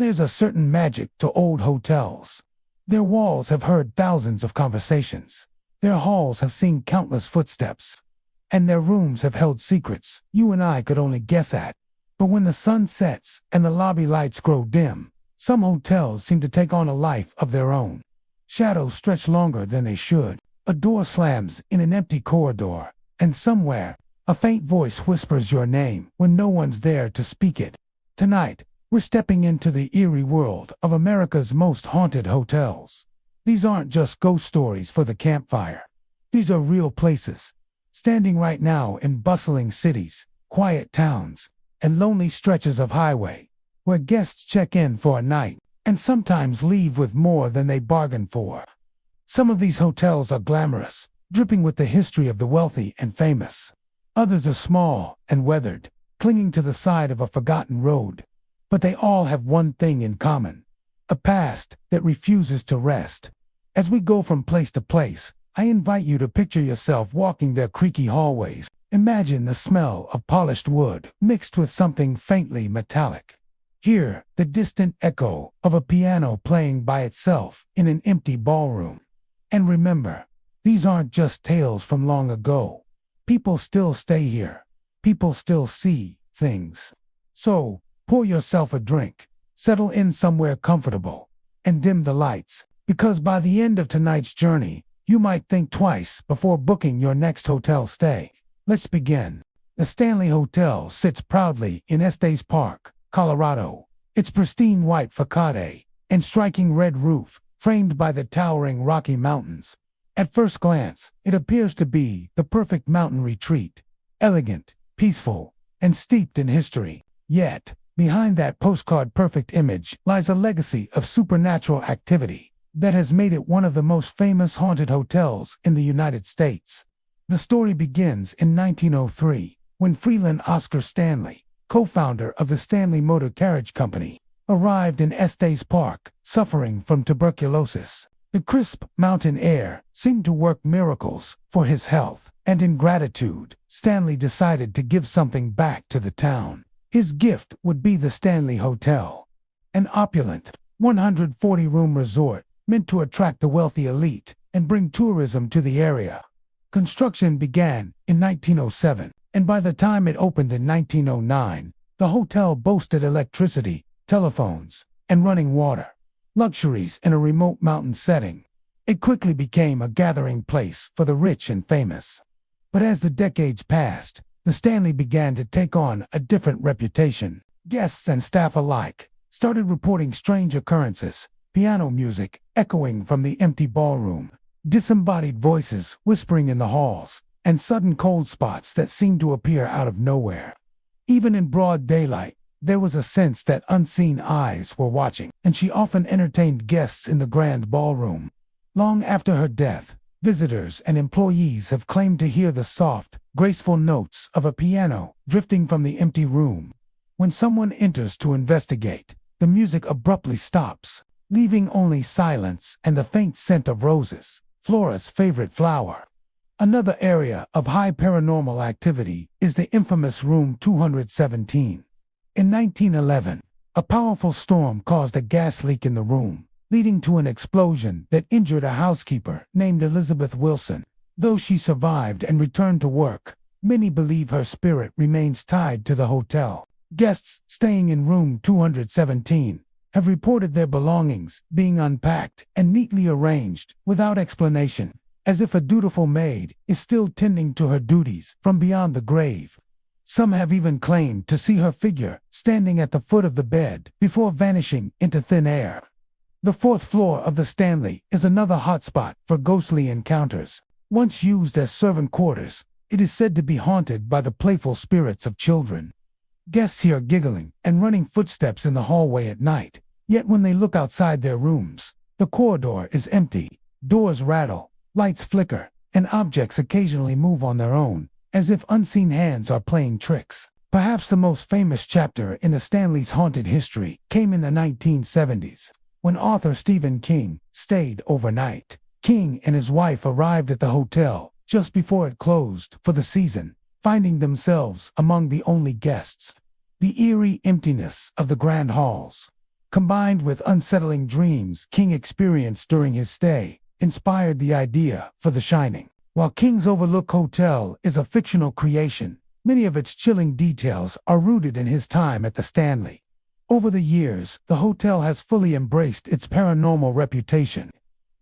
There's a certain magic to old hotels. Their walls have heard thousands of conversations. Their halls have seen countless footsteps. And their rooms have held secrets you and I could only guess at. But when the sun sets and the lobby lights grow dim, some hotels seem to take on a life of their own. Shadows stretch longer than they should. A door slams in an empty corridor, and somewhere, a faint voice whispers your name when no one's there to speak it. Tonight, we're stepping into the eerie world of America's most haunted hotels. These aren't just ghost stories for the campfire. These are real places, standing right now in bustling cities, quiet towns, and lonely stretches of highway, where guests check in for a night and sometimes leave with more than they bargained for. Some of these hotels are glamorous, dripping with the history of the wealthy and famous. Others are small and weathered, clinging to the side of a forgotten road. But they all have one thing in common: a past that refuses to rest. As we go from place to place, I invite you to picture yourself walking their creaky hallways. Imagine the smell of polished wood mixed with something faintly metallic. Hear the distant echo of a piano playing by itself in an empty ballroom. And remember, these aren't just tales from long ago. People still stay here. People still see things. So, pour yourself a drink, settle in somewhere comfortable, and dim the lights, because by the end of tonight's journey, you might think twice before booking your next hotel stay. Let's begin. The Stanley Hotel sits proudly in Estes Park, Colorado. Its pristine white facade and striking red roof, framed by the towering Rocky Mountains. At first glance, it appears to be the perfect mountain retreat, elegant, peaceful, and steeped in history. Yet, behind that postcard-perfect image lies a legacy of supernatural activity that has made it one of the most famous haunted hotels in the United States. The story begins in 1903, when Freeland Oscar Stanley, co-founder of the Stanley Motor Carriage Company, arrived in Estes Park, suffering from tuberculosis. The crisp mountain air seemed to work miracles for his health, and in gratitude, Stanley decided to give something back to the town. His gift would be the Stanley Hotel, an opulent, 140-room resort meant to attract the wealthy elite and bring tourism to the area. Construction began in 1907, and by the time it opened in 1909, the hotel boasted electricity, telephones, and running water. Luxuries in a remote mountain setting. It quickly became a gathering place for the rich and famous. But as the decades passed, the Stanley began to take on a different reputation. Guests and staff alike started reporting strange occurrences, piano music echoing from the empty ballroom, disembodied voices whispering in the halls, and sudden cold spots that seemed to appear out of nowhere. Even in broad daylight, there was a sense that unseen eyes were watching, and she often entertained guests in the grand ballroom. Long after her death, visitors and employees have claimed to hear the soft, graceful notes of a piano drifting from the empty room. When someone enters to investigate, the music abruptly stops, leaving only silence and the faint scent of roses, Flora's favorite flower. Another area of high paranormal activity is the infamous Room 217. In 1911, a powerful storm caused a gas leak in the room, leading to an explosion that injured a housekeeper named Elizabeth Wilson. Though she survived and returned to work, many believe her spirit remains tied to the hotel. Guests staying in room 217 have reported their belongings being unpacked and neatly arranged without explanation, as if a dutiful maid is still tending to her duties from beyond the grave. Some have even claimed to see her figure standing at the foot of the bed before vanishing into thin air. The fourth floor of the Stanley is another hotspot for ghostly encounters. Once used as servant quarters, it is said to be haunted by the playful spirits of children. Guests hear giggling and running footsteps in the hallway at night, yet when they look outside their rooms, the corridor is empty. Doors rattle, lights flicker, and objects occasionally move on their own, as if unseen hands are playing tricks. Perhaps the most famous chapter in the Stanley's haunted history came in the 1970s, when author Stephen King stayed overnight. King and his wife arrived at the hotel just before it closed for the season, finding themselves among the only guests. The eerie emptiness of the grand halls, combined with unsettling dreams King experienced during his stay, inspired the idea for The Shining. While King's Overlook Hotel is a fictional creation, many of its chilling details are rooted in his time at the Stanley. Over the years, the hotel has fully embraced its paranormal reputation.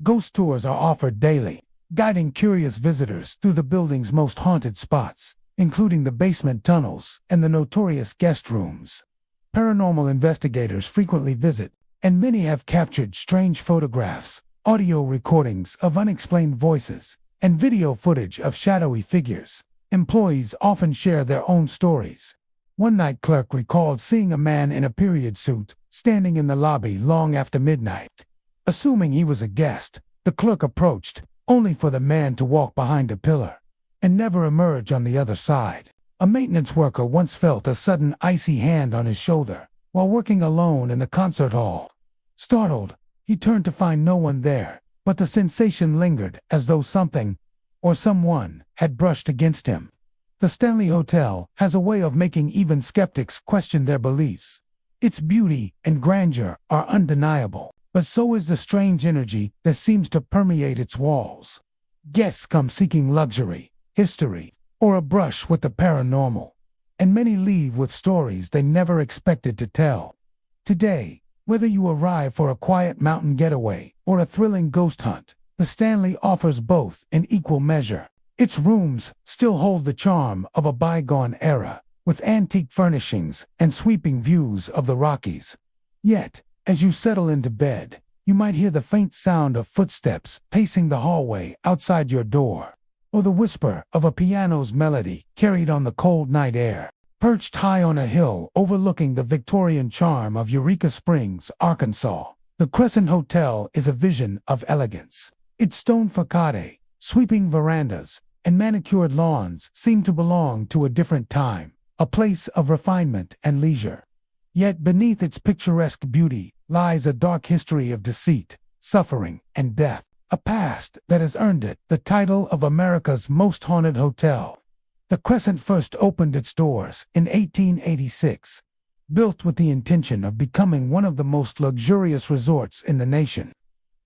Ghost tours are offered daily, guiding curious visitors through the building's most haunted spots, including the basement tunnels and the notorious guest rooms. Paranormal investigators frequently visit, and many have captured strange photographs, audio recordings of unexplained voices, and video footage of shadowy figures. Employees often share their own stories. One night clerk recalled seeing a man in a period suit standing in the lobby long after midnight. Assuming he was a guest, the clerk approached, only for the man to walk behind a pillar and never emerge on the other side. A maintenance worker once felt a sudden icy hand on his shoulder while working alone in the concert hall. Startled, he turned to find no one there, but the sensation lingered as though something or someone had brushed against him. The Stanley Hotel has a way of making even skeptics question their beliefs. Its beauty and grandeur are undeniable, but so is the strange energy that seems to permeate its walls. Guests come seeking luxury, history, or a brush with the paranormal, and many leave with stories they never expected to tell. Today, whether you arrive for a quiet mountain getaway or a thrilling ghost hunt, the Stanley offers both in equal measure. Its rooms still hold the charm of a bygone era, with antique furnishings and sweeping views of the Rockies. Yet, as you settle into bed, you might hear the faint sound of footsteps pacing the hallway outside your door, or the whisper of a piano's melody carried on the cold night air. Perched high on a hill overlooking the Victorian charm of Eureka Springs, Arkansas, the Crescent Hotel is a vision of elegance. Its stone facade, sweeping verandas, and manicured lawns seem to belong to a different time, a place of refinement and leisure. Yet beneath its picturesque beauty lies a dark history of deceit, suffering, and death, a past that has earned it the title of America's most haunted hotel. The Crescent first opened its doors in 1886, built with the intention of becoming one of the most luxurious resorts in the nation.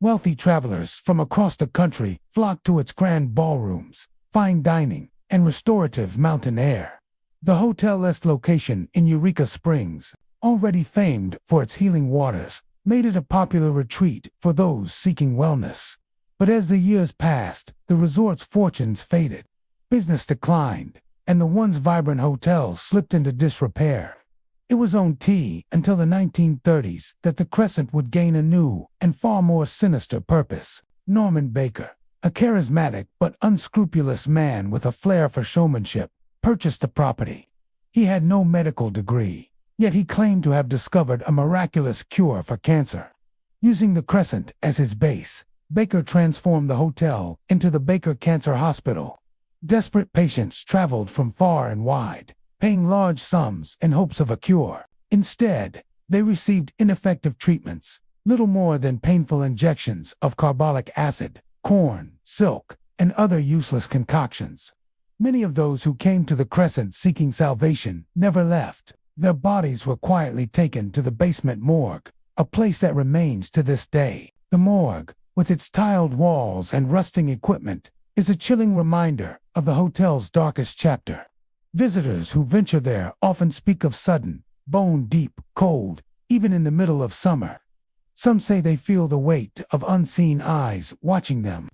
Wealthy travelers from across the country flocked to its grand ballrooms, fine dining, and restorative mountain air. The hotel's location in Eureka Springs, already famed for its healing waters, made it a popular retreat for those seeking wellness. But as the years passed, the resort's fortunes faded. Business declined, and the once vibrant hotel slipped into disrepair. It was until the 1930s that the Crescent would gain a new and far more sinister purpose. Norman Baker, a charismatic but unscrupulous man with a flair for showmanship, purchased the property. He had no medical degree, yet he claimed to have discovered a miraculous cure for cancer. Using the Crescent as his base, Baker transformed the hotel into the Baker Cancer Hospital. Desperate patients traveled from far and wide, paying large sums in hopes of a cure. Instead, they received ineffective treatments, little more than painful injections of carbolic acid, corn, silk, and other useless concoctions. Many of those who came to the Crescent seeking salvation never left. Their bodies were quietly taken to the basement morgue, a place that remains to this day. The morgue, with its tiled walls and rusting equipment, is a chilling reminder of the hotel's darkest chapter. Visitors who venture there often speak of sudden, bone-deep cold, even in the middle of summer. Some say they feel the weight of unseen eyes watching them,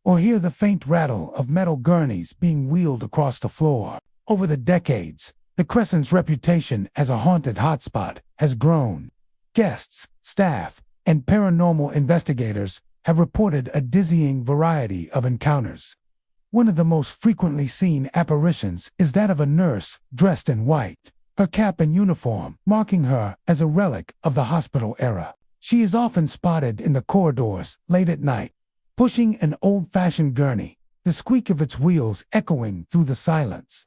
or hear the faint rattle of metal gurneys being wheeled across the floor. Over the decades, the Crescent's reputation as a haunted hotspot has grown. Guests, staff, and paranormal investigators have reported a dizzying variety of encounters. One of the most frequently seen apparitions is that of a nurse dressed in white, her cap and uniform marking her as a relic of the hospital era. She is often spotted in the corridors late at night, pushing an old-fashioned gurney, the squeak of its wheels echoing through the silence.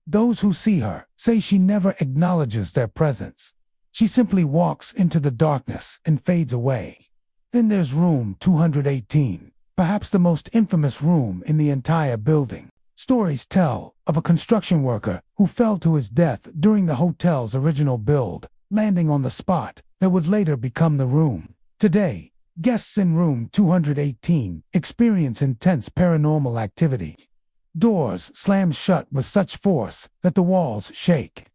Those who see her say she never acknowledges their presence. She simply walks into the darkness and fades away. Then there's room 218, perhaps the most infamous room in the entire building. Stories tell of a construction worker who fell to his death during the hotel's original build, landing on the spot that would later become the room. Today, guests in room 218 experience intense paranormal activity. Doors slam shut with such force that the walls shake.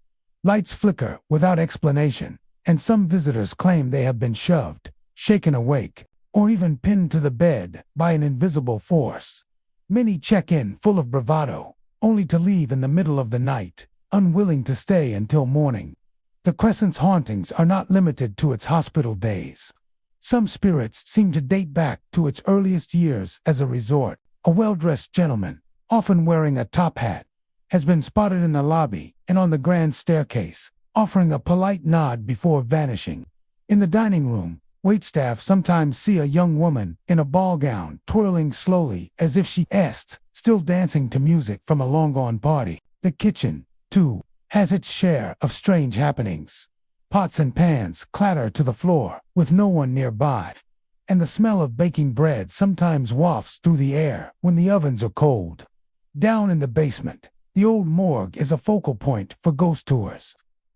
Lights flicker without explanation, and some visitors claim they have been shoved, shaken awake, or even pinned to the bed by an invisible force. Many check in full of bravado, only to leave in the middle of the night, unwilling to stay until morning. The Crescent's hauntings are not limited to its hospital days. Some spirits seem to date back to its earliest years as a resort. A well-dressed gentleman, often wearing a top hat, has been spotted in the lobby and on the grand staircase, offering a polite nod before vanishing. In the dining room, waitstaff sometimes see a young woman in a ball gown twirling slowly as if she est, still dancing to music from a long-gone party. The kitchen, too, has its share of strange happenings. Pots and pans clatter to the floor with no one nearby, and the smell of baking bread sometimes wafts through the air when the ovens are cold. Down in the basement, the old morgue is a focal point for ghost tours.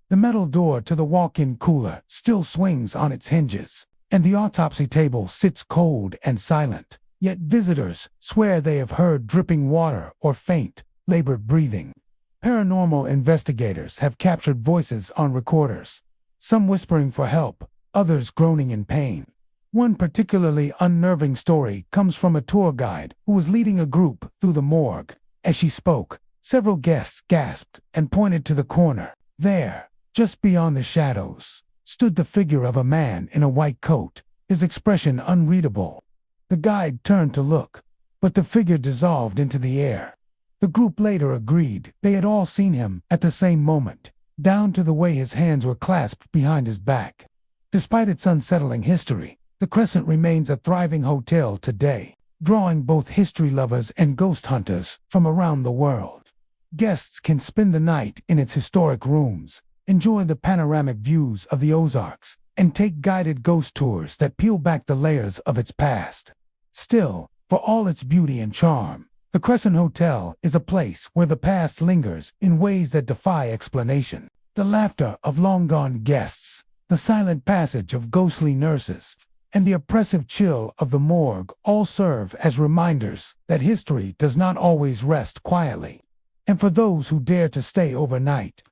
The metal door to the walk-in cooler still swings on its hinges, and the autopsy table sits cold and silent, yet visitors swear they have heard dripping water or faint, labored breathing. Paranormal investigators have captured voices on recorders, some whispering for help, others groaning in pain. One particularly unnerving story comes from a tour guide who was leading a group through the morgue. As she spoke, several guests gasped and pointed to the corner. There, just beyond the shadows, stood the figure of a man in a white coat, his expression unreadable. The guide turned to look, but the figure dissolved into the air. The group later agreed they had all seen him at the same moment, down to the way his hands were clasped behind his back. Despite its unsettling history, the Crescent remains a thriving hotel today, drawing both history lovers and ghost hunters from around the world. Guests can spend the night in its historic rooms, enjoy the panoramic views of the Ozarks, and take guided ghost tours that peel back the layers of its past. Still, for all its beauty and charm, the Crescent Hotel is a place where the past lingers in ways that defy explanation. The laughter of long-gone guests, the silent passage of ghostly nurses, and the oppressive chill of the morgue all serve as reminders that history does not always rest quietly. And for those who dare to stay overnight,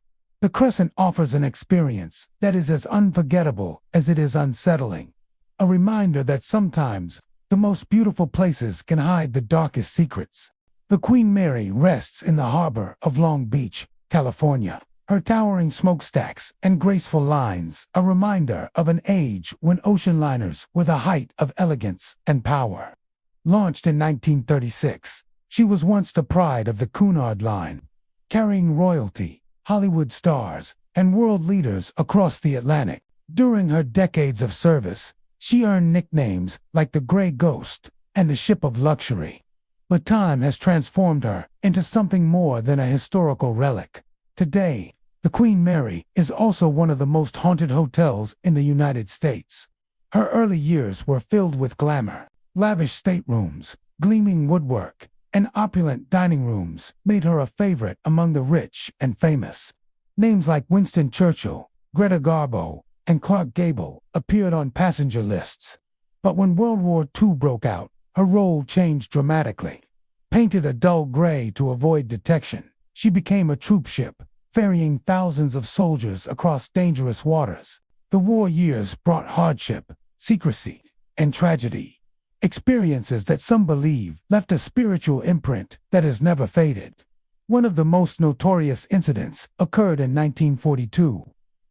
the Crescent offers an experience that is as unforgettable as it is unsettling. A reminder that sometimes the most beautiful places can hide the darkest secrets. The Queen Mary rests in the harbor of Long Beach, California. Her towering smokestacks and graceful lines, a reminder of an age when ocean liners were the height of elegance and power. Launched in 1936, she was once the pride of the Cunard Line, carrying royalty, Hollywood stars, and world leaders across the Atlantic. During her decades of service, she earned nicknames like the Gray Ghost and the Ship of Luxury. But time has transformed her into something more than a historical relic. Today, the Queen Mary is also one of the most haunted hotels in the United States. Her early years were filled with glamour. Lavish staterooms, gleaming woodwork, and opulent dining rooms made her a favorite among the rich and famous. Names like Winston Churchill, Greta Garbo, and Clark Gable appeared on passenger lists. But when World War II broke out, her role changed dramatically. Painted a dull gray to avoid detection, she became a troop ship, ferrying thousands of soldiers across dangerous waters. The war years brought hardship, secrecy, and tragedy. Experiences that some believe left a spiritual imprint that has never faded. One of the most notorious incidents occurred in 1942,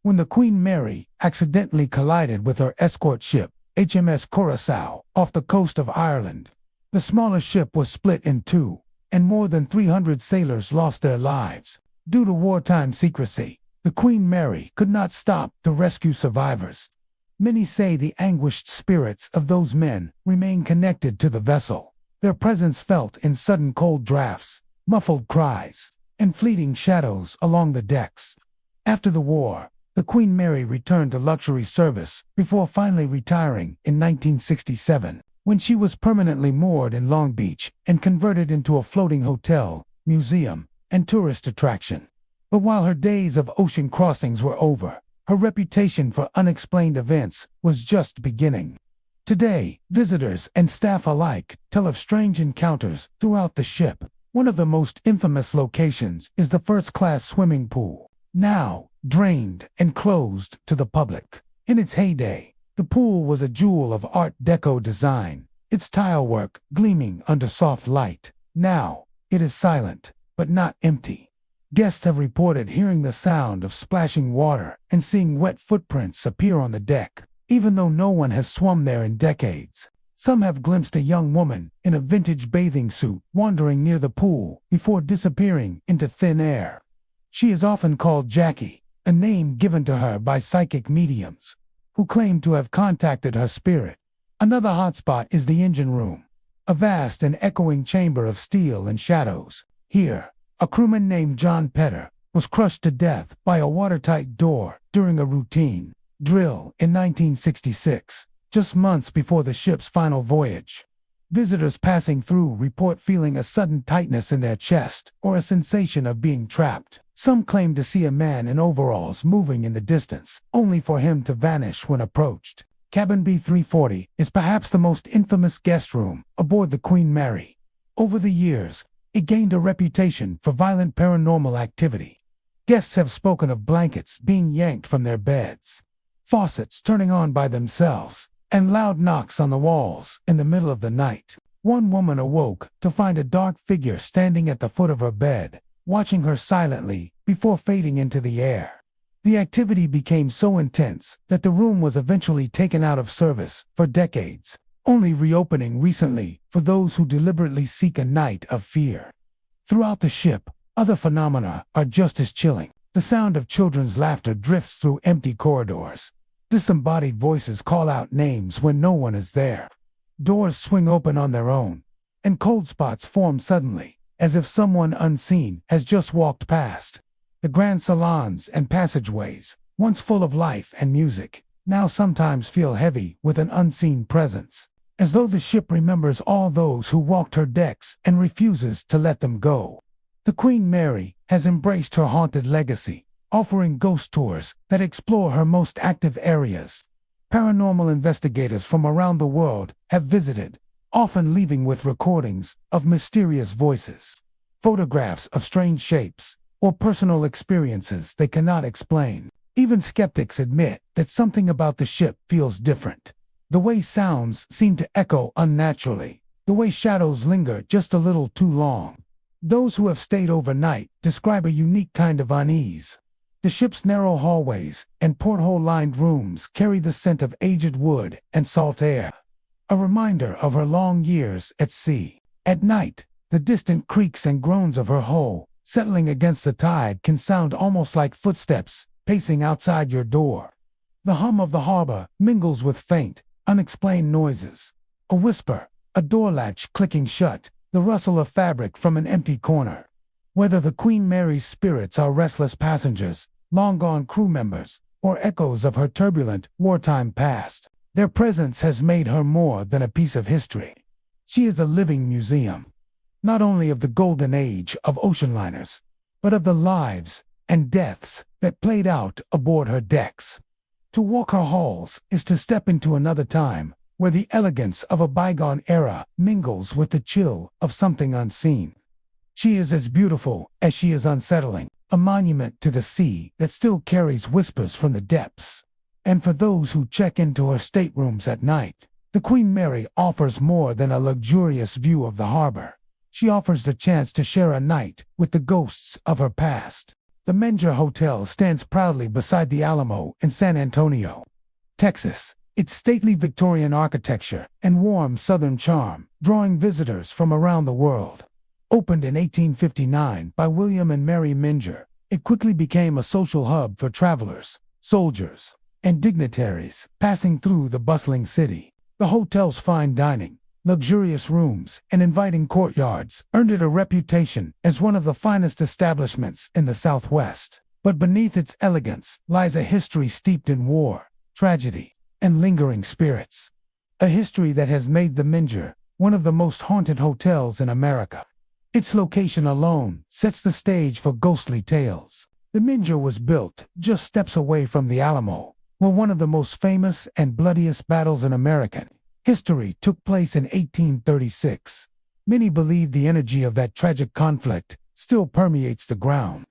when the Queen Mary accidentally collided with her escort ship, HMS Curaçao, off the coast of Ireland. The smaller ship was split in two, and more than 300 sailors lost their lives. Due to wartime secrecy, the Queen Mary could not stop to rescue survivors. Many say the anguished spirits of those men remain connected to the vessel, their presence felt in sudden cold drafts, muffled cries, and fleeting shadows along the decks. After the war, the Queen Mary returned to luxury service before finally retiring in 1967, when she was permanently moored in Long Beach and converted into a floating hotel, museum, and tourist attraction. But while her days of ocean crossings were over, her reputation for unexplained events was just beginning. Today, visitors and staff alike tell of strange encounters throughout the ship. One of the most infamous locations is the first-class swimming pool, now drained and closed to the public. In its heyday, the pool was a jewel of Art Deco design, its tilework gleaming under soft light. Now, it is silent, but not empty. Guests have reported hearing the sound of splashing water and seeing wet footprints appear on the deck, even though no one has swum there in decades. Some have glimpsed a young woman in a vintage bathing suit wandering near the pool before disappearing into thin air. She is often called Jackie, a name given to her by psychic mediums, who claim to have contacted her spirit. Another hotspot is the engine room, a vast and echoing chamber of steel and shadows. Here, a crewman named John Petter was crushed to death by a watertight door during a routine drill in 1966, just months before the ship's final voyage. Visitors passing through report feeling a sudden tightness in their chest or a sensation of being trapped. Some claim to see a man in overalls moving in the distance, only for him to vanish when approached. Cabin B340 is perhaps the most infamous guest room aboard the Queen Mary. Over the years, it gained a reputation for violent paranormal activity. Guests have spoken of blankets being yanked from their beds, faucets turning on by themselves, and loud knocks on the walls in the middle of the night. One woman awoke to find a dark figure standing at the foot of her bed, watching her silently before fading into the air. The activity became so intense that the room was eventually taken out of service for decades, only reopening recently for those who deliberately seek a night of fear. Throughout the ship, other phenomena are just as chilling. The sound of children's laughter drifts through empty corridors. Disembodied voices call out names when no one is there. Doors swing open on their own, and cold spots form suddenly, as if someone unseen has just walked past. The grand salons and passageways, once full of life and music, now sometimes feel heavy with an unseen presence, as though the ship remembers all those who walked her decks and refuses to let them go. The Queen Mary has embraced her haunted legacy, offering ghost tours that explore her most active areas. Paranormal investigators from around the world have visited, often leaving with recordings of mysterious voices, photographs of strange shapes, or personal experiences they cannot explain. Even skeptics admit that something about the ship feels different. The way sounds seem to echo unnaturally, the way shadows linger just a little too long. Those who have stayed overnight describe a unique kind of unease. The ship's narrow hallways and porthole-lined rooms carry the scent of aged wood and salt air, a reminder of her long years at sea. At night, the distant creaks and groans of her hull, settling against the tide, can sound almost like footsteps pacing outside your door. The hum of the harbor mingles with faint, unexplained noises. A whisper, a door latch clicking shut, the rustle of fabric from an empty corner. Whether the Queen Mary's spirits are restless passengers, long-gone crew members, or echoes of her turbulent, wartime past, their presence has made her more than a piece of history. She is a living museum, not only of the golden age of ocean liners, but of the lives and deaths that played out aboard her decks. To walk her halls is to step into another time, where the elegance of a bygone era mingles with the chill of something unseen. She is as beautiful as she is unsettling, a monument to the sea that still carries whispers from the depths. And for those who check into her staterooms at night, the Queen Mary offers more than a luxurious view of the harbor. She offers the chance to share a night with the ghosts of her past. The Menger Hotel stands proudly beside the Alamo in San Antonio, Texas, its stately Victorian architecture and warm southern charm drawing visitors from around the world. Opened in 1859 by William and Mary Menger, it quickly became a social hub for travelers, soldiers, and dignitaries passing through the bustling city. The hotel's fine dining, luxurious rooms, and inviting courtyards earned it a reputation as one of the finest establishments in the Southwest. But beneath its elegance lies a history steeped in war, tragedy, and lingering spirits. A history that has made the Menger one of the most haunted hotels in America. Its location alone sets the stage for ghostly tales. The Minger was built just steps away from the Alamo, where one of the most famous and bloodiest battles in American history took place in 1836. Many believe the energy of that tragic conflict still permeates the ground,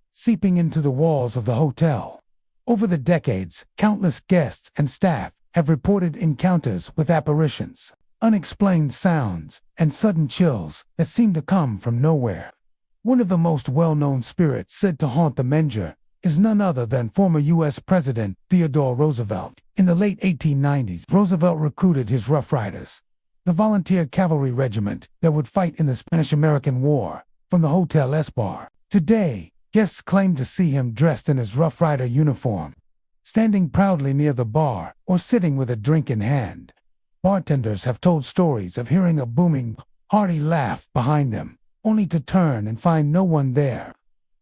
seeping into the walls of the hotel. Over the decades, countless guests and staff have reported encounters with apparitions, unexplained sounds, and sudden chills that seem to come from nowhere. One of the most well-known spirits said to haunt the Minger is none other than former U.S. President Theodore Roosevelt. In the late 1890s, Roosevelt recruited his Rough Riders, the volunteer cavalry regiment that would fight in the Spanish-American War, from the Hotel Esbar. Today, guests claim to see him dressed in his Rough Rider uniform, standing proudly near the bar or sitting with a drink in hand. Bartenders have told stories of hearing a booming, hearty laugh behind them, only to turn and find no one there.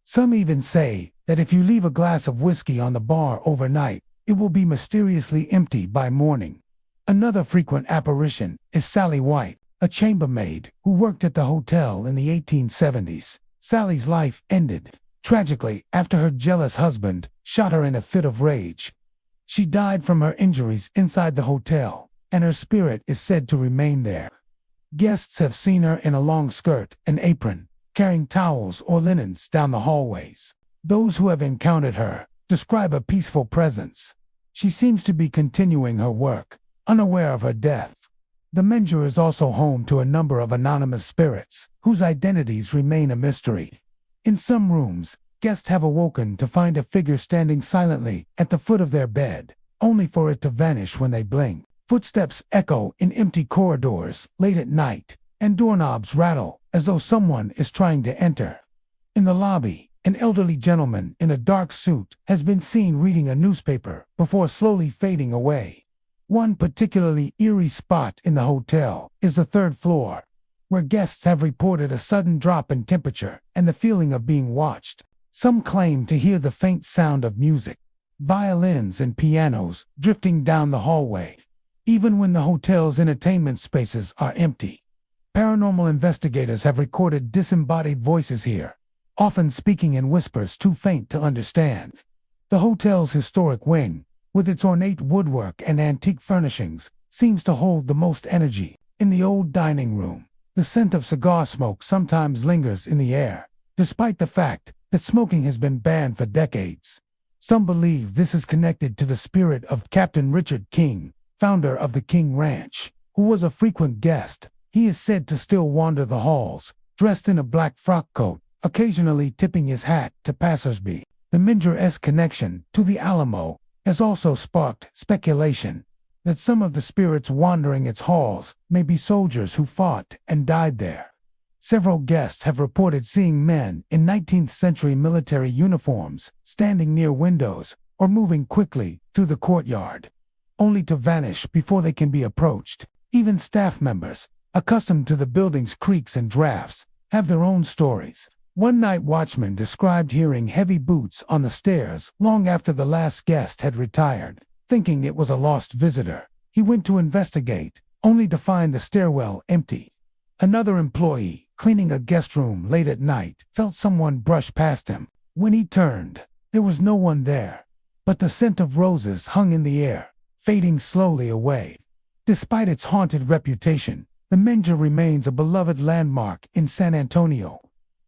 Some even say that if you leave a glass of whiskey on the bar overnight, it will be mysteriously empty by morning. Another frequent apparition is Sally White, a chambermaid who worked at the hotel in the 1870s. Sally's life ended tragically after her jealous husband shot her in a fit of rage. She died from her injuries inside the hotel, and her spirit is said to remain there. Guests have seen her in a long skirt and apron, carrying towels or linens down the hallways. Those who have encountered her describe a peaceful presence. She seems to be continuing her work, unaware of her death. The Minger is also home to a number of anonymous spirits, whose identities remain a mystery. In some rooms, guests have awoken to find a figure standing silently at the foot of their bed, only for it to vanish when they blink. Footsteps echo in empty corridors late at night, and doorknobs rattle as though someone is trying to enter. In the lobby, an elderly gentleman in a dark suit has been seen reading a newspaper before slowly fading away. One particularly eerie spot in the hotel is the third floor, where guests have reported a sudden drop in temperature and the feeling of being watched. Some claim to hear the faint sound of music, violins and pianos drifting down the hallway, even when the hotel's entertainment spaces are empty. Paranormal investigators have recorded disembodied voices here, often speaking in whispers too faint to understand. The hotel's historic wing, with its ornate woodwork and antique furnishings, seems to hold the most energy. In the old dining room, the scent of cigar smoke sometimes lingers in the air, despite the fact that smoking has been banned for decades. Some believe this is connected to the spirit of Captain Richard King, founder of the King Ranch, who was a frequent guest. He is said to still wander the halls, dressed in a black frock coat, occasionally tipping his hat to passersby. The Minger-esque connection to the Alamo has also sparked speculation that some of the spirits wandering its halls may be soldiers who fought and died there. Several guests have reported seeing men in 19th-century military uniforms standing near windows or moving quickly through the courtyard, only to vanish before they can be approached. Even staff members, accustomed to the building's creaks and drafts, have their own stories. One night watchman described hearing heavy boots on the stairs long after the last guest had retired. Thinking it was a lost visitor, he went to investigate, only to find the stairwell empty. Another employee, cleaning a guest room late at night, felt someone brush past him. When he turned, there was no one there, but the scent of roses hung in the air, fading slowly away. Despite its haunted reputation, the Minger remains a beloved landmark in San Antonio.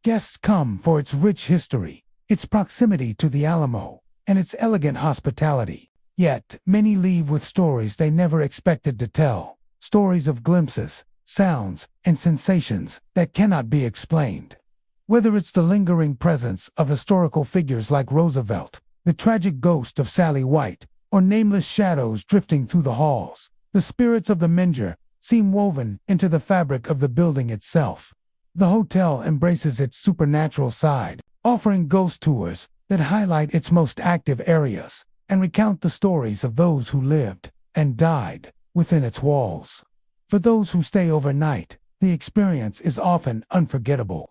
Guests come for its rich history, its proximity to the Alamo, and its elegant hospitality. Yet, many leave with stories they never expected to tell, stories of glimpses, sounds, and sensations that cannot be explained. Whether it's the lingering presence of historical figures like Roosevelt, the tragic ghost of Sally White, or nameless shadows drifting through the halls, the spirits of the Minger seem woven into the fabric of the building itself. The hotel embraces its supernatural side, offering ghost tours that highlight its most active areas and recount the stories of those who lived and died within its walls. For those who stay overnight, the experience is often unforgettable.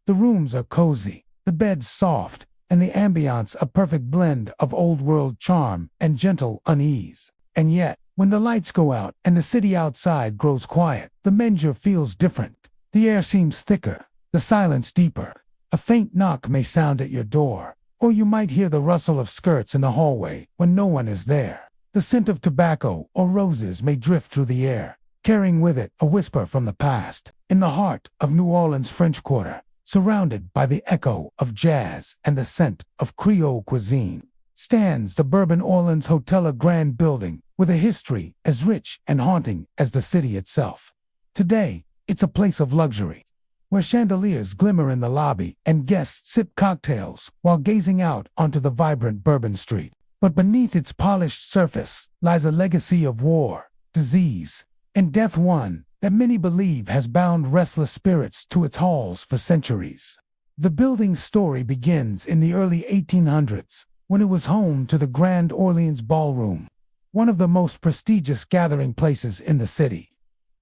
The rooms are cozy, the beds soft, and the ambiance a perfect blend of old-world charm and gentle unease. And yet, when the lights go out and the city outside grows quiet, the Minger feels different. The air seems thicker, the silence deeper. A faint knock may sound at your door, Or you might hear the rustle of skirts in the hallway when no one is there. The scent of tobacco or roses may drift through the air, carrying with it a whisper from the past. In the heart of New Orleans' French Quarter, surrounded by the echo of jazz and the scent of Creole cuisine, stands the Bourbon Orleans Hotel, a grand building with a history as rich and haunting as the city itself. Today, it's a place of luxury, where chandeliers glimmer in the lobby and guests sip cocktails while gazing out onto the vibrant Bourbon Street. But beneath its polished surface lies a legacy of war, disease, and death, one that many believe has bound restless spirits to its halls for centuries. The building's story begins in the early 1800s, when it was home to the Grand Orleans Ballroom, one of the most prestigious gathering places in the city.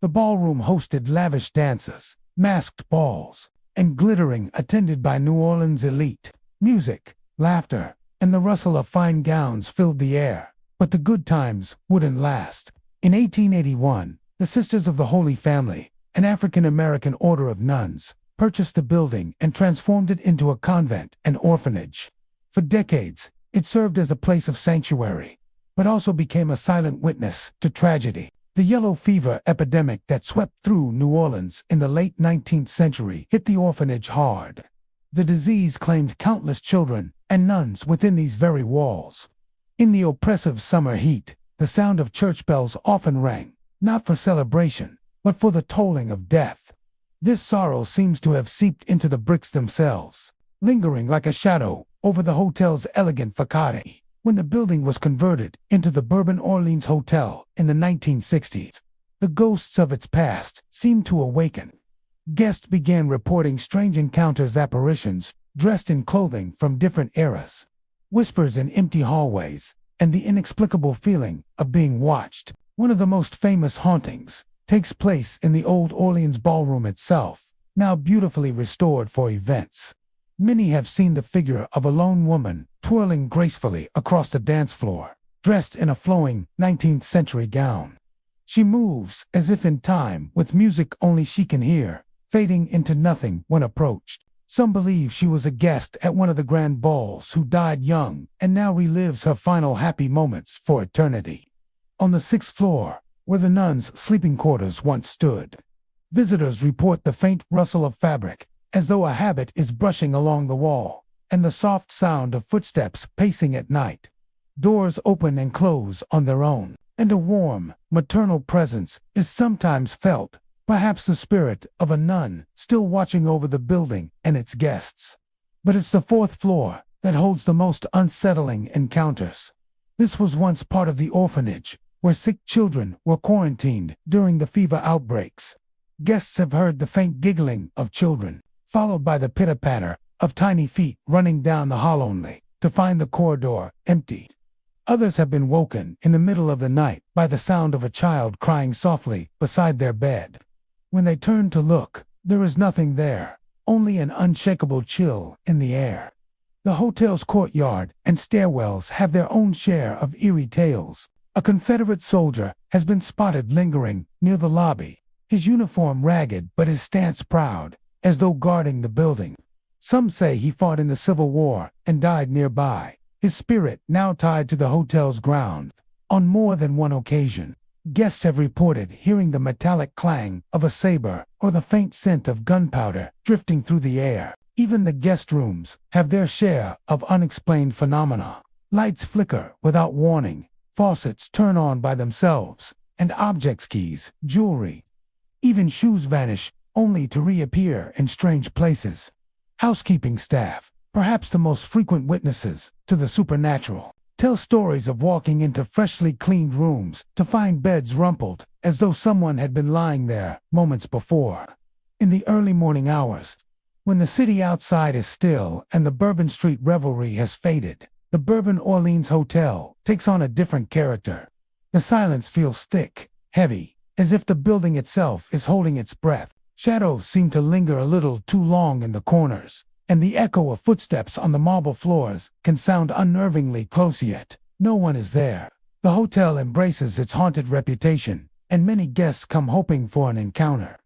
The ballroom hosted lavish dances, masked balls, and glittering attended by New Orleans elite. Music, laughter, and the rustle of fine gowns filled the air. But the good times wouldn't last. In 1881, the Sisters of the Holy Family, an African-American order of nuns, purchased the building and transformed it into a convent and orphanage. For decades, it served as a place of sanctuary, but also became a silent witness to tragedy. The yellow fever epidemic that swept through New Orleans in the late 19th century hit the orphanage hard. The disease claimed countless children and nuns within these very walls. In the oppressive summer heat, the sound of church bells often rang, not for celebration, but for the tolling of death. This sorrow seems to have seeped into the bricks themselves, lingering like a shadow over the hotel's elegant facade. When the building was converted into the Bourbon Orleans Hotel in the 1960s, the ghosts of its past seemed to awaken. Guests began reporting strange encounters, apparitions dressed in clothing from different eras, whispers in empty hallways, and the inexplicable feeling of being watched. One of the most famous hauntings takes place in the old Orleans Ballroom itself, now beautifully restored for events. Many have seen the figure of a lone woman twirling gracefully across the dance floor, dressed in a flowing 19th century gown. She moves as if in time, with music only she can hear, fading into nothing when approached. Some believe she was a guest at one of the grand balls who died young and now relives her final happy moments for eternity. On the 6th floor, where the nuns' sleeping quarters once stood, visitors report the faint rustle of fabric, as though a habit is brushing along the wall, and the soft sound of footsteps pacing at night. Doors open and close on their own, and a warm, maternal presence is sometimes felt, perhaps the spirit of a nun still watching over the building and its guests. But it's the 4th floor that holds the most unsettling encounters. This was once part of the orphanage, where sick children were quarantined during the fever outbreaks. Guests have heard the faint giggling of children, followed by the pitter-patter of tiny feet running down the hall, only to find the corridor empty. Others have been woken in the middle of the night by the sound of a child crying softly beside their bed. When they turn to look, there is nothing there, only an unshakable chill in the air. The hotel's courtyard and stairwells have their own share of eerie tales. A Confederate soldier has been spotted lingering near the lobby, his uniform ragged but his stance proud, as though guarding the building. Some say he fought in the Civil War and died nearby, his spirit now tied to the hotel's ground. On more than one occasion, guests have reported hearing the metallic clang of a saber or the faint scent of gunpowder drifting through the air. Even the guest rooms have their share of unexplained phenomena. Lights flicker without warning, faucets turn on by themselves, and objects, keys, jewelry, even shoes vanish, only to reappear in strange places. Housekeeping staff, perhaps the most frequent witnesses to the supernatural, tell stories of walking into freshly cleaned rooms to find beds rumpled, as though someone had been lying there moments before. In the early morning hours, when the city outside is still and the Bourbon Street revelry has faded, the Bourbon Orleans Hotel takes on a different character. The silence feels thick, heavy, as if the building itself is holding its breath. Shadows seem to linger a little too long in the corners, and the echo of footsteps on the marble floors can sound unnervingly close, yet no one is there. The hotel embraces its haunted reputation, and many guests come hoping for an encounter.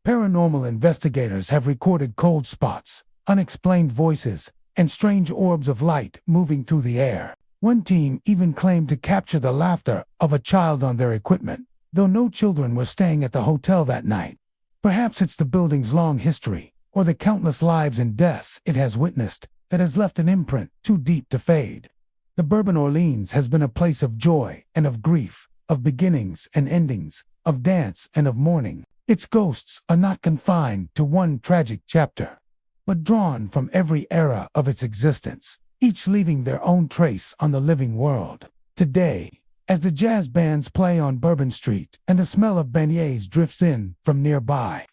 Paranormal investigators have recorded cold spots, unexplained voices, and strange orbs of light moving through the air. One team even claimed to capture the laughter of a child on their equipment, though no children were staying at the hotel that night. Perhaps it's the building's long history, or the countless lives and deaths it has witnessed, that has left an imprint too deep to fade. The Bourbon Orleans has been a place of joy and of grief, of beginnings and endings, of dance and of mourning. Its ghosts are not confined to one tragic chapter, but drawn from every era of its existence, each leaving their own trace on the living world. Today, as the jazz bands play on Bourbon Street and the smell of beignets drifts in from nearby,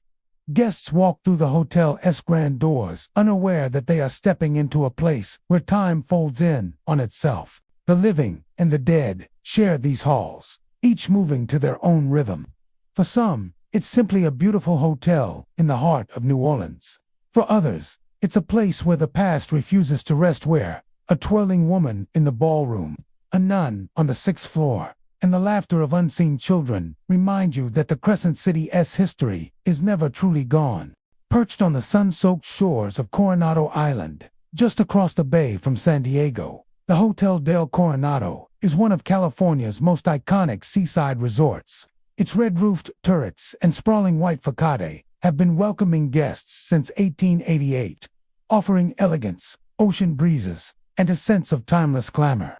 guests walk through the hotel's grand doors, unaware that they are stepping into a place where time folds in on itself. The living and the dead share these halls, each moving to their own rhythm. For some, it's simply a beautiful hotel in the heart of New Orleans. For others, it's a place where the past refuses to rest, where a twirling woman in the ballroom, a nun on the 6th floor, and the laughter of unseen children remind you that the Crescent City's history is never truly gone. Perched on the sun-soaked shores of Coronado Island, just across the bay from San Diego, the Hotel del Coronado is one of California's most iconic seaside resorts. Its red-roofed turrets and sprawling white facade have been welcoming guests since 1888, offering elegance, ocean breezes, and a sense of timeless glamour.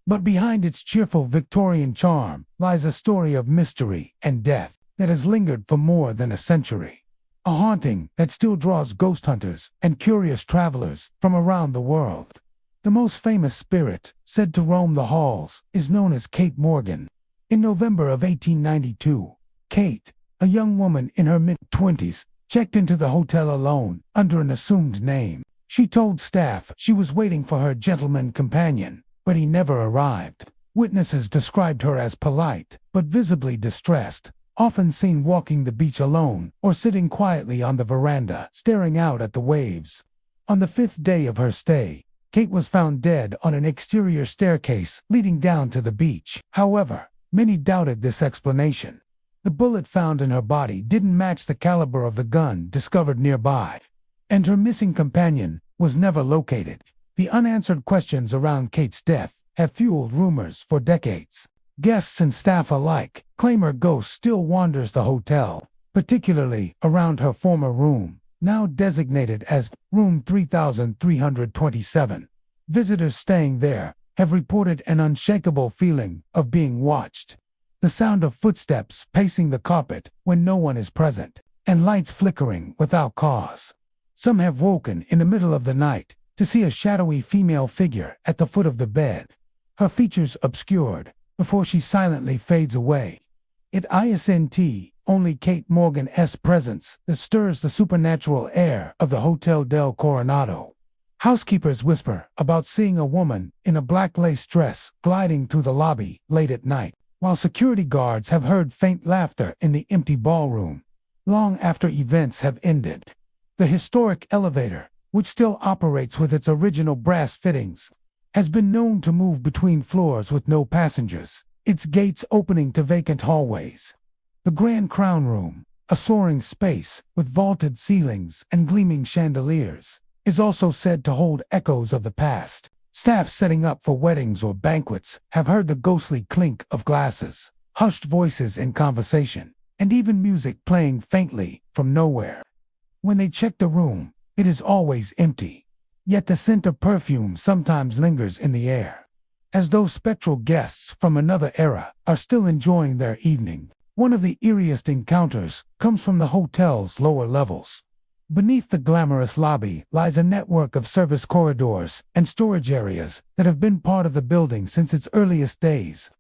But behind its cheerful Victorian charm lies a story of mystery and death that has lingered for more than a century. A haunting that still draws ghost hunters and curious travelers from around the world. The most famous spirit said to roam the halls is known as Kate Morgan. In November of 1892, Kate, a young woman in her mid-20s, checked into the hotel alone under an assumed name. She told staff she was waiting for her gentleman companion, but he never arrived. Witnesses described her as polite, but visibly distressed, often seen walking the beach alone or sitting quietly on the veranda, staring out at the waves. On the 5th day of her stay, Kate was found dead on an exterior staircase leading down to the beach. However, many doubted this explanation. The bullet found in her body didn't match the caliber of the gun discovered nearby, and her missing companion was never located. The unanswered questions around Kate's death have fueled rumors for decades. Guests and staff alike claim her ghost still wanders the hotel, particularly around her former room, now designated as Room 3327. Visitors staying there have reported an unshakable feeling of being watched. The sound of footsteps pacing the carpet when no one is present, and lights flickering without cause. Some have woken in the middle of the night to see a shadowy female figure at the foot of the bed, her features obscured before she silently fades away. It isn't only Kate Morgan's presence that stirs the supernatural air of the Hotel del Coronado. Housekeepers whisper about seeing a woman in a black lace dress gliding through the lobby late at night, while security guards have heard faint laughter in the empty ballroom, long after events have ended. The historic elevator, which still operates with its original brass fittings, has been known to move between floors with no passengers, its gates opening to vacant hallways. The Grand Crown Room, a soaring space with vaulted ceilings and gleaming chandeliers, is also said to hold echoes of the past. Staff setting up for weddings or banquets have heard the ghostly clink of glasses, hushed voices in conversation, and even music playing faintly from nowhere. When they check the room, it is always empty, yet the scent of perfume sometimes lingers in the air, as though spectral guests from another era are still enjoying their evening. One of the eeriest encounters comes from the hotel's lower levels. Beneath the glamorous lobby lies a network of service corridors and storage areas that have been part of the building since its earliest days.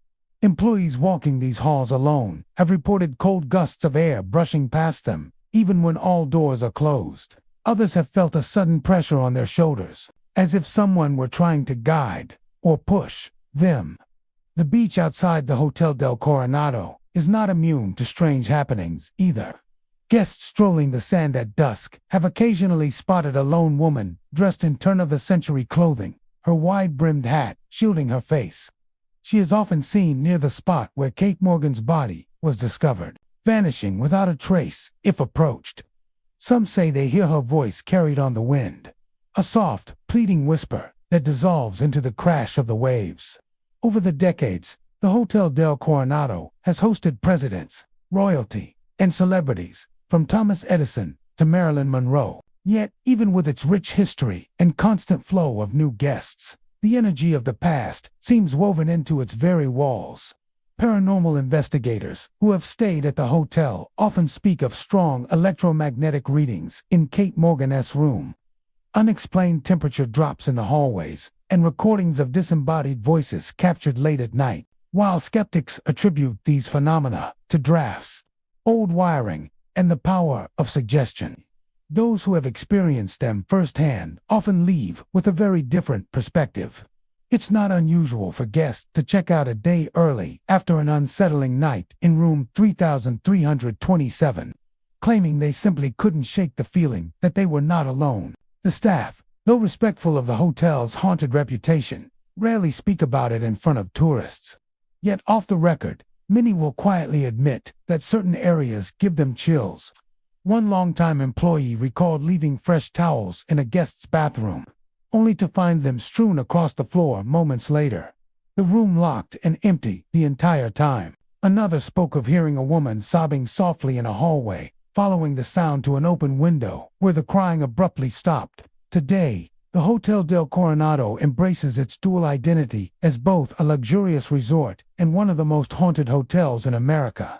Employees walking these halls alone have reported cold gusts of air brushing past them, even when all doors are closed. Others have felt a sudden pressure on their shoulders, as if someone were trying to guide or push them. The beach outside the Hotel del Coronado is not immune to strange happenings either. Guests strolling the sand at dusk have occasionally spotted a lone woman dressed in turn-of-the-century clothing, her wide-brimmed hat shielding her face. She is often seen near the spot where Kate Morgan's body was discovered, vanishing without a trace if approached. Some say they hear her voice carried on the wind. a soft, pleading whisper that dissolves into the crash of the waves. Over the decades, the Hotel del Coronado has hosted presidents, royalty, and celebrities, from Thomas Edison to Marilyn Monroe. Yet, even with its rich history and constant flow of new guests, the energy of the past seems woven into its very walls. Paranormal investigators who have stayed at the hotel often speak of strong electromagnetic readings in Kate Morgan's room, unexplained temperature drops in the hallways, and recordings of disembodied voices captured late at night, while skeptics attribute these phenomena to drafts, old wiring, and the power of suggestion. Those who have experienced them firsthand often leave with a very different perspective. It's not unusual for guests to check out a day early after an unsettling night in room 3327, claiming they simply couldn't shake the feeling that they were not alone. The staff, though respectful of the hotel's haunted reputation, rarely speak about it in front of tourists. Yet off the record, many will quietly admit that certain areas give them chills. One longtime employee recalled leaving fresh towels in a guest's bathroom, only to find them strewn across the floor moments later. The room locked and empty the entire time. Another spoke of hearing a woman sobbing softly in a hallway, following the sound to an open window, where the crying abruptly stopped. Today, the Hotel del Coronado embraces its dual identity as both a luxurious resort and one of the most haunted hotels in America.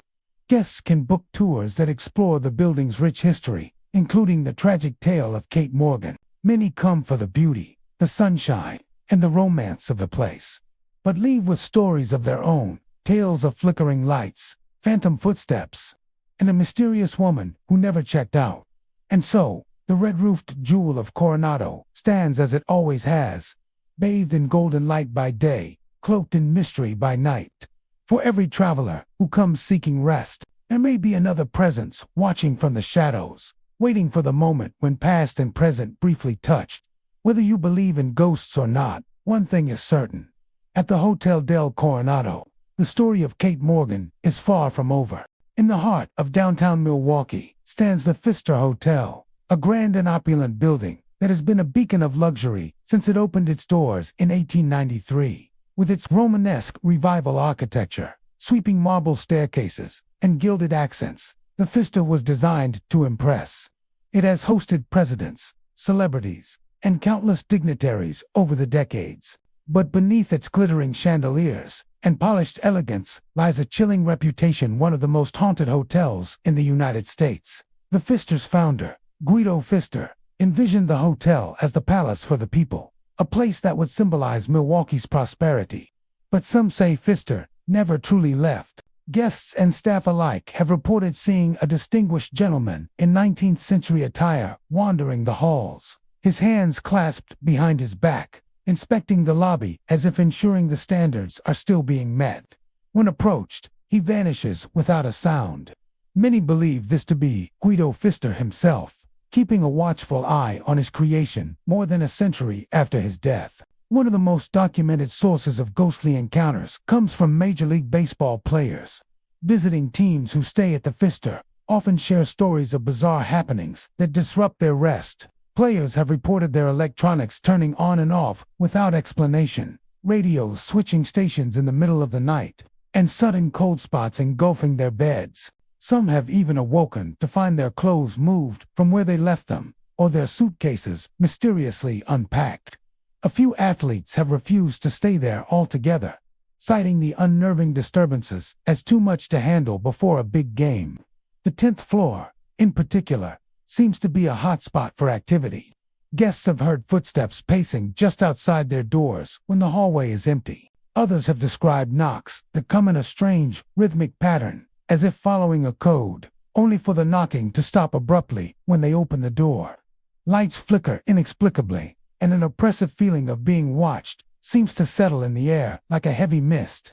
Guests can book tours that explore the building's rich history, including the tragic tale of Kate Morgan. Many come for the beauty, the sunshine, and the romance of the place, but leave with stories of their own, tales of flickering lights, phantom footsteps, and a mysterious woman who never checked out. And so, the red-roofed jewel of Coronado stands as it always has, bathed in golden light by day, cloaked in mystery by night. For every traveler who comes seeking rest, there may be another presence watching from the shadows, waiting for the moment when past and present briefly touch. Whether you believe in ghosts or not, one thing is certain. At the Hotel del Coronado, the story of Kate Morgan is far from over. In the heart of downtown Milwaukee stands the Pfister Hotel, a grand and opulent building that has been a beacon of luxury since it opened its doors in 1893. With its Romanesque revival architecture, sweeping marble staircases, and gilded accents, the Pfister was designed to impress. It has hosted presidents, celebrities, and countless dignitaries over the decades. But beneath its glittering chandeliers and polished elegance lies a chilling reputation, one of the most haunted hotels in the United States. The Pfister's founder, Guido Pfister, envisioned the hotel as the palace for the people, a place that would symbolize Milwaukee's prosperity. But some say Pfister never truly left. Guests and staff alike have reported seeing a distinguished gentleman in 19th-century attire wandering the halls, his hands clasped behind his back, inspecting the lobby as if ensuring the standards are still being met. When approached, he vanishes without a sound. Many believe this to be Guido Pfister himself, keeping a watchful eye on his creation more than a century after his death. One of the most documented sources of ghostly encounters comes from Major League Baseball players. Visiting teams who stay at the Pfister often share stories of bizarre happenings that disrupt their rest. Players have reported their electronics turning on and off without explanation, radios switching stations in the middle of the night, and sudden cold spots engulfing their beds. Some have even awoken to find their clothes moved from where they left them, or their suitcases mysteriously unpacked. A few athletes have refused to stay there altogether, citing the unnerving disturbances as too much to handle before a big game. The 10th floor, in particular, seems to be a hotspot for activity. Guests have heard footsteps pacing just outside their doors when the hallway is empty. Others have described knocks that come in a strange, rhythmic pattern, as if following a code, only for the knocking to stop abruptly when they open the door. Lights flicker inexplicably, and an oppressive feeling of being watched seems to settle in the air like a heavy mist.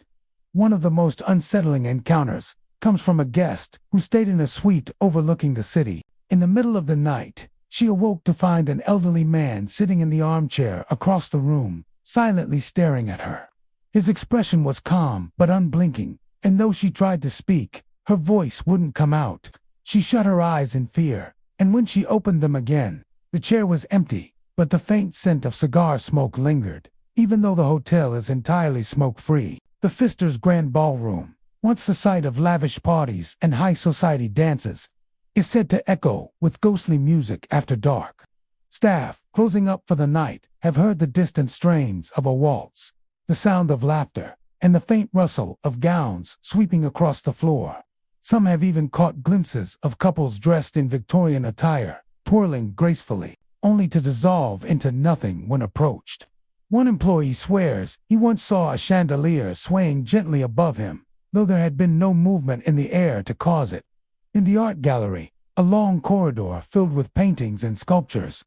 One of the most unsettling encounters comes from a guest who stayed in a suite overlooking the city. In the middle of the night, she awoke to find an elderly man sitting in the armchair across the room, silently staring at her. His expression was calm but unblinking, and though she tried to speak, her voice wouldn't come out. She shut her eyes in fear, and when she opened them again, the chair was empty, but the faint scent of cigar smoke lingered. Even though the hotel is entirely smoke-free, the Pfister's Grand Ballroom, once the site of lavish parties and high society dances, is said to echo with ghostly music after dark. Staff, closing up for the night, have heard the distant strains of a waltz, the sound of laughter, and the faint rustle of gowns sweeping across the floor. Some have even caught glimpses of couples dressed in Victorian attire, twirling gracefully, only to dissolve into nothing when approached. One employee swears he once saw a chandelier swaying gently above him, though there had been no movement in the air to cause it. In the art gallery, a long corridor filled with paintings and sculptures,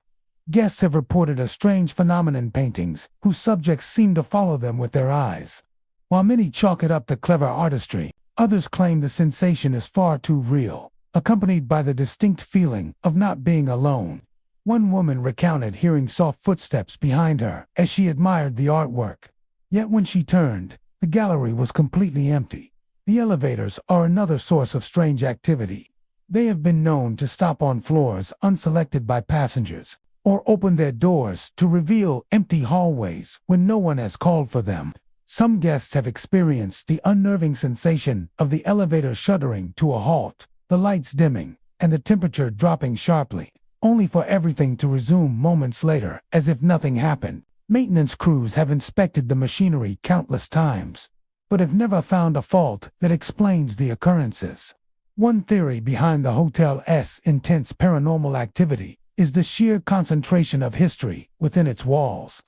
guests have reported a strange phenomenon: paintings whose subjects seem to follow them with their eyes. While many chalk it up to clever artistry, others claim the sensation is far too real, accompanied by the distinct feeling of not being alone. One woman recounted hearing soft footsteps behind her as she admired the artwork. Yet when she turned, the gallery was completely empty. The elevators are another source of strange activity. They have been known to stop on floors unselected by passengers, or open their doors to reveal empty hallways when no one has called for them. Some guests have experienced the unnerving sensation of the elevator shuddering to a halt, the lights dimming, and the temperature dropping sharply, only for everything to resume moments later as if nothing happened. Maintenance crews have inspected the machinery countless times, but have never found a fault that explains the occurrences. One theory behind the hotel's intense paranormal activity is the sheer concentration of history within its walls.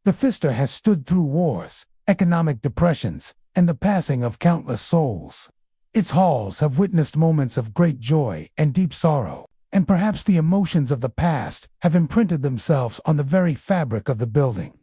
The Pfister has stood through wars, economic depressions, and the passing of countless souls. Its halls have witnessed moments of great joy and deep sorrow, and perhaps the emotions of the past have imprinted themselves on the very fabric of the building.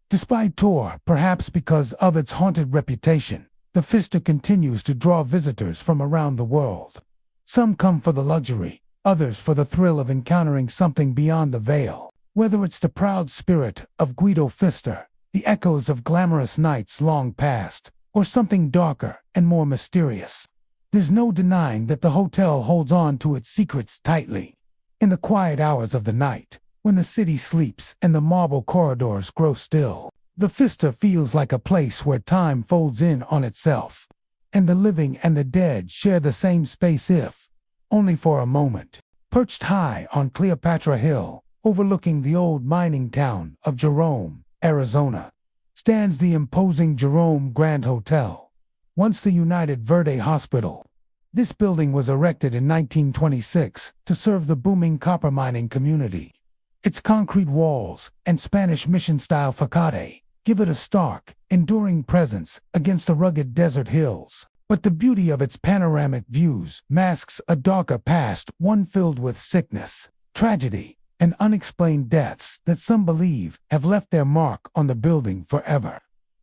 Despite tour, perhaps because of its haunted reputation, the Pfister continues to draw visitors from around the world. Some come for the luxury, others for the thrill of encountering something beyond the veil. Whether it's the proud spirit of Guido Pfister, the echoes of glamorous nights long past, or something darker and more mysterious, there's no denying that the hotel holds on to its secrets tightly. In the quiet hours of the night, when the city sleeps and the marble corridors grow still, the Pfister feels like a place where time folds in on itself, and the living and the dead share the same space, if only for a moment. Perched high on Cleopatra Hill, overlooking the old mining town of Jerome, Arizona, stands the imposing Jerome Grand Hotel, once the United Verde Hospital. This building was erected in 1926 to serve the booming copper mining community. Its concrete walls and Spanish mission-style facade give it a stark, enduring presence against the rugged desert hills. But the beauty of its panoramic views masks a darker past, one filled with sickness, tragedy, and unexplained deaths that some believe have left their mark on the building forever.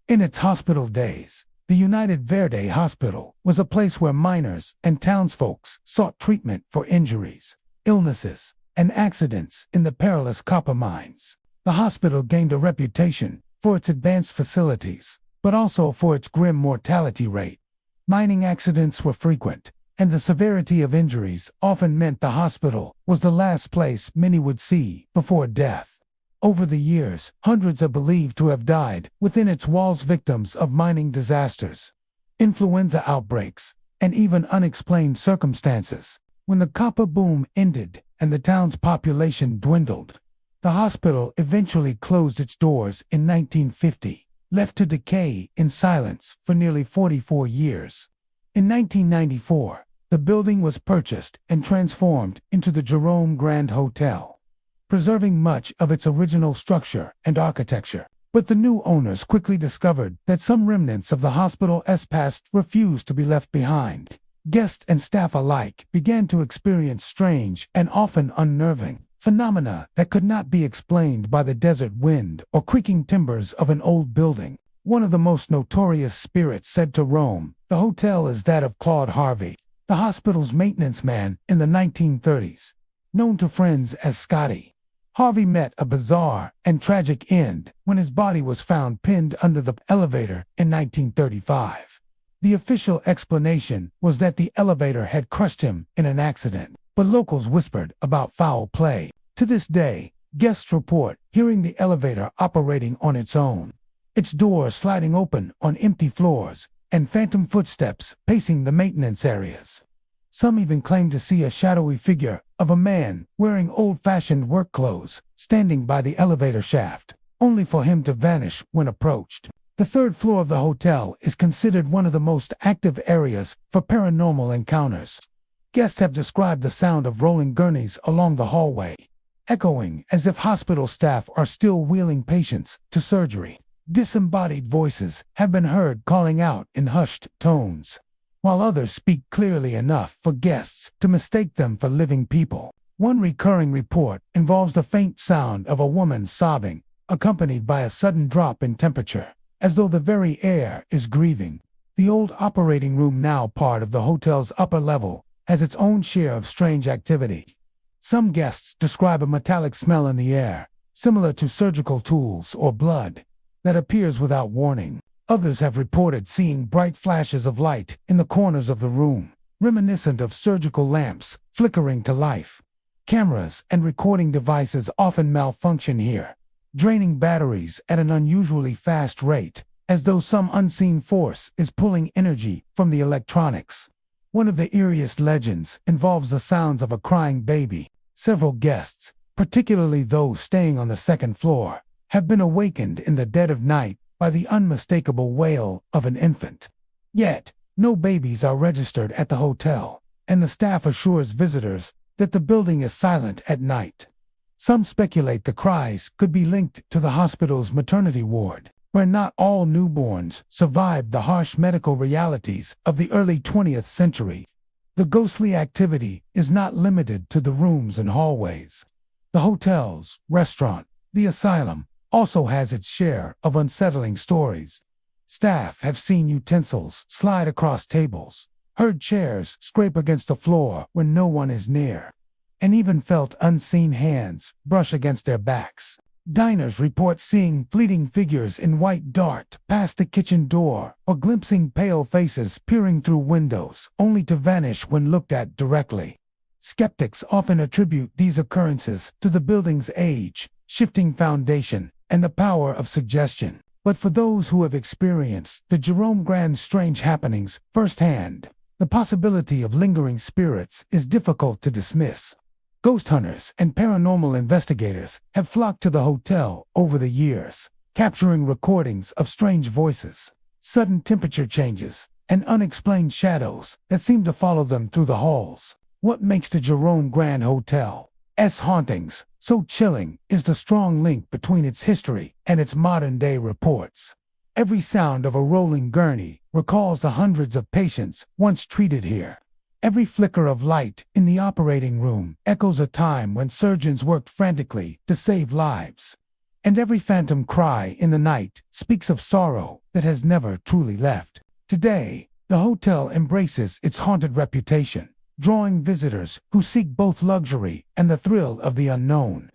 In its hospital days, the United Verde Hospital was a place where miners and townsfolk sought treatment for injuries, illnesses, and accidents in the perilous copper mines. The hospital gained a reputation for its advanced facilities, but also for its grim mortality rate. Mining accidents were frequent, and the severity of injuries often meant the hospital was the last place many would see before death. Over the years, hundreds are believed to have died within its walls, victims of mining disasters, influenza outbreaks, and even unexplained circumstances. When the copper boom ended and the town's population dwindled, the hospital eventually closed its doors in 1950. Left to decay in silence for nearly 44 years. In 1994, the building was purchased and transformed into the Jerome Grand Hotel, preserving much of its original structure and architecture. But the new owners quickly discovered that some remnants of the hospital's past refused to be left behind. Guests and staff alike began to experience strange and often unnerving phenomena that could not be explained by the desert wind or creaking timbers of an old building. One of the most notorious spirits said to roam the hotel is that of Claude Harvey, the hospital's maintenance man in the 1930s. Known to friends as Scotty, Harvey met a bizarre and tragic end when his body was found pinned under the elevator in 1935. The official explanation was that the elevator had crushed him in an accident, but locals whispered about foul play. To this day, Guests report hearing the elevator operating on its own, its doors sliding open on empty floors, and phantom footsteps pacing the maintenance areas. Some even claim to see a shadowy figure of a man wearing old-fashioned work clothes standing by the elevator shaft, only for him to vanish when approached. The third floor of the hotel is considered one of the most active areas for paranormal encounters. Guests have described the sound of rolling gurneys along the hallway, echoing as if hospital staff are still wheeling patients to surgery. Disembodied voices have been heard calling out in hushed tones, while others speak clearly enough for guests to mistake them for living people. One recurring report involves the faint sound of a woman sobbing, accompanied by a sudden drop in temperature, as though the very air is grieving. The old operating room, now part of the hotel's upper level, has its own share of strange activity. Some guests describe a metallic smell in the air, similar to surgical tools or blood, that appears without warning. Others have reported seeing bright flashes of light in the corners of the room, reminiscent of surgical lamps flickering to life. Cameras and recording devices often malfunction here, draining batteries at an unusually fast rate, as though some unseen force is pulling energy from the electronics. One of the eeriest legends involves the sounds of a crying baby. Several guests, particularly those staying on the second floor, have been awakened in the dead of night by the unmistakable wail of an infant. Yet, no babies are registered at the hotel, and the staff assures visitors that the building is silent at night. Some speculate the cries could be linked to the hospital's maternity ward, where not all newborns survived the harsh medical realities of the early 20th century. The ghostly activity is not limited to the rooms and hallways. The hotel's restaurant, the asylum, also has its share of unsettling stories. Staff have seen utensils slide across tables, heard chairs scrape against the floor when no one is near, and even felt unseen hands brush against their backs. Diners report seeing fleeting figures in white dart past the kitchen door, or glimpsing pale faces peering through windows, only to vanish when looked at directly. Skeptics often attribute these occurrences to the building's age, shifting foundation, and the power of suggestion. But for those who have experienced the Jerome Grand's strange happenings firsthand, the possibility of lingering spirits is difficult to dismiss. Ghost hunters and paranormal investigators have flocked to the hotel over the years, capturing recordings of strange voices, sudden temperature changes, and unexplained shadows that seem to follow them through the halls. What makes the Jerome Grand Hotel's hauntings so chilling is the strong link between its history and its modern-day reports. Every sound of a rolling gurney recalls the hundreds of patients once treated here. Every flicker of light in the operating room echoes a time when surgeons worked frantically to save lives. And every phantom cry in the night speaks of sorrow that has never truly left. Today, the hotel embraces its haunted reputation, drawing visitors who seek both luxury and the thrill of the unknown.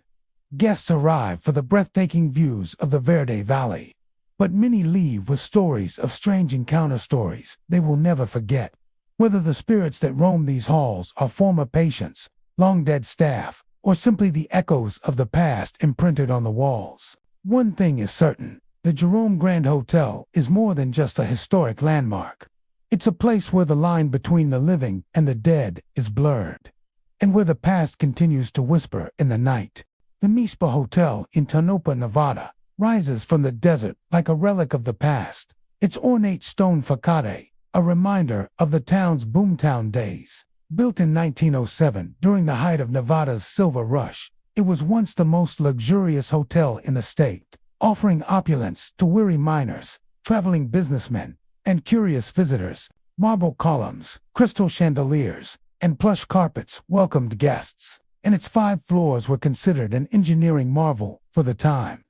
Guests arrive for the breathtaking views of the Verde Valley, but many leave with stories of strange encounter, stories they will never forget. Whether the spirits that roam these halls are former patients, long-dead staff, or simply the echoes of the past imprinted on the walls, one thing is certain: the Jerome Grand Hotel is more than just a historic landmark. It's a place where the line between the living and the dead is blurred, and where the past continues to whisper in the night. The Mispa Hotel in Tonopah, Nevada, rises from the desert like a relic of the past, its ornate stone facade a reminder of the town's boomtown days. Built in 1907 during the height of Nevada's silver rush, it was once the most luxurious hotel in the state, offering opulence to weary miners, traveling businessmen, and curious visitors. Marble columns, crystal chandeliers, and plush carpets welcomed guests, and its 5 floors were considered an engineering marvel for the time.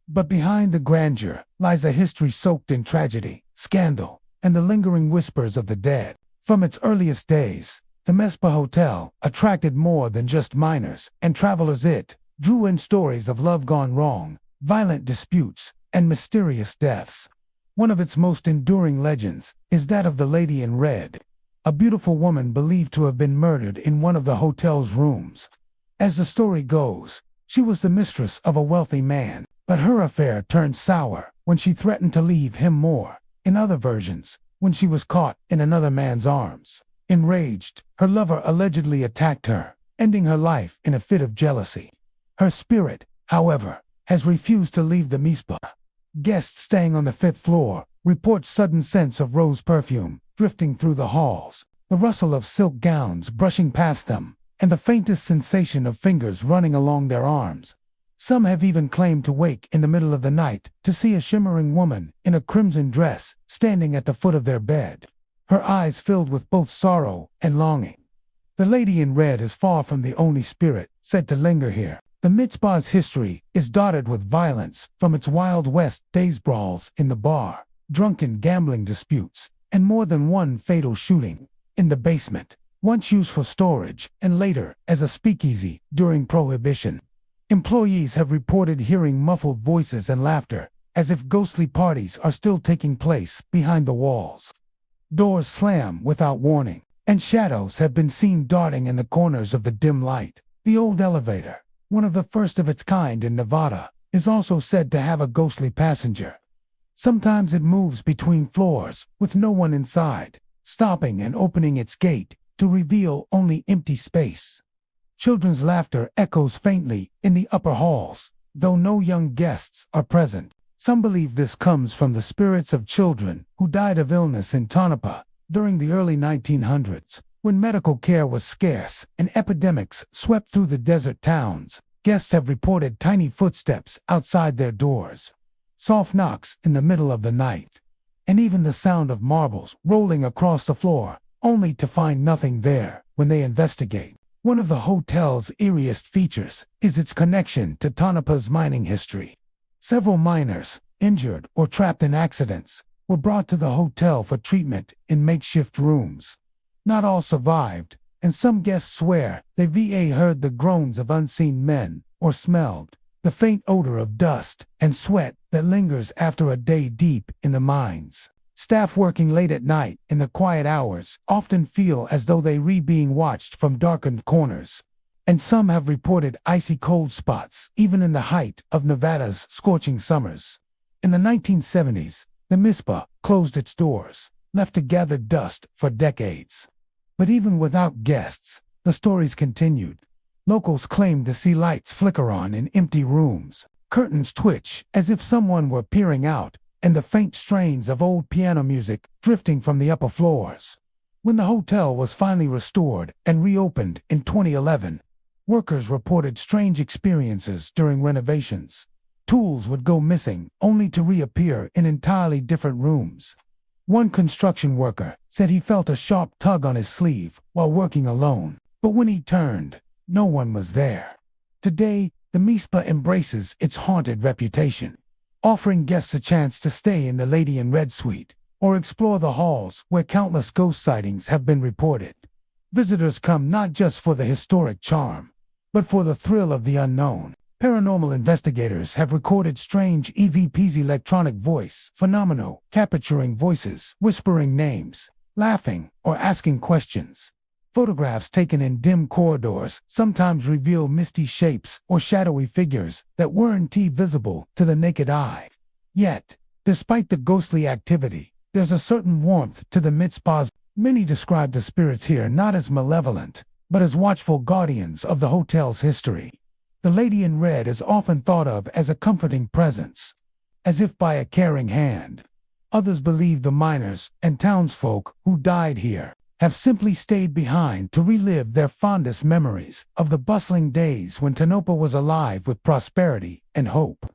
But behind the grandeur lies a history soaked in tragedy, scandal, and the lingering whispers of the dead. From its earliest days, the Mispa Hotel attracted more than just miners and travelers. It drew in stories of love gone wrong, violent disputes, and mysterious deaths. One of its most enduring legends is that of the Lady in Red, a beautiful woman believed to have been murdered in one of the hotel's rooms. As the story goes, She was the mistress of a wealthy man, but her affair turned sour when she threatened to leave him more. In other versions, when she was caught in another man's arms. Enraged, her lover allegedly attacked her, ending her life in a fit of jealousy. Her spirit, however, has refused to leave the Mizpah. Guests staying on the 5th floor report sudden scents of rose perfume drifting through the halls, the rustle of silk gowns brushing past them, and the faintest sensation of fingers running along their arms. Some have even claimed to wake in the middle of the night to see a shimmering woman in a crimson dress standing at the foot of their bed, her eyes filled with both sorrow and longing. The lady in red is far from the only spirit said to linger here. The Mizpah's history is dotted with violence, from its Wild West days brawls in the bar, drunken gambling disputes, and more than one fatal shooting in the basement, once used for storage and later as a speakeasy during Prohibition. Employees have reported hearing muffled voices and laughter, as if ghostly parties are still taking place behind the walls. Doors slam without warning, and shadows have been seen darting in the corners of the dim light. The old elevator, one of the first of its kind in Nevada, is also said to have a ghostly passenger. Sometimes it moves between floors with no one inside, stopping and opening its gate to reveal only empty space. Children's laughter echoes faintly in the upper halls, though no young guests are present. Some believe this comes from the spirits of children who died of illness in Tonopah during the early 1900s, when medical care was scarce and epidemics swept through the desert towns. Guests have reported tiny footsteps outside their doors, soft knocks in the middle of the night, and even the sound of marbles rolling across the floor, only to find nothing there when they investigate. One of the hotel's eeriest features is its connection to Tonopah's mining history. Several miners, injured or trapped in accidents, were brought to the hotel for treatment in makeshift rooms. Not all survived, and some guests swear they heard the groans of unseen men or smelled the faint odor of dust and sweat that lingers after a day deep in the mines. Staff working late at night in the quiet hours often feel as though they are being watched from darkened corners, and some have reported icy cold spots even in the height of Nevada's scorching summers. In the 1970s, the Mizpah closed its doors, left to gather dust for decades. But even without guests, the stories continued. Locals claimed to see lights flicker on in empty rooms, curtains twitch as if someone were peering out, and the faint strains of old piano music drifting from the upper floors. When the hotel was finally restored and reopened in 2011, workers reported strange experiences during renovations. Tools would go missing only to reappear in entirely different rooms. One construction worker said he felt a sharp tug on his sleeve while working alone, but when he turned, no one was there. Today, the Mizpah embraces its haunted reputation, offering guests a chance to stay in the Lady in Red suite or explore the halls where countless ghost sightings have been reported. Visitors come not just for the historic charm, but for the thrill of the unknown. Paranormal investigators have recorded strange EVP's electronic voice phenomena, capturing voices, whispering names, laughing, or asking questions. Photographs taken in dim corridors sometimes reveal misty shapes or shadowy figures that weren't visible to the naked eye. Yet, despite the ghostly activity, there's a certain warmth to the Mizpahs. Many describe the spirits here not as malevolent, but as watchful guardians of the hotel's history. The Lady in Red is often thought of as a comforting presence, as if by a caring hand. Others believe the miners and townsfolk who died here have simply stayed behind to relive their fondest memories of the bustling days when Tonopah was alive with prosperity and hope.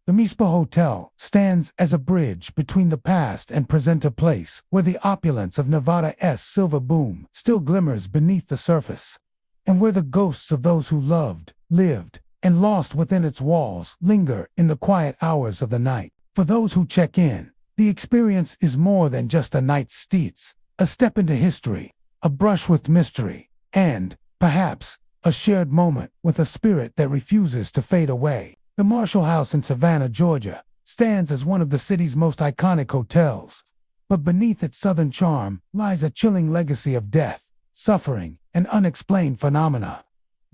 The Mizpah Hotel stands as a bridge between the past and present, a place where the opulence of Nevada's silver boom still glimmers beneath the surface, and where the ghosts of those who loved, lived, and lost within its walls linger in the quiet hours of the night. For those who check in, the experience is more than just a night's steets, a step into history, a brush with mystery, and, perhaps, a shared moment with a spirit that refuses to fade away. The Marshall House in Savannah, Georgia, stands as one of the city's most iconic hotels, but beneath its southern charm lies a chilling legacy of death, suffering, and unexplained phenomena.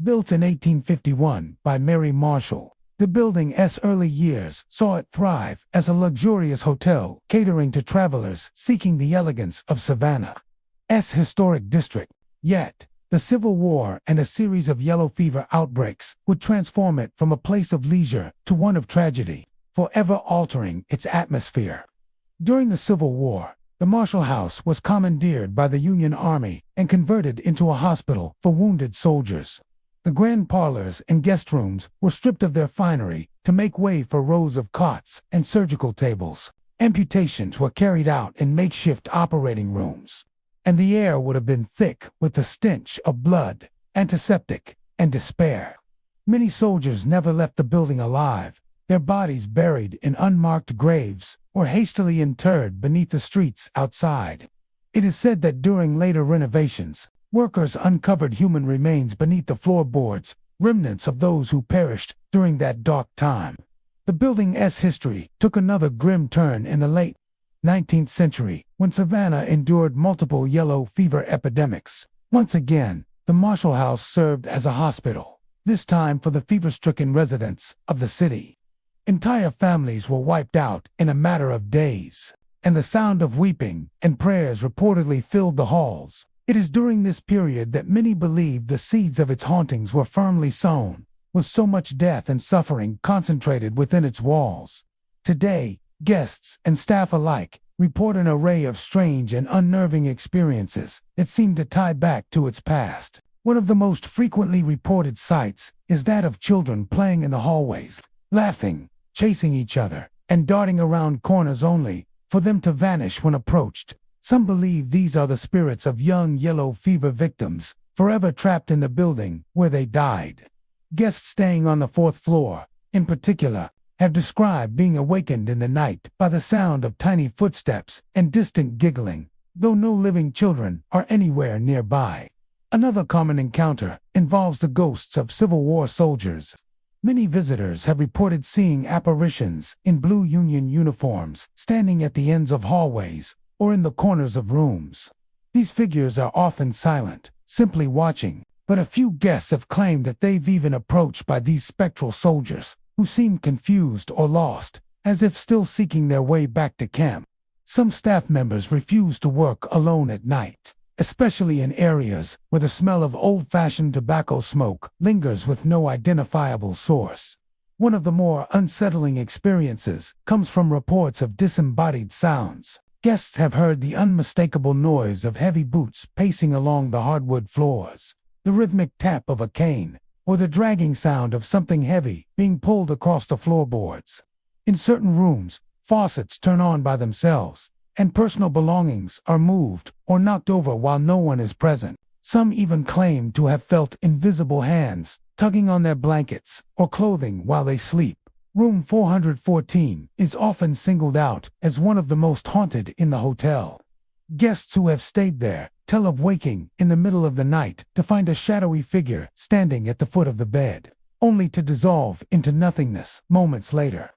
Built in 1851 by Mary Marshall, the building's early years saw it thrive as a luxurious hotel catering to travelers seeking the elegance of Savannah's historic district. Yet, the Civil War and a series of yellow fever outbreaks would transform it from a place of leisure to one of tragedy, forever altering its atmosphere. During the Civil War, the Marshall House was commandeered by the Union Army and converted into a hospital for wounded soldiers. The grand parlors and guest rooms were stripped of their finery to make way for rows of cots and surgical tables. Amputations were carried out in makeshift operating rooms, and the air would have been thick with the stench of blood, antiseptic, and despair. Many soldiers never left the building alive, their bodies buried in unmarked graves or hastily interred beneath the streets outside. It is said that during later renovations, workers uncovered human remains beneath the floorboards, remnants of those who perished during that dark time. The building's history took another grim turn in the late 19th century when Savannah endured multiple yellow fever epidemics. Once again, the Marshall House served as a hospital, this time for the fever-stricken residents of the city. Entire families were wiped out in a matter of days, and the sound of weeping and prayers reportedly filled the halls. It is during this period that many believe the seeds of its hauntings were firmly sown, with so much death and suffering concentrated within its walls. Today, guests and staff alike report an array of strange and unnerving experiences that seem to tie back to its past. One of the most frequently reported sights is that of children playing in the hallways, laughing, chasing each other, and darting around corners only for them to vanish when approached. Some believe these are the spirits of young yellow fever victims, forever trapped in the building where they died. Guests staying on the 4th floor, in particular, have described being awakened in the night by the sound of tiny footsteps and distant giggling, though no living children are anywhere nearby. Another common encounter involves the ghosts of Civil War soldiers. Many visitors have reported seeing apparitions in blue Union uniforms standing at the ends of hallways or in the corners of rooms. These figures are often silent, simply watching, but a few guests have claimed that they've even approached by these spectral soldiers, who seem confused or lost, as if still seeking their way back to camp. Some staff members refuse to work alone at night, especially in areas where the smell of old-fashioned tobacco smoke lingers with no identifiable source. One of the more unsettling experiences comes from reports of disembodied sounds. Guests have heard the unmistakable noise of heavy boots pacing along the hardwood floors, the rhythmic tap of a cane, or the dragging sound of something heavy being pulled across the floorboards. In certain rooms, faucets turn on by themselves, and personal belongings are moved or knocked over while no one is present. Some even claim to have felt invisible hands tugging on their blankets or clothing while they sleep. Room 414 is often singled out as one of the most haunted in the hotel. Guests who have stayed there tell of waking in the middle of the night to find a shadowy figure standing at the foot of the bed, only to dissolve into nothingness moments later.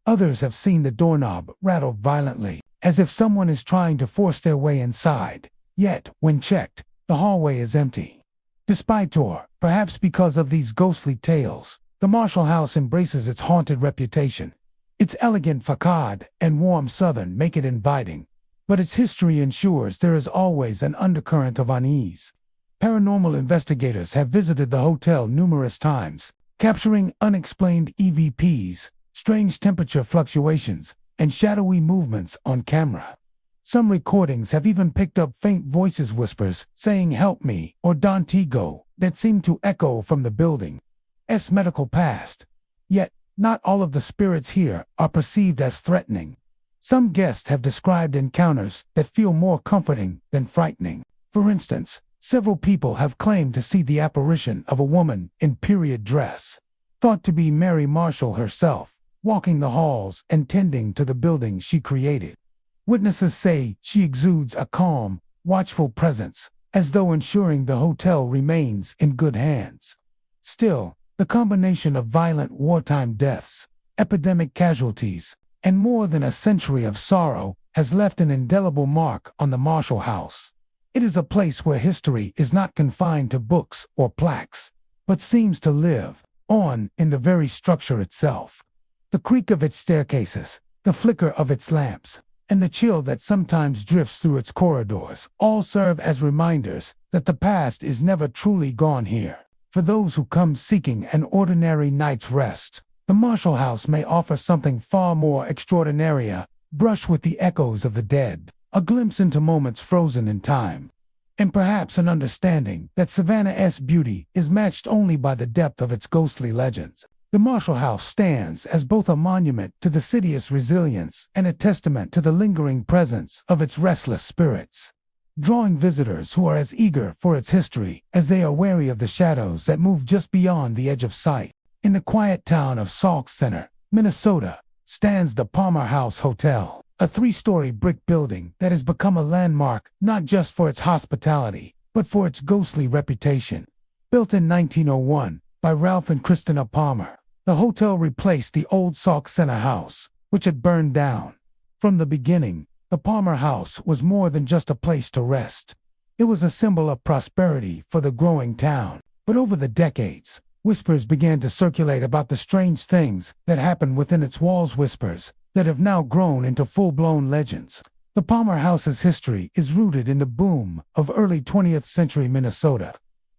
Others have seen the doorknob rattle violently, as if someone is trying to force their way inside. Yet, when checked, the hallway is empty. Despite or perhaps because of these ghostly tales, the Marshall House embraces its haunted reputation. Its elegant facade and warm southern make it inviting, but its history ensures there is always an undercurrent of unease. Paranormal investigators have visited the hotel numerous times, capturing unexplained EVPs, strange temperature fluctuations, and shadowy movements on camera. Some recordings have even picked up faint voices whispers saying "help me" or "Dantigo" that seem to echo from the building's medical past. Yet, not all of the spirits here are perceived as threatening. Some guests have described encounters that feel more comforting than frightening. For instance, several people have claimed to see the apparition of a woman in period dress, thought to be Mary Marshall herself, walking the halls and tending to the building she created. Witnesses say she exudes a calm, watchful presence, as though ensuring the hotel remains in good hands. Still, the combination of violent wartime deaths, epidemic casualties, and more than a century of sorrow has left an indelible mark on the Marshall House. It is a place where history is not confined to books or plaques, but seems to live on in the very structure itself. The creak of its staircases, the flicker of its lamps, and the chill that sometimes drifts through its corridors all serve as reminders that the past is never truly gone here. For those who come seeking an ordinary night's rest, the Marshall House may offer something far more extraordinary: a brush with the echoes of the dead, a glimpse into moments frozen in time, and perhaps an understanding that Savannah's beauty is matched only by the depth of its ghostly legends. The Marshall House stands as both a monument to the city's resilience and a testament to the lingering presence of its restless spirits, drawing visitors who are as eager for its history as they are wary of the shadows that move just beyond the edge of sight. In the quiet town of Sauk Center, Minnesota, stands the Palmer House Hotel, a 3-story brick building that has become a landmark not just for its hospitality, but for its ghostly reputation. Built in 1901 by Ralph and Christina Palmer, the hotel replaced the old Sauk Center house, which had burned down. From the beginning, the Palmer House was more than just a place to rest. It was a symbol of prosperity for the growing town. But over the decades, whispers began to circulate about the strange things that happened within its walls, whispers that have now grown into full-blown legends. The Palmer House's history is rooted in the boom of early 20th century Minnesota.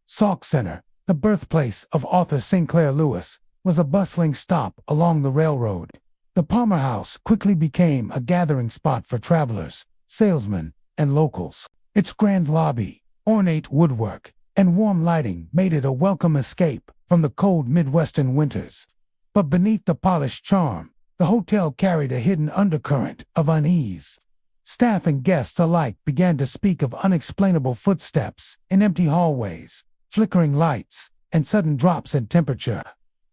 Sauk Center, the birthplace of author Sinclair Lewis, was a bustling stop along the railroad. The Palmer House quickly became a gathering spot for travelers, salesmen, and locals. Its grand lobby, ornate woodwork, and warm lighting made it a welcome escape from the cold Midwestern winters. But beneath the polished charm, the hotel carried a hidden undercurrent of unease. Staff and guests alike began to speak of unexplainable footsteps in empty hallways, flickering lights, and sudden drops in temperature.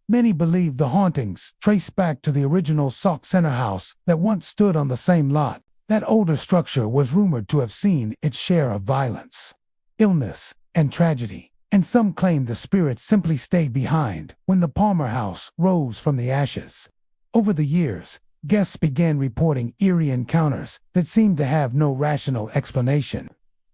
Many believed the hauntings traced back to the original Sauk Center house that once stood on the same lot. That older structure was rumored to have seen its share of violence, illness, and tragedy, and some claimed the spirits simply stayed behind when the Palmer House rose from the ashes. Over the years, guests began reporting eerie encounters that seemed to have no rational explanation.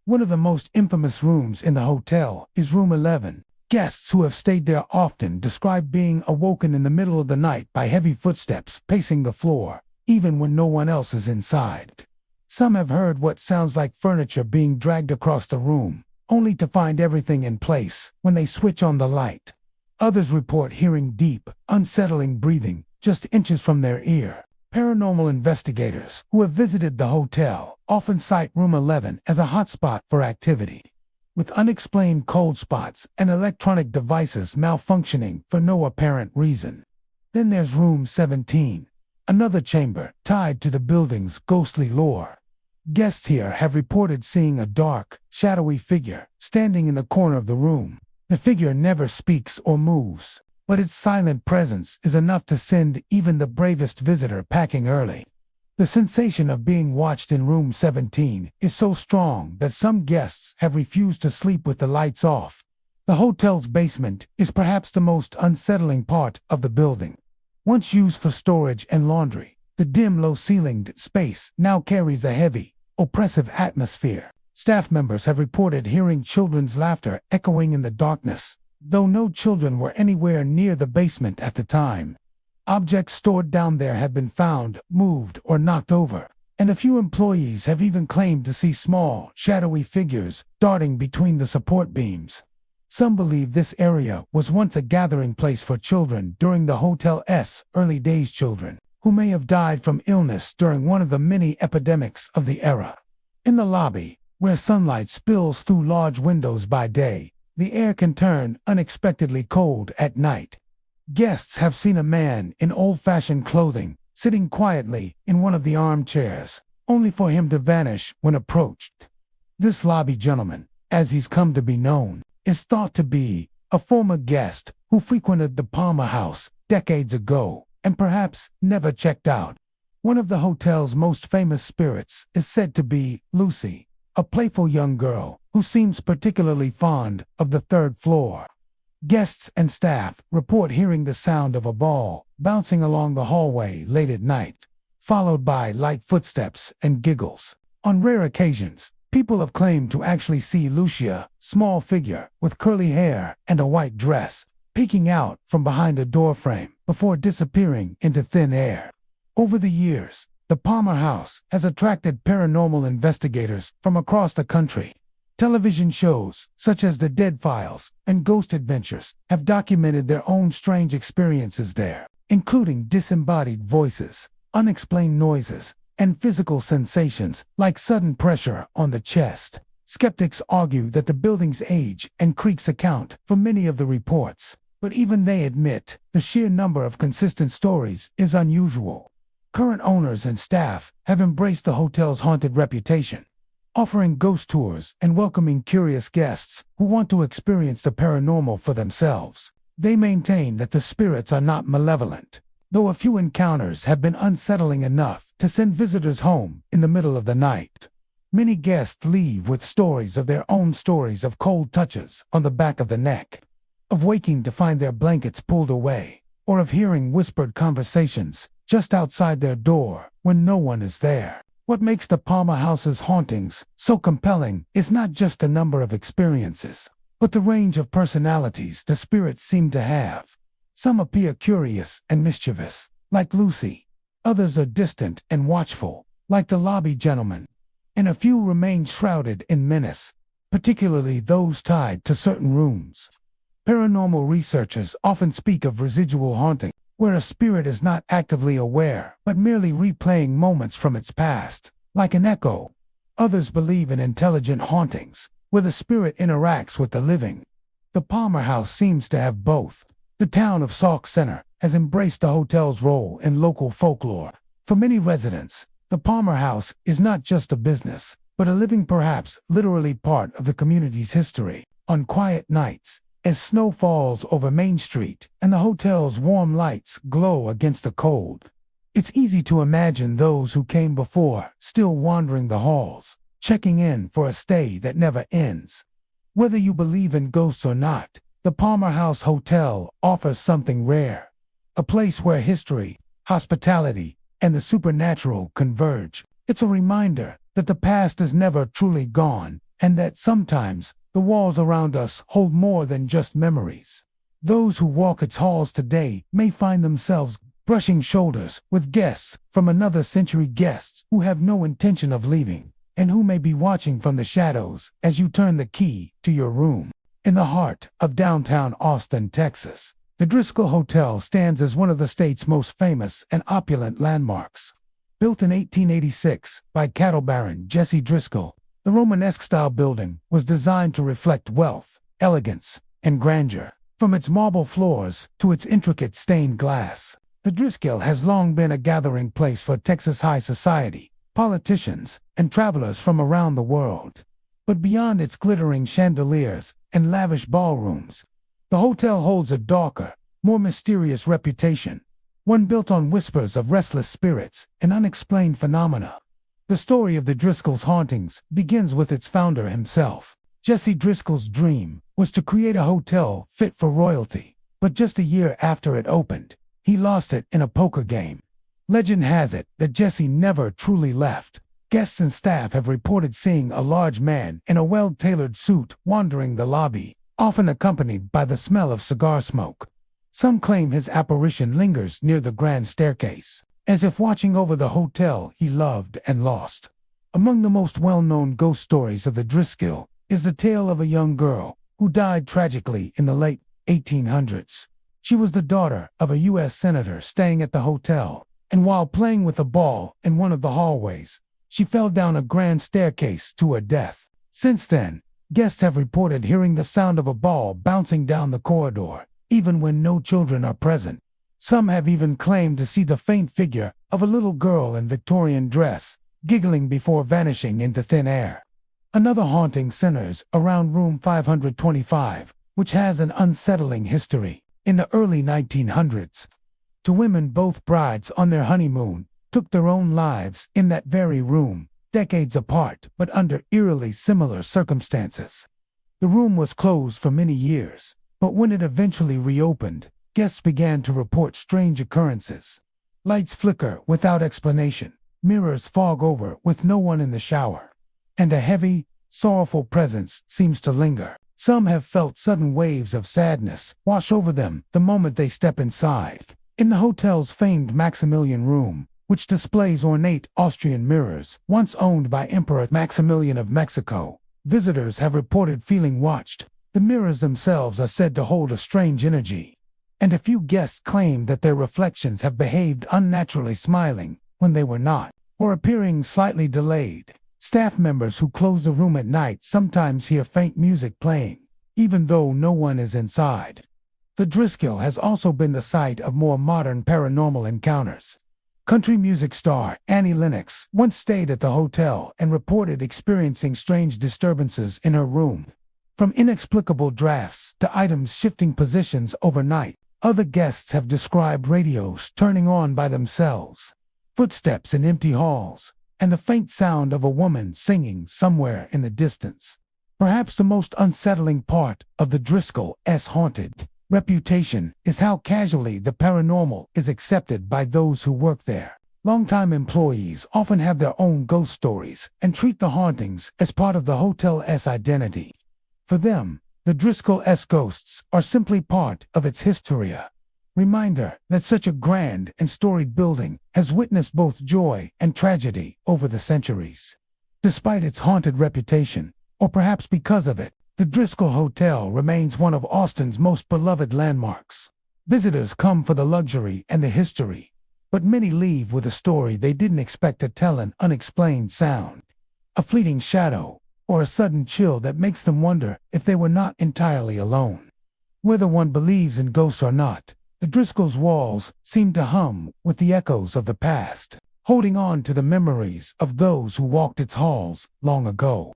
One of the most infamous rooms in the hotel is Room 11. Guests who have stayed there often describe being awoken in the middle of the night by heavy footsteps pacing the floor, even when no one else is inside. Some have heard what sounds like furniture being dragged across the room, only to find everything in place when they switch on the light. Others report hearing deep, unsettling breathing just inches from their ear. Paranormal investigators who have visited the hotel often cite Room 11 as a hotspot for activity, with unexplained cold spots and electronic devices malfunctioning for no apparent reason. Then there's Room 17, another chamber tied to the building's ghostly lore. Guests here have reported seeing a dark, shadowy figure standing in the corner of the room. The figure never speaks or moves, but its silent presence is enough to send even the bravest visitor packing early. The sensation of being watched in Room 17 is so strong that some guests have refused to sleep with the lights off. The hotel's basement is perhaps the most unsettling part of the building. Once used for storage and laundry, the dim, low-ceilinged space now carries a heavy, oppressive atmosphere. Staff members have reported hearing children's laughter echoing in the darkness, though no children were anywhere near the basement at the time. Objects stored down there have been found, moved, or knocked over, and a few employees have even claimed to see small, shadowy figures darting between the support beams. Some believe this area was once a gathering place for children during the hotel's early days, children who may have died from illness during one of the many epidemics of the era. In the lobby, where sunlight spills through large windows by day, the air can turn unexpectedly cold at night. Guests have seen a man in old-fashioned clothing sitting quietly in one of the armchairs, only for him to vanish when approached. This lobby gentleman, as he's come to be known, is thought to be a former guest who frequented the Palmer House decades ago and perhaps never checked out. One of the hotel's most famous spirits is said to be Lucy, a playful young girl who seems particularly fond of the third floor. Guests and staff report hearing the sound of a ball bouncing along the hallway late at night, followed by light footsteps and giggles. On rare occasions, people have claimed to actually see Lucia, small figure with curly hair and a white dress, peeking out from behind a doorframe before disappearing into thin air. Over the years, the Palmer House has attracted paranormal investigators from across the country. Television shows, such as The Dead Files and Ghost Adventures, have documented their own strange experiences there, including disembodied voices, unexplained noises, and physical sensations like sudden pressure on the chest. Skeptics argue that the building's age and creaks account for many of the reports, but even they admit the sheer number of consistent stories is unusual. Current owners and staff have embraced the hotel's haunted reputation, offering ghost tours and welcoming curious guests who want to experience the paranormal for themselves. They maintain that the spirits are not malevolent, though a few encounters have been unsettling enough to send visitors home in the middle of the night. Many guests leave with stories of their own, stories of cold touches on the back of the neck, of waking to find their blankets pulled away, or of hearing whispered conversations just outside their door when no one is there. What makes the Palmer House's hauntings so compelling is not just the number of experiences, but the range of personalities the spirits seem to have. Some appear curious and mischievous, like Lucy. Others are distant and watchful, like the lobby gentleman. And a few remain shrouded in menace, particularly those tied to certain rooms. Paranormal researchers often speak of residual haunting, where a spirit is not actively aware, but merely replaying moments from its past, like an echo. Others believe in intelligent hauntings, where the spirit interacts with the living. The Palmer House seems to have both. The town of Sauk Centre has embraced the hotel's role in local folklore. For many residents, the Palmer House is not just a business, but a living, perhaps literally part of the community's history. On quiet nights, as snow falls over Main Street and the hotel's warm lights glow against the cold, it's easy to imagine those who came before still wandering the halls, checking in for a stay that never ends. Whether you believe in ghosts or not, the Palmer House Hotel offers something rare, a place where history, hospitality, and the supernatural converge. It's a reminder that the past is never truly gone, and that sometimes the walls around us hold more than just memories. Those who walk its halls today may find themselves brushing shoulders with guests from another century, guests who have no intention of leaving, and who may be watching from the shadows as you turn the key to your room. In the heart of downtown Austin, Texas, the Driscoll Hotel stands as one of the state's most famous and opulent landmarks. Built in 1886 by cattle baron Jesse Driscoll, the Romanesque-style building was designed to reflect wealth, elegance, and grandeur. From its marble floors to its intricate stained glass, the Driscoll has long been a gathering place for Texas high society, politicians, and travelers from around the world. But beyond its glittering chandeliers and lavish ballrooms, the hotel holds a darker, more mysterious reputation, one built on whispers of restless spirits and unexplained phenomena. The story of the Driscoll's hauntings begins with its founder himself. Jesse Driscoll's dream was to create a hotel fit for royalty, but just a year after it opened, he lost it in a poker game. Legend has it that Jesse never truly left. Guests and staff have reported seeing a large man in a well-tailored suit wandering the lobby, often accompanied by the smell of cigar smoke. Some claim his apparition lingers near the grand staircase, as if watching over the hotel he loved and lost. Among the most well-known ghost stories of the Driscoll is the tale of a young girl who died tragically in the late 1800s. She was the daughter of a U.S. senator staying at the hotel, and while playing with a ball in one of the hallways, she fell down a grand staircase to her death. Since then, guests have reported hearing the sound of a ball bouncing down the corridor, even when no children are present. Some have even claimed to see the faint figure of a little girl in Victorian dress, giggling before vanishing into thin air. Another haunting centers around room 525, which has an unsettling history. In the early 1900s, two women, both brides on their honeymoon, took their own lives in that very room, decades apart but under eerily similar circumstances. The room was closed for many years, but when it eventually reopened, guests began to report strange occurrences. Lights flicker without explanation, mirrors fog over with no one in the shower, and a heavy, sorrowful presence seems to linger. Some have felt sudden waves of sadness wash over them the moment they step inside. In the hotel's famed Maximilian Room, which displays ornate Austrian mirrors, once owned by Emperor Maximilian of Mexico, visitors have reported feeling watched. The mirrors themselves are said to hold a strange energy, and a few guests claim that their reflections have behaved unnaturally, smiling when they were not, or appearing slightly delayed. Staff members who close the room at night sometimes hear faint music playing, even though no one is inside. The Driscoll has also been the site of more modern paranormal encounters. Country music star Annie Lennox once stayed at the hotel and reported experiencing strange disturbances in her room. From inexplicable drafts to items shifting positions overnight, other guests have described radios turning on by themselves, footsteps in empty halls, and the faint sound of a woman singing somewhere in the distance. Perhaps the most unsettling part of the Driscoll's haunted reputation is how casually the paranormal is accepted by those who work there. Longtime employees often have their own ghost stories and treat the hauntings as part of the hotel's identity. For them, the Driscoll's ghosts are simply part of its history, a reminder that such a grand and storied building has witnessed both joy and tragedy over the centuries. Despite its haunted reputation, or perhaps because of it, the Driscoll Hotel remains one of Austin's most beloved landmarks. Visitors come for the luxury and the history, but many leave with a story they didn't expect to tell, an unexplained sound, a fleeting shadow, or a sudden chill that makes them wonder if they were not entirely alone. Whether one believes in ghosts or not, the Driscoll's walls seem to hum with the echoes of the past, holding on to the memories of those who walked its halls long ago.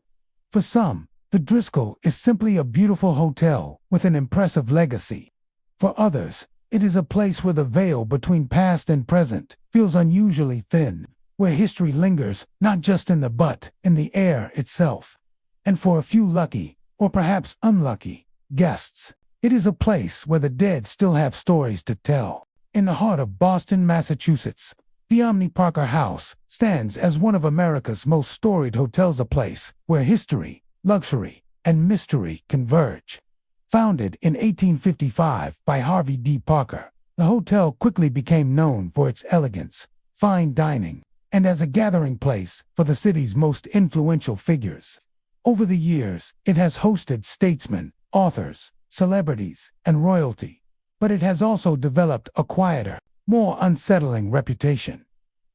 For some, the Driscoll is simply a beautiful hotel with an impressive legacy. For others, it is a place where the veil between past and present feels unusually thin, where history lingers not just in the but in the air itself. And for a few lucky, or perhaps unlucky, guests, it is a place where the dead still have stories to tell. In the heart of Boston, Massachusetts, the Omni Parker House stands as one of America's most storied hotels, a place where history, luxury, and mystery converge. Founded in 1855 by Harvey D. Parker, the hotel quickly became known for its elegance, fine dining, and as a gathering place for the city's most influential figures. Over the years, it has hosted statesmen, authors, celebrities, and royalty, but it has also developed a quieter, more unsettling reputation.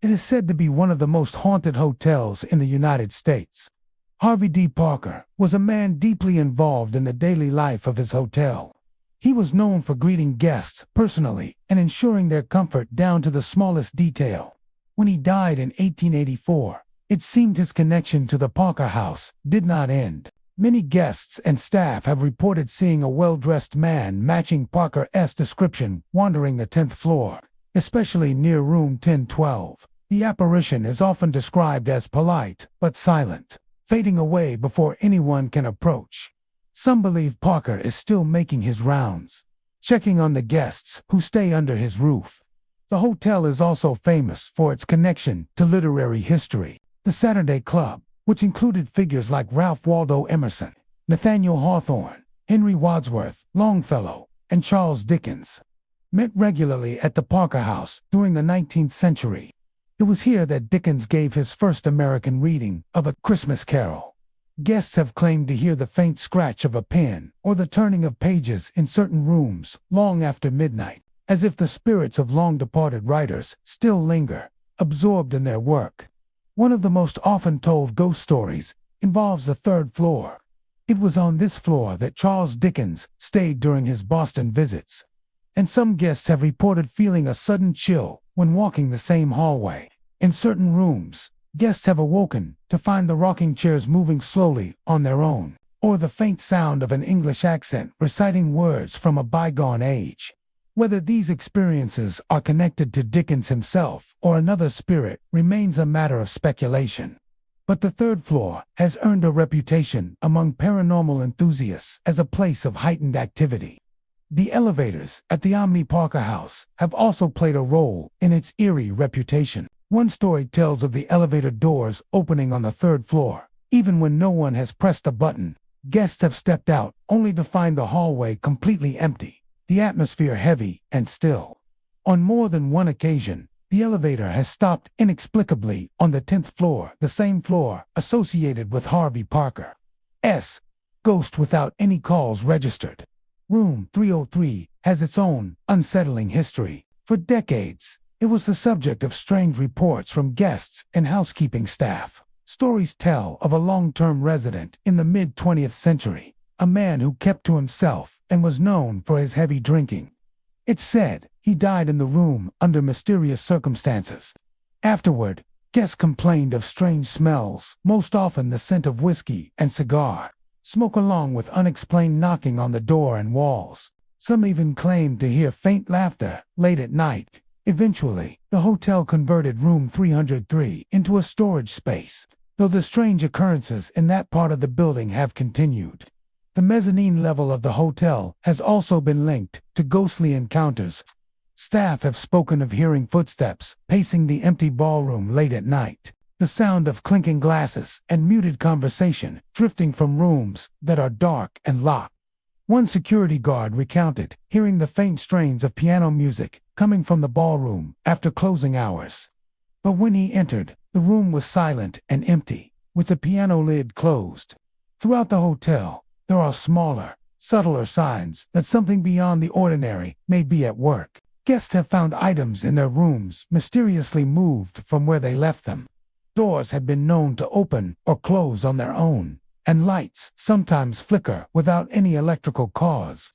It is said to be one of the most haunted hotels in the United States. Harvey D. Parker was a man deeply involved in the daily life of his hotel. He was known for greeting guests personally and ensuring their comfort down to the smallest detail. When he died in 1884, it seemed his connection to the Parker House did not end. Many guests and staff have reported seeing a well-dressed man matching Parker's description wandering the 10th floor, especially near room 1012. The apparition is often described as polite but silent, fading away before anyone can approach. Some believe Parker is still making his rounds, checking on the guests who stay under his roof. The hotel is also famous for its connection to literary history. The Saturday Club, which included figures like Ralph Waldo Emerson, Nathaniel Hawthorne, Henry Wadsworth Longfellow, and Charles Dickens, met regularly at the Parker House during the 19th century. It was here that Dickens gave his first American reading of A Christmas Carol. Guests have claimed to hear the faint scratch of a pen or the turning of pages in certain rooms long after midnight, as if the spirits of long-departed writers still linger, absorbed in their work. One of the most often told ghost stories involves the 3rd floor. It was on this floor that Charles Dickens stayed during his Boston visits, and some guests have reported feeling a sudden chill when walking the same hallway. In certain rooms, guests have awoken to find the rocking chairs moving slowly on their own, or the faint sound of an English accent reciting words from a bygone age. Whether these experiences are connected to Dickens himself or another spirit remains a matter of speculation. But the 3rd floor has earned a reputation among paranormal enthusiasts as a place of heightened activity. The elevators at the Omni Parker House have also played a role in its eerie reputation. One story tells of the elevator doors opening on the 3rd floor, even when no one has pressed a button. Guests have stepped out only to find the hallway completely empty, the atmosphere heavy and still. On more than one occasion, the elevator has stopped inexplicably on the 10th floor, the same floor associated with Harvey Parker's ghost without any calls registered. Room 303 has its own unsettling history. For decades, it was the subject of strange reports from guests and housekeeping staff. Stories tell of a long-term resident in the mid-20th century, a man who kept to himself and was known for his heavy drinking. It's said he died in the room under mysterious circumstances. Afterward, guests complained of strange smells, most often the scent of whiskey and cigar smoke, along with unexplained knocking on the door and walls. Some even claimed to hear faint laughter late at night. Eventually, the hotel converted room 303 into a storage space, though the strange occurrences in that part of the building have continued. The mezzanine level of the hotel has also been linked to ghostly encounters. Staff have spoken of hearing footsteps pacing the empty ballroom late at night, the sound of clinking glasses and muted conversation drifting from rooms that are dark and locked. One security guard recounted hearing the faint strains of piano music coming from the ballroom after closing hours. But when he entered, the room was silent and empty, with the piano lid closed. Throughout the hotel, there are smaller, subtler signs that something beyond the ordinary may be at work. Guests have found items in their rooms mysteriously moved from where they left them. Doors have been known to open or close on their own, and lights sometimes flicker without any electrical cause.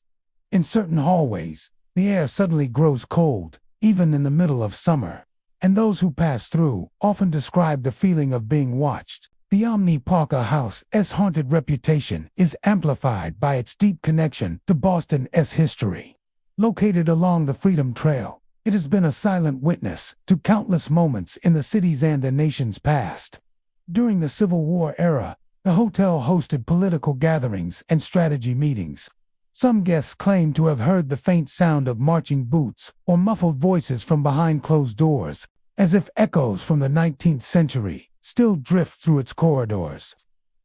In certain hallways, the air suddenly grows cold, even in the middle of summer, and those who pass through often describe the feeling of being watched. The Omni Parker House's haunted reputation is amplified by its deep connection to Boston's history. Located along the Freedom Trail, it has been a silent witness to countless moments in the city's and the nation's past. During the Civil War era, the hotel hosted political gatherings and strategy meetings. Some guests claim to have heard the faint sound of marching boots or muffled voices from behind closed doors, as if echoes from the 19th century still drift through its corridors.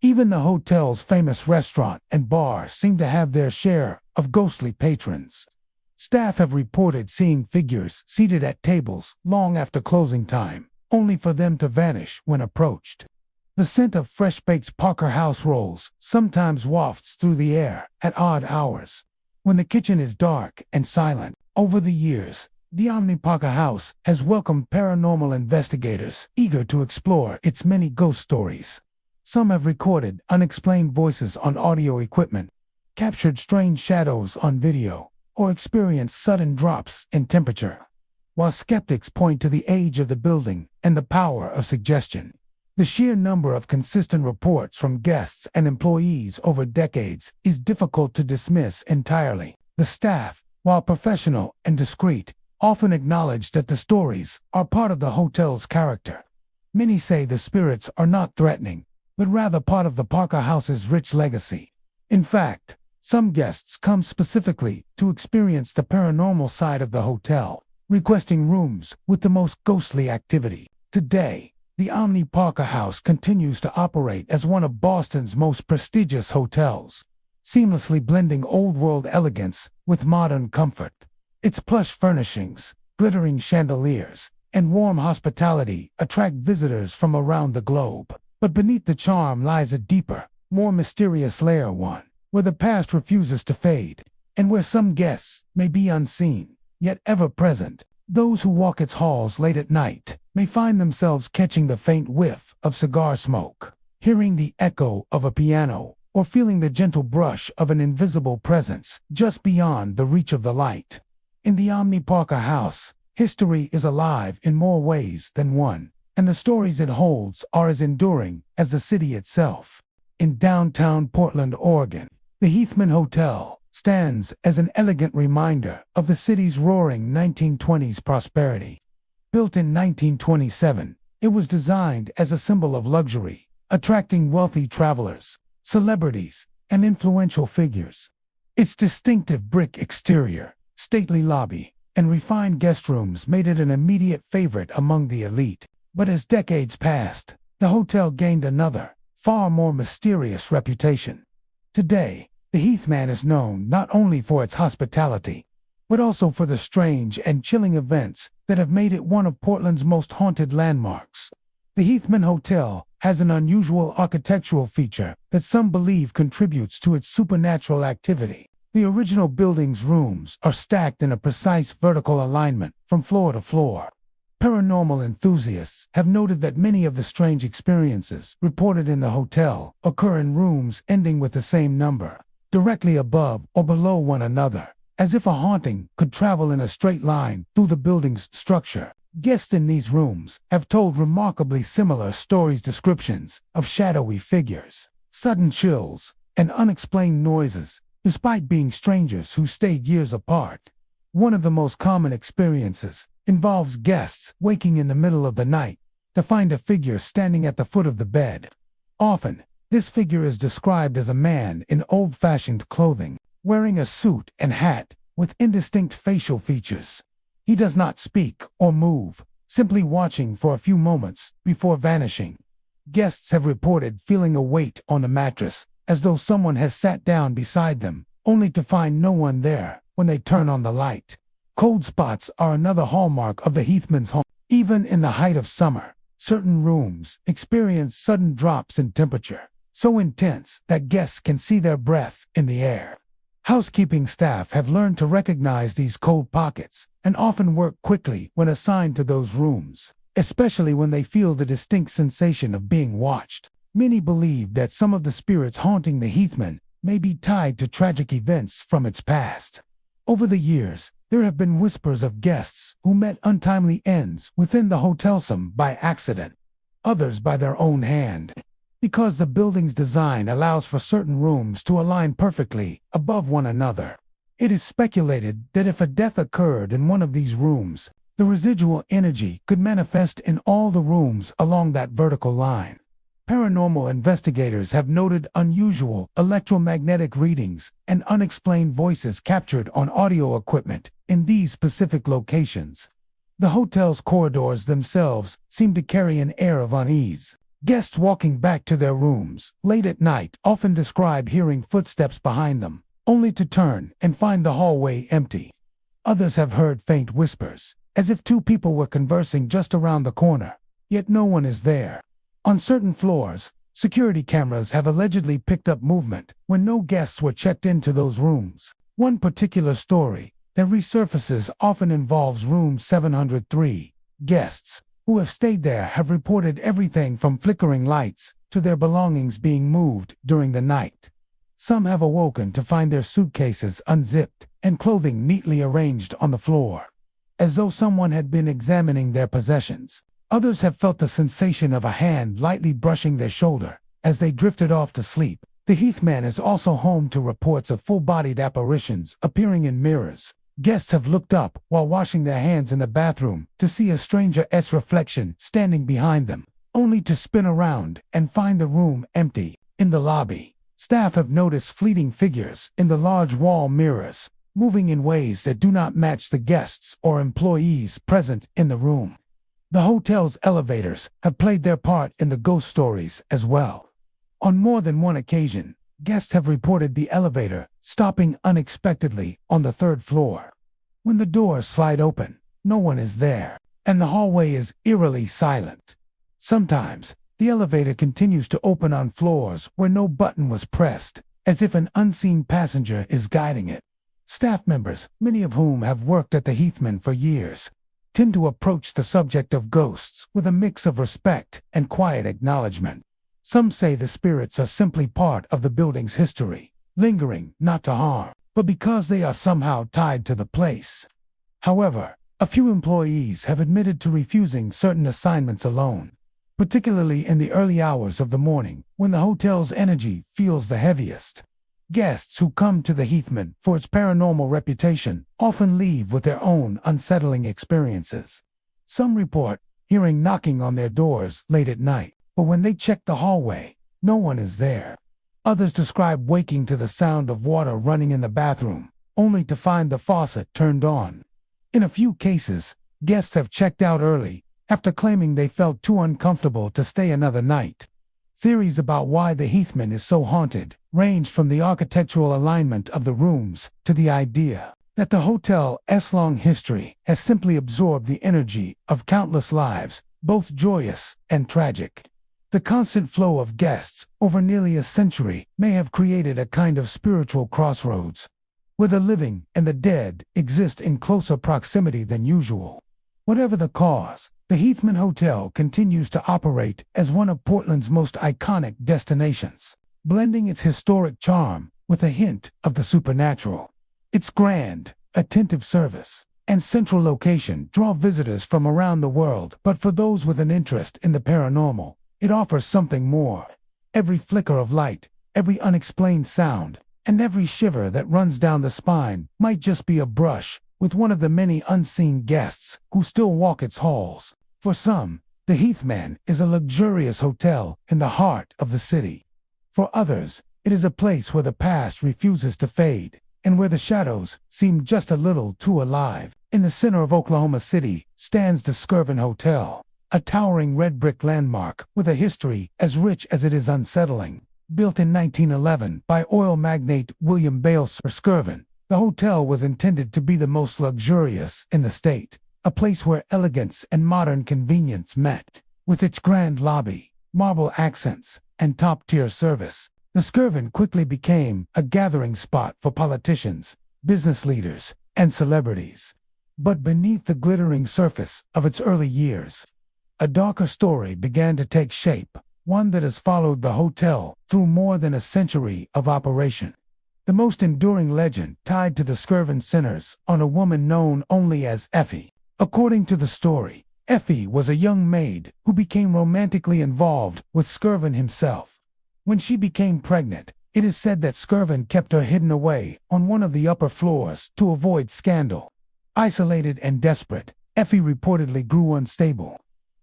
Even the hotel's famous restaurant and bar seem to have their share of ghostly patrons. Staff have reported seeing figures seated at tables long after closing time, only for them to vanish when approached. The scent of fresh-baked Parker House rolls sometimes wafts through the air at odd hours, when the kitchen is dark and silent. Over the years, the Omni Parker House has welcomed paranormal investigators eager to explore its many ghost stories. Some have recorded unexplained voices on audio equipment, captured strange shadows on video, or experienced sudden drops in temperature. While skeptics point to the age of the building and the power of suggestion, the sheer number of consistent reports from guests and employees over decades is difficult to dismiss entirely. The staff, while professional and discreet, often acknowledge that the stories are part of the hotel's character. Many say the spirits are not threatening, but rather part of the Parker House's rich legacy. In fact, some guests come specifically to experience the paranormal side of the hotel, requesting rooms with the most ghostly activity. Today, the Omni Parker House continues to operate as one of Boston's most prestigious hotels, seamlessly blending old-world elegance with modern comfort. Its plush furnishings, glittering chandeliers, and warm hospitality attract visitors from around the globe. But beneath the charm lies a deeper, more mysterious layer, one where the past refuses to fade, and where some guests may be unseen, yet ever present. Those who walk its halls late at night may find themselves catching the faint whiff of cigar smoke, hearing the echo of a piano, or feeling the gentle brush of an invisible presence just beyond the reach of the light. In the Omni Parker House, history is alive in more ways than one, and the stories it holds are as enduring as the city itself. In downtown Portland, Oregon, the Heathman Hotel stands as an elegant reminder of the city's roaring 1920s prosperity. Built in 1927, it was designed as a symbol of luxury, attracting wealthy travelers, celebrities, and influential figures. Its distinctive brick exterior, stately lobby, and refined guest rooms made it an immediate favorite among the elite. But as decades passed, the hotel gained another, far more mysterious reputation. Today, the Heathman is known not only for its hospitality, but also for the strange and chilling events that have made it one of Portland's most haunted landmarks. The Heathman Hotel has an unusual architectural feature that some believe contributes to its supernatural activity. The original building's rooms are stacked in a precise vertical alignment from floor to floor. Paranormal enthusiasts have noted that many of the strange experiences reported in the hotel occur in rooms ending with the same number, directly above or below one another, as if a haunting could travel in a straight line through the building's structure. Guests in these rooms have told remarkably similar descriptions of shadowy figures, sudden chills, and unexplained noises, despite being strangers who stayed years apart. One of the most common experiences involves guests waking in the middle of the night to find a figure standing at the foot of the bed. Often, this figure is described as a man in old-fashioned clothing, wearing a suit and hat with indistinct facial features. He does not speak or move, simply watching for a few moments before vanishing. Guests have reported feeling a weight on the mattress, as though someone has sat down beside them, only to find no one there when they turn on the light. Cold spots are another hallmark of the Heathman's home. Even in the height of summer, certain rooms experience sudden drops in temperature, so intense that guests can see their breath in the air. Housekeeping staff have learned to recognize these cold pockets and often work quickly when assigned to those rooms, especially when they feel the distinct sensation of being watched. Many believe that some of the spirits haunting the Heathman may be tied to tragic events from its past. Over the years, there have been whispers of guests who met untimely ends within the hotel, some by accident, others by their own hand. Because the building's design allows for certain rooms to align perfectly above one another, it is speculated that if a death occurred in one of these rooms, the residual energy could manifest in all the rooms along that vertical line. Paranormal investigators have noted unusual electromagnetic readings and unexplained voices captured on audio equipment in these specific locations. The hotel's corridors themselves seem to carry an air of unease. Guests walking back to their rooms late at night often describe hearing footsteps behind them, only to turn and find the hallway empty. Others have heard faint whispers, as if two people were conversing just around the corner, yet no one is there. On certain floors, security cameras have allegedly picked up movement when no guests were checked into those rooms. One particular story that resurfaces often involves room 703. Guests who have stayed there have reported everything from flickering lights to their belongings being moved during the night. Some have awoken to find their suitcases unzipped and clothing neatly arranged on the floor, as though someone had been examining their possessions. Others have felt the sensation of a hand lightly brushing their shoulder as they drifted off to sleep. The Heathman is also home to reports of full-bodied apparitions appearing in mirrors. Guests have looked up while washing their hands in the bathroom to see a stranger's reflection standing behind them, only to spin around and find the room empty. In the lobby, staff have noticed fleeting figures in the large wall mirrors, moving in ways that do not match the guests or employees present in the room. The hotel's elevators have played their part in the ghost stories as well. On more than one occasion, guests have reported the elevator stopping unexpectedly on the third floor. When the doors slide open, no one is there, and the hallway is eerily silent. Sometimes, the elevator continues to open on floors where no button was pressed, as if an unseen passenger is guiding it. Staff members, many of whom have worked at the Heathman for years, tend to approach the subject of ghosts with a mix of respect and quiet acknowledgement. Some say the spirits are simply part of the building's history, lingering not to harm, but because they are somehow tied to the place. However, a few employees have admitted to refusing certain assignments alone, particularly in the early hours of the morning when the hotel's energy feels the heaviest. Guests who come to the Heathman for its paranormal reputation often leave with their own unsettling experiences. Some report hearing knocking on their doors late at night, but when they check the hallway, no one is there. Others describe waking to the sound of water running in the bathroom, only to find the faucet turned on. In a few cases, guests have checked out early after claiming they felt too uncomfortable to stay another night. Theories about why the Heathman is so haunted range from the architectural alignment of the rooms to the idea that the hotel's long history has simply absorbed the energy of countless lives, both joyous and tragic. The constant flow of guests over nearly a century may have created a kind of spiritual crossroads, where the living and the dead exist in closer proximity than usual. Whatever the cause, the Heathman Hotel continues to operate as one of Portland's most iconic destinations, blending its historic charm with a hint of the supernatural. Its grand, attentive service and central location draw visitors from around the world, but for those with an interest in the paranormal, it offers something more. Every flicker of light, every unexplained sound, and every shiver that runs down the spine might just be a brush with one of the many unseen guests who still walk its halls. For some, the Heathman is a luxurious hotel in the heart of the city. For others, it is a place where the past refuses to fade, and where the shadows seem just a little too alive. In the center of Oklahoma City stands the Skirvin Hotel, a towering red brick landmark with a history as rich as it is unsettling. Built in 1911 by oil magnate William Bale Skirvin, the hotel was intended to be the most luxurious in the state, a place where elegance and modern convenience met. With its grand lobby, marble accents, and top-tier service, the Skirvin quickly became a gathering spot for politicians, business leaders, and celebrities. But beneath the glittering surface of its early years, a darker story began to take shape, one that has followed the hotel through more than a century of operation. The most enduring legend tied to the Skirvin centers on a woman known only as Effie. According to the story, Effie was a young maid who became romantically involved with Skirvin himself. When she became pregnant, it is said that Skirvin kept her hidden away on one of the upper floors to avoid scandal. Isolated and desperate, Effie reportedly grew unstable.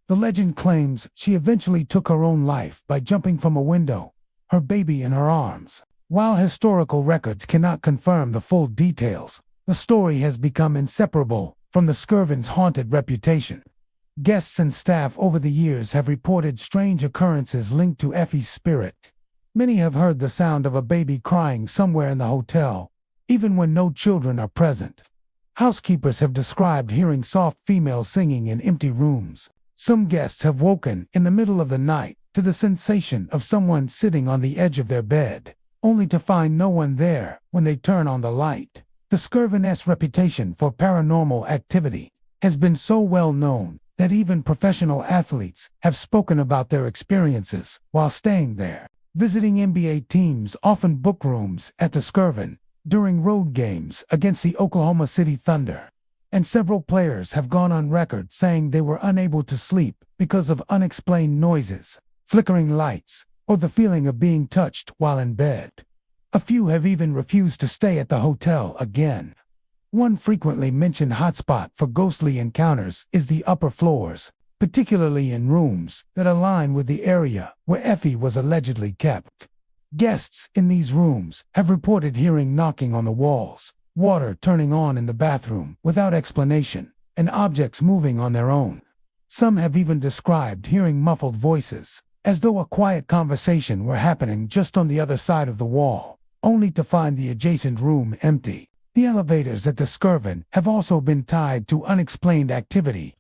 The legend claims she eventually took her own life by jumping from a window, her baby in her arms. While historical records cannot confirm the full details, the story has become inseparable from the Skirvin's haunted reputation. Guests and staff over the years have reported strange occurrences linked to Effie's spirit. Many have heard the sound of a baby crying somewhere in the hotel, even when no children are present. Housekeepers have described hearing soft females singing in empty rooms. Some guests have woken in the middle of the night to the sensation of someone sitting on the edge of their bed, only to find no one there when they turn on the light. The Skirvin's reputation for paranormal activity has been so well known that even professional athletes have spoken about their experiences while staying there. Visiting NBA teams often book rooms at the Skirvin during road games against the Oklahoma City Thunder, and several players have gone on record saying they were unable to sleep because of unexplained noises, flickering lights, or the feeling of being touched while in bed. A few have even refused to stay at the hotel again. One frequently mentioned hotspot for ghostly encounters is the upper floors, particularly in rooms that align with the area where Effie was allegedly kept. Guests in these rooms have reported hearing knocking on the walls, water turning on in the bathroom without explanation, and objects moving on their own. Some have even described hearing muffled voices, as though a quiet conversation were happening just on the other side of the wall, only to find the adjacent room empty. The elevators at the Skirvin have also been tied to unexplained activity.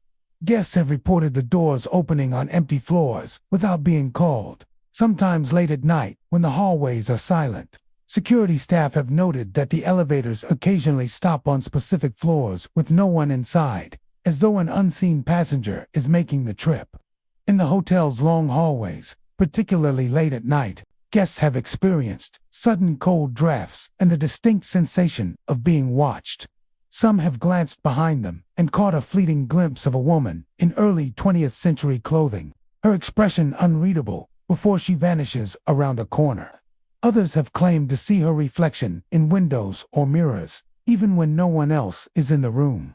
Guests have reported the doors opening on empty floors without being called, sometimes late at night when the hallways are silent. Security staff have noted that the elevators occasionally stop on specific floors with no one inside, as though an unseen passenger is making the trip. In the hotel's long hallways, particularly late at night, guests have experienced sudden cold drafts and the distinct sensation of being watched. Some have glanced behind them and caught a fleeting glimpse of a woman in early 20th century clothing, her expression unreadable before she vanishes around a corner. Others have claimed to see her reflection in windows or mirrors, even when no one else is in the room.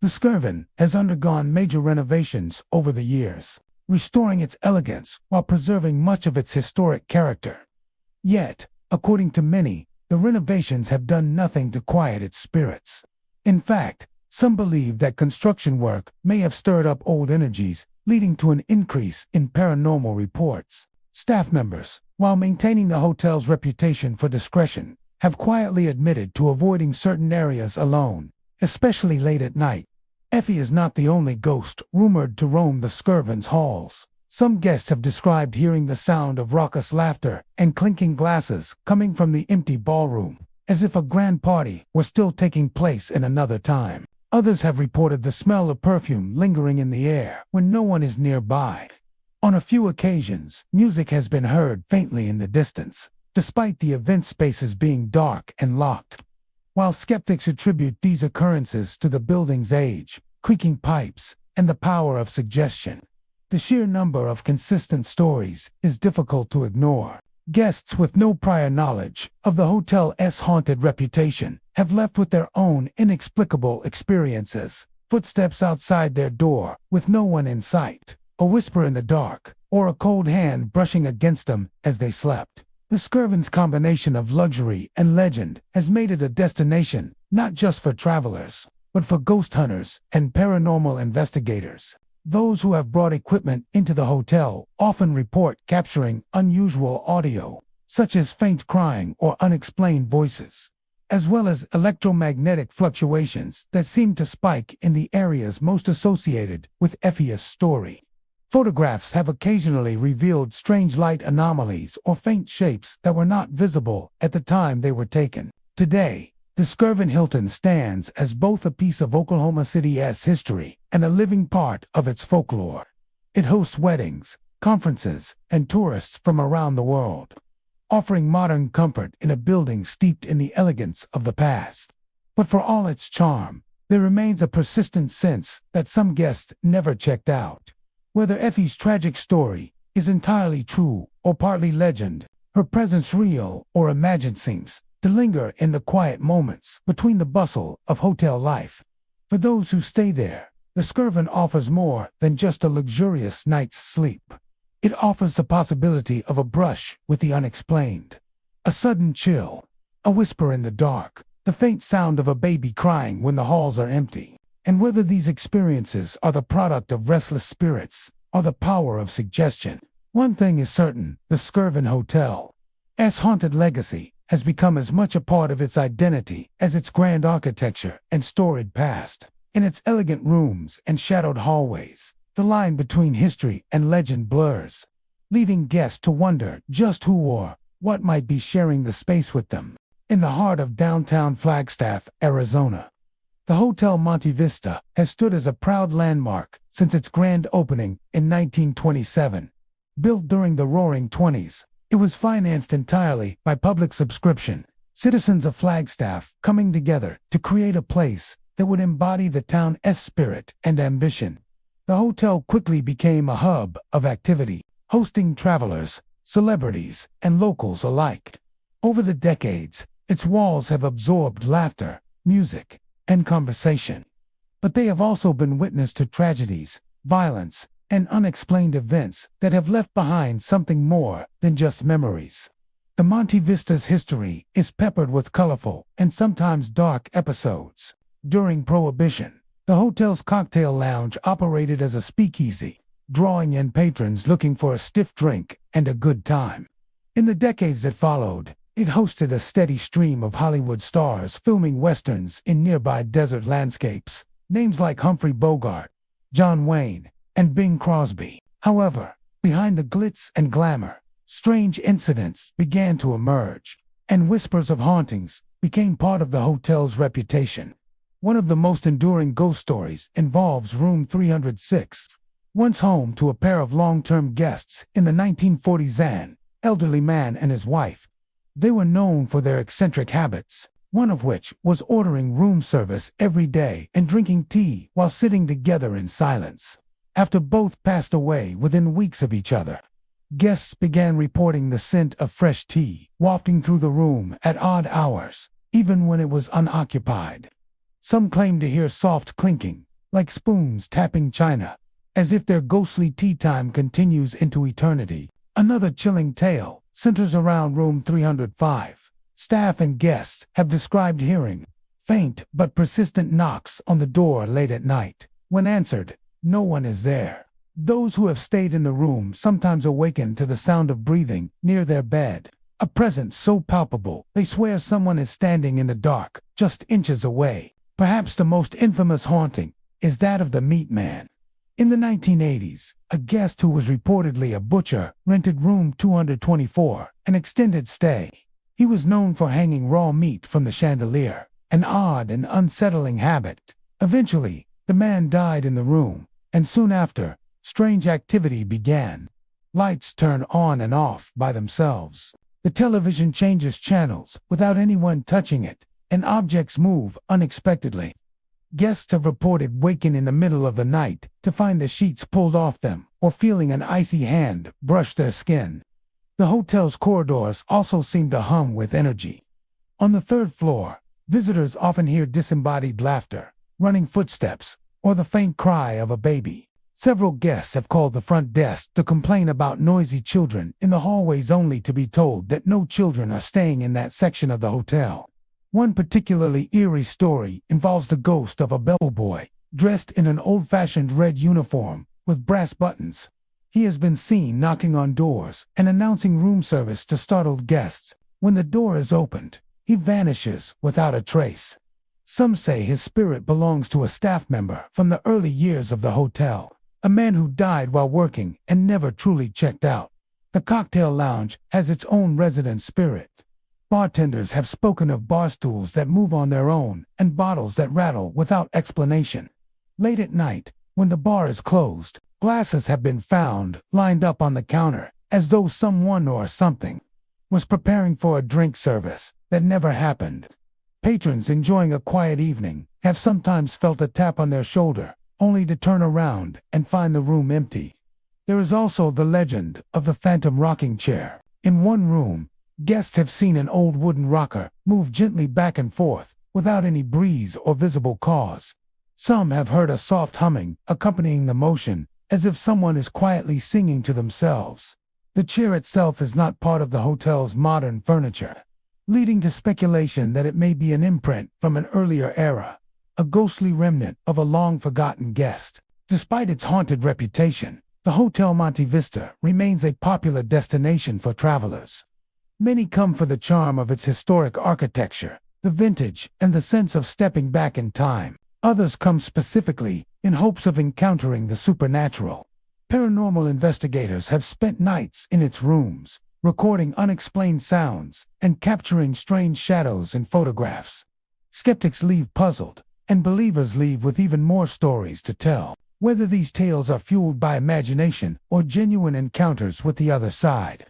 The Skirvin has undergone major renovations over the years, restoring its elegance while preserving much of its historic character. Yet, according to many, the renovations have done nothing to quiet its spirits. In fact, some believe that construction work may have stirred up old energies, leading to an increase in paranormal reports. Staff members, while maintaining the hotel's reputation for discretion, have quietly admitted to avoiding certain areas alone, especially late at night. Effie is not the only ghost rumored to roam the Skirvin's halls. Some guests have described hearing the sound of raucous laughter and clinking glasses coming from the empty ballroom, as if a grand party were still taking place in another time. Others have reported the smell of perfume lingering in the air when no one is nearby. On a few occasions, music has been heard faintly in the distance, despite the event spaces being dark and locked. While skeptics attribute these occurrences to the building's age, creaking pipes, and the power of suggestion, the sheer number of consistent stories is difficult to ignore. Guests with no prior knowledge of the hotel's haunted reputation have left with their own inexplicable experiences. Footsteps outside their door with no one in sight, a whisper in the dark, or a cold hand brushing against them as they slept. The Skirvin's combination of luxury and legend has made it a destination not just for travelers, but for ghost hunters and paranormal investigators. Those who have brought equipment into the hotel often report capturing unusual audio, such as faint crying or unexplained voices, as well as electromagnetic fluctuations that seem to spike in the areas most associated with Effie's story. Photographs have occasionally revealed strange light anomalies or faint shapes that were not visible at the time they were taken. Today, the Skirvin Hilton stands as both a piece of Oklahoma City's history and a living part of its folklore. It hosts weddings, conferences, and tourists from around the world, offering modern comfort in a building steeped in the elegance of the past. But for all its charm, there remains a persistent sense that some guests never checked out. Whether Effie's tragic story is entirely true or partly legend, her presence real or imagined seems to linger in the quiet moments between the bustle of hotel life. For those who stay there, the Skirvin offers more than just a luxurious night's sleep. It offers the possibility of a brush with the unexplained, a sudden chill, a whisper in the dark, the faint sound of a baby crying when the halls are empty. And whether these experiences are the product of restless spirits or the power of suggestion, one thing is certain: the Skirvin Hotel's haunted legacy has become as much a part of its identity as its grand architecture and storied past. In its elegant rooms and shadowed hallways, the line between history and legend blurs, leaving guests to wonder just who or what might be sharing the space with them. In the heart of downtown Flagstaff, Arizona, the Hotel Monte Vista has stood as a proud landmark since its grand opening in 1927. Built during the Roaring Twenties, it was financed entirely by public subscription, citizens of Flagstaff coming together to create a place that would embody the town's spirit and ambition. The hotel quickly became a hub of activity, hosting travelers, celebrities, and locals alike. Over the decades, its walls have absorbed laughter, music, and conversation. But they have also been witness to tragedies, violence, and unexplained events that have left behind something more than just memories. The Monte Vista's history is peppered with colorful and sometimes dark episodes. During Prohibition, the hotel's cocktail lounge operated as a speakeasy, drawing in patrons looking for a stiff drink and a good time. In the decades that followed, it hosted a steady stream of Hollywood stars filming westerns in nearby desert landscapes, names like Humphrey Bogart, John Wayne, and Bing Crosby. However, behind the glitz and glamour, strange incidents began to emerge, and whispers of hauntings became part of the hotel's reputation. One of the most enduring ghost stories involves Room 306, once home to a pair of long-term guests in the 1940s, an elderly man and his wife. They were known for their eccentric habits, one of which was ordering room service every day and drinking tea while sitting together in silence. After both passed away within weeks of each other, guests began reporting the scent of fresh tea wafting through the room at odd hours, even when it was unoccupied. Some claim to hear soft clinking, like spoons tapping china, as if their ghostly tea time continues into eternity. Another chilling tale centers around Room 305. Staff and guests have described hearing faint but persistent knocks on the door late at night. When answered, no one is there. Those who have stayed in the room sometimes awaken to the sound of breathing near their bed, a presence so palpable they swear someone is standing in the dark, just inches away. Perhaps the most infamous haunting is that of the Meat Man. In the 1980s, a guest who was reportedly a butcher rented room 224, an extended stay. He was known for hanging raw meat from the chandelier, an odd and unsettling habit. Eventually, the man died in the room, and soon after, strange activity began. Lights turn on and off by themselves. The television changes channels without anyone touching it, and objects move unexpectedly. Guests have reported waking in the middle of the night to find the sheets pulled off them or feeling an icy hand brush their skin. The hotel's corridors also seem to hum with energy. On the third floor, visitors often hear disembodied laughter, running footsteps, or the faint cry of a baby. Several guests have called the front desk to complain about noisy children in the hallways, only to be told that no children are staying in that section of the hotel. One particularly eerie story involves the ghost of a bellboy, dressed in an old-fashioned red uniform with brass buttons. He has been seen knocking on doors and announcing room service to startled guests. When the door is opened, he vanishes without a trace. Some say his spirit belongs to a staff member from the early years of the hotel, a man who died while working and never truly checked out. The cocktail lounge has its own resident spirit. Bartenders have spoken of bar stools that move on their own and bottles that rattle without explanation. Late at night, when the bar is closed, glasses have been found lined up on the counter, as though someone or something was preparing for a drink service that never happened. Patrons enjoying a quiet evening have sometimes felt a tap on their shoulder, only to turn around and find the room empty. There is also the legend of the phantom rocking chair. In one room, guests have seen an old wooden rocker move gently back and forth without any breeze or visible cause. Some have heard a soft humming accompanying the motion, as if someone is quietly singing to themselves. The chair itself is not part of the hotel's modern furniture, leading to speculation that it may be an imprint from an earlier era, a ghostly remnant of a long-forgotten guest. Despite its haunted reputation, the Hotel Monte Vista remains a popular destination for travelers. Many come for the charm of its historic architecture, the vintage, and the sense of stepping back in time. Others come specifically in hopes of encountering the supernatural. Paranormal investigators have spent nights in its rooms, recording unexplained sounds and capturing strange shadows in photographs. Skeptics leave puzzled, and believers leave with even more stories to tell, whether these tales are fueled by imagination or genuine encounters with the other side.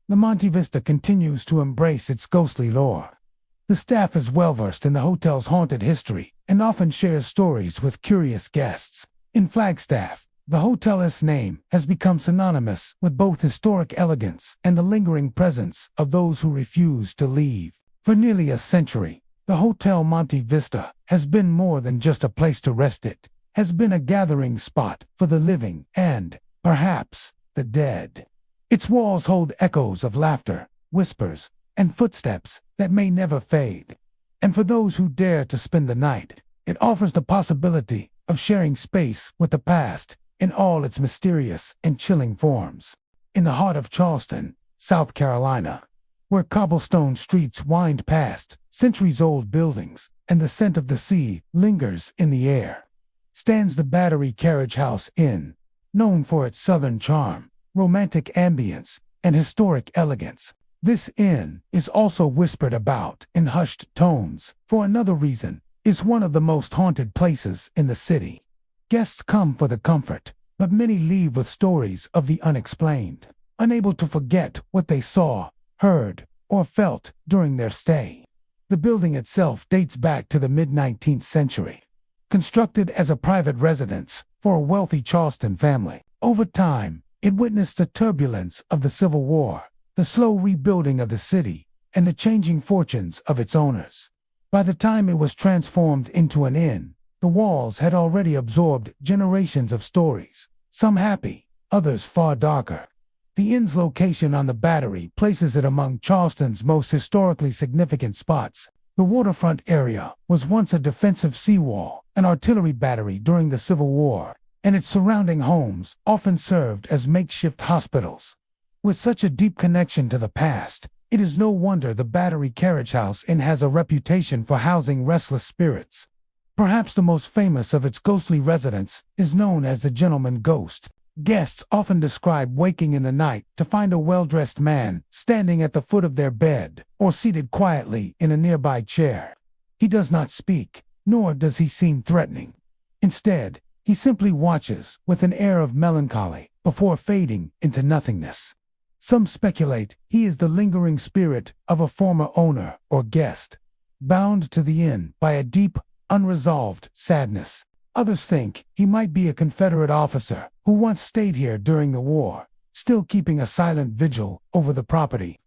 The Monte Vista continues to embrace its ghostly lore. The staff is well-versed in the hotel's haunted history and often shares stories with curious guests. In Flagstaff, the hotel's name has become synonymous with both historic elegance and the lingering presence of those who refuse to leave. For nearly a century, the Hotel Monte Vista has been more than just a place to rest. It has been a gathering spot for the living and, perhaps, the dead. Its walls hold echoes of laughter, whispers, and footsteps that may never fade. And for those who dare to spend the night, it offers the possibility of sharing space with the past in all its mysterious and chilling forms. In the heart of Charleston, South Carolina, where cobblestone streets wind past centuries-old buildings and the scent of the sea lingers in the air, stands the Battery Carriage House Inn, known for its southern charm, romantic ambience, and historic elegance. This inn is also whispered about in hushed tones. For another reason, is one of the most haunted places in the city. Guests come for the comfort, but many leave with stories of the unexplained, unable to forget what they saw, heard, or felt during their stay. The building itself dates back to the mid-19th century, constructed as a private residence for a wealthy Charleston family. Over time, it witnessed the turbulence of the Civil War, the slow rebuilding of the city, and the changing fortunes of its owners. By the time it was transformed into an inn, the walls had already absorbed generations of stories, some happy, others far darker. The inn's location on the Battery places it among Charleston's most historically significant spots. The waterfront area was once a defensive seawall, an artillery battery during the Civil War, and its surrounding homes often served as makeshift hospitals. With such a deep connection to the past, it is no wonder the Battery Carriage House Inn has a reputation for housing restless spirits. Perhaps the most famous of its ghostly residents is known as the Gentleman Ghost. Guests often describe waking in the night to find a well-dressed man standing at the foot of their bed or seated quietly in a nearby chair. He does not speak, nor does he seem threatening. Instead, he simply watches with an air of melancholy before fading into nothingness. Some speculate he is the lingering spirit of a former owner or guest, bound to the inn by a deep, unresolved sadness. Others think he might be a Confederate officer who once stayed here during the war, still keeping a silent vigil over the property.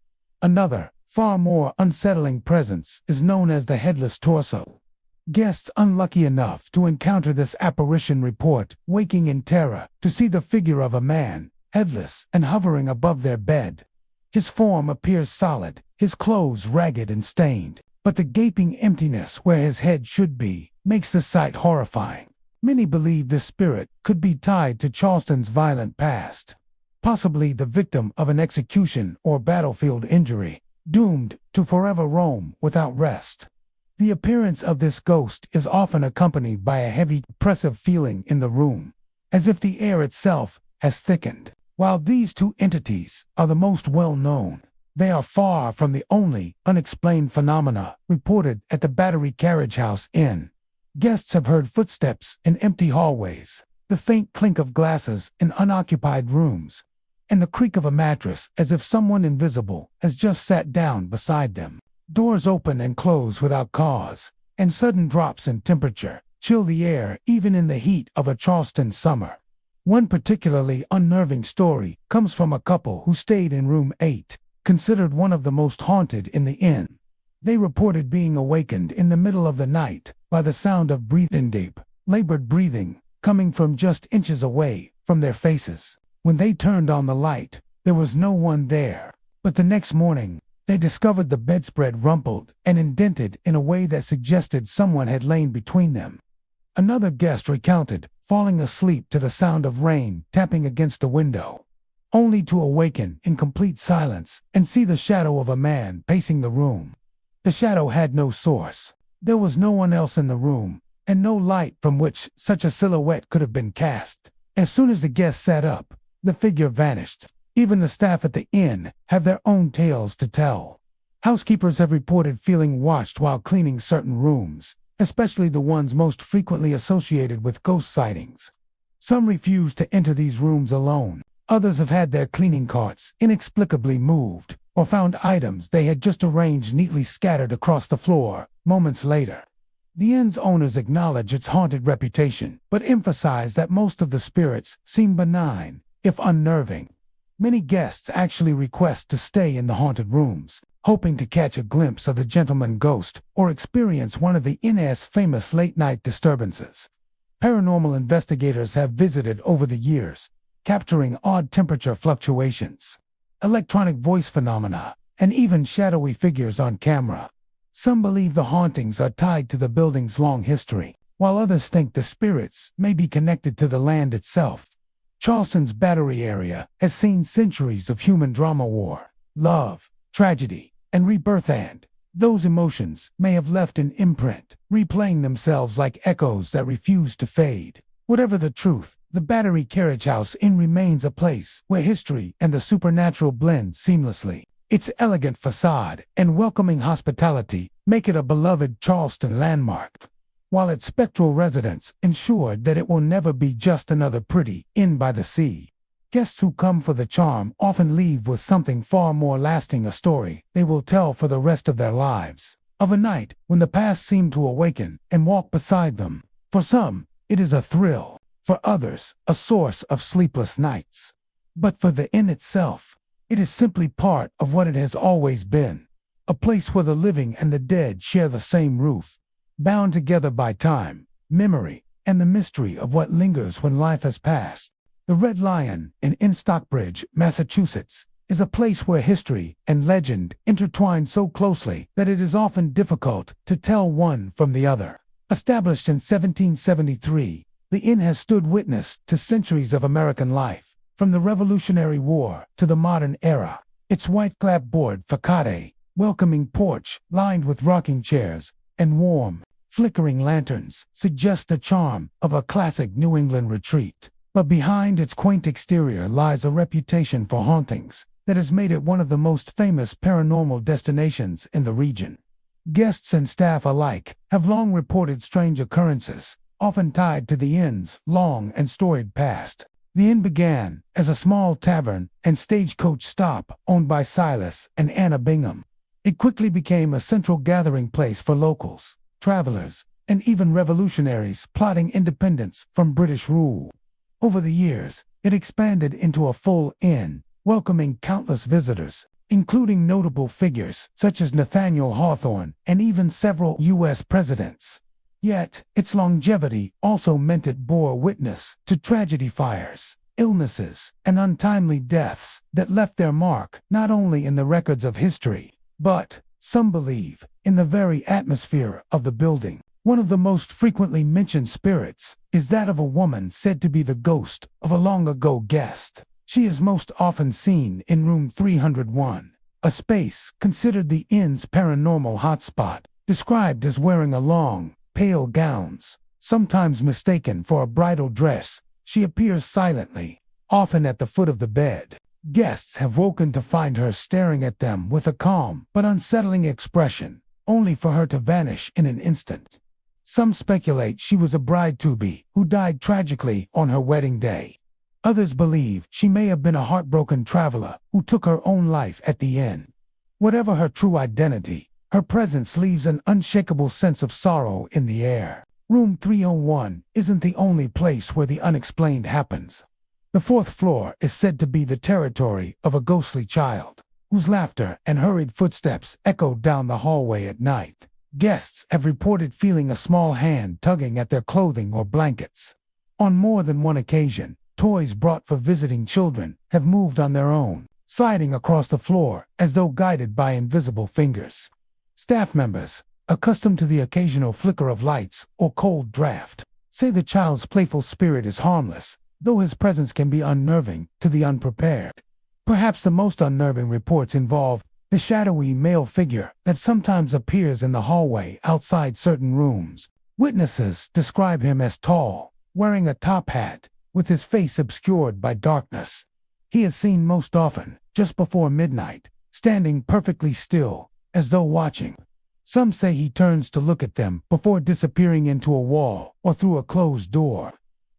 Another, far more unsettling presence is known as the Headless Torso. Guests unlucky enough to encounter this apparition report waking in terror to see the figure of a man, headless and hovering above their bed. His form appears solid, his clothes ragged and stained, but the gaping emptiness where his head should be makes the sight horrifying. Many believe this spirit could be tied to Charleston's violent past, possibly the victim of an execution or battlefield injury, doomed to forever roam without rest. The appearance of this ghost is often accompanied by a heavy, oppressive feeling in the room, as if the air itself has thickened. While these two entities are the most well-known, they are far from the only unexplained phenomena reported at the Battery Carriage House Inn. Guests have heard footsteps in empty hallways, the faint clink of glasses in unoccupied rooms, and the creak of a mattress as if someone invisible has just sat down beside them. Doors open and close without cause, and sudden drops in temperature chill the air even in the heat of a Charleston summer. One particularly unnerving story comes from a couple who stayed in room 8, considered one of the most haunted in the inn. They reported being awakened in the middle of the night by the sound of deep, labored breathing coming from just inches away from their faces. When they turned on the light, there was no one there, but the next morning, they discovered the bedspread rumpled and indented in a way that suggested someone had lain between them. Another guest recounted falling asleep to the sound of rain tapping against a window, only to awaken in complete silence and see the shadow of a man pacing the room. The shadow had no source. There was no one else in the room, and no light from which such a silhouette could have been cast. As soon as the guest sat up, the figure vanished. Even the staff at the inn have their own tales to tell. Housekeepers have reported feeling watched while cleaning certain rooms, especially the ones most frequently associated with ghost sightings. Some refuse to enter these rooms alone. Others have had their cleaning carts inexplicably moved, or found items they had just arranged neatly scattered across the floor moments later. The inn's owners acknowledge its haunted reputation, but emphasize that most of the spirits seem benign, if unnerving. Many guests actually request to stay in the haunted rooms, hoping to catch a glimpse of the gentleman ghost or experience one of the inn's famous late-night disturbances. Paranormal investigators have visited over the years, capturing odd temperature fluctuations, electronic voice phenomena, and even shadowy figures on camera. Some believe the hauntings are tied to the building's long history, while others think the spirits may be connected to the land itself. Charleston's Battery area has seen centuries of human drama, war, love, tragedy, and rebirth, and those emotions may have left an imprint, replaying themselves like echoes that refuse to fade. Whatever the truth, the Battery Carriage House Inn remains a place where history and the supernatural blend seamlessly. Its elegant facade and welcoming hospitality make it a beloved Charleston landmark, while its spectral residents ensure that it will never be just another pretty inn by the sea. Guests who come for the charm often leave with something far more lasting, a story they will tell for the rest of their lives, of a night when the past seemed to awaken and walk beside them. For some, it is a thrill. For others, a source of sleepless nights. But for the inn itself, it is simply part of what it has always been. A place where the living and the dead share the same roof, bound together by time, memory, and the mystery of what lingers when life has passed. The Red Lion in Stockbridge, Massachusetts, is a place where history and legend intertwine so closely that it is often difficult to tell one from the other. Established in 1773, The inn has stood witness to centuries of American life, from the Revolutionary War to the modern era. Its white clapboard facade, welcoming porch lined with rocking chairs, and warm, flickering lanterns suggest the charm of a classic New England retreat. But behind its quaint exterior lies a reputation for hauntings that has made it one of the most famous paranormal destinations in the region. Guests and staff alike have long reported strange occurrences, often tied to the inn's long and storied past. The inn began as a small tavern and stagecoach stop owned by Silas and Anna Bingham. It quickly became a central gathering place for locals, travelers, and even revolutionaries plotting independence from British rule. Over the years, it expanded into a full inn, welcoming countless visitors, including notable figures such as Nathaniel Hawthorne and even several U.S. presidents. Yet, its longevity also meant it bore witness to tragedy, fires, illnesses, and untimely deaths that left their mark not only in the records of history, but, some believe, in the very atmosphere of the building. One of the most frequently mentioned spirits is that of a woman said to be the ghost of a long-ago guest. She is most often seen in room 301, a space considered the inn's paranormal hotspot, described as wearing a long, pale gowns, sometimes mistaken for a bridal dress. She appears silently, often at the foot of the bed. Guests have woken to find her staring at them with a calm but unsettling expression, only for her to vanish in an instant. Some speculate she was a bride-to-be who died tragically on her wedding day. Others believe she may have been a heartbroken traveler who took her own life at the inn. Whatever her true identity, her presence leaves an unshakable sense of sorrow in the air. Room 301 isn't the only place where the unexplained happens. The fourth floor is said to be the territory of a ghostly child, whose laughter and hurried footsteps echo down the hallway at night. Guests have reported feeling a small hand tugging at their clothing or blankets. On more than one occasion, toys brought for visiting children have moved on their own, sliding across the floor as though guided by invisible fingers. Staff members, accustomed to the occasional flicker of lights or cold draft, say the child's playful spirit is harmless, though his presence can be unnerving to the unprepared. Perhaps the most unnerving reports involve the shadowy male figure that sometimes appears in the hallway outside certain rooms. Witnesses describe him as tall, wearing a top hat, with his face obscured by darkness. He is seen most often just before midnight, standing perfectly still, as though watching. Some say he turns to look at them before disappearing into a wall or through a closed door.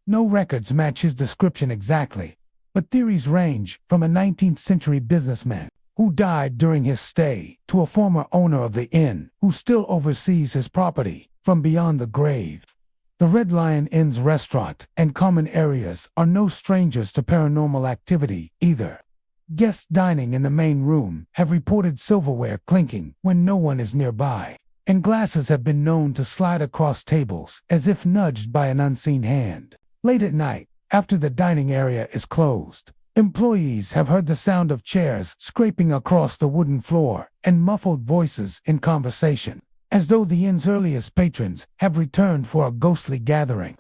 No records match his description exactly, but theories range from a 19th century businessman who died during his stay to a former owner of the inn who still oversees his property from beyond the grave. The Red Lion Inn's restaurant and common areas are no strangers to paranormal activity either. Guests dining in the main room have reported silverware clinking when no one is nearby, and glasses have been known to slide across tables as if nudged by an unseen hand. Late at night, after the dining area is closed, employees have heard the sound of chairs scraping across the wooden floor and muffled voices in conversation, as though the inn's earliest patrons have returned for a ghostly gathering.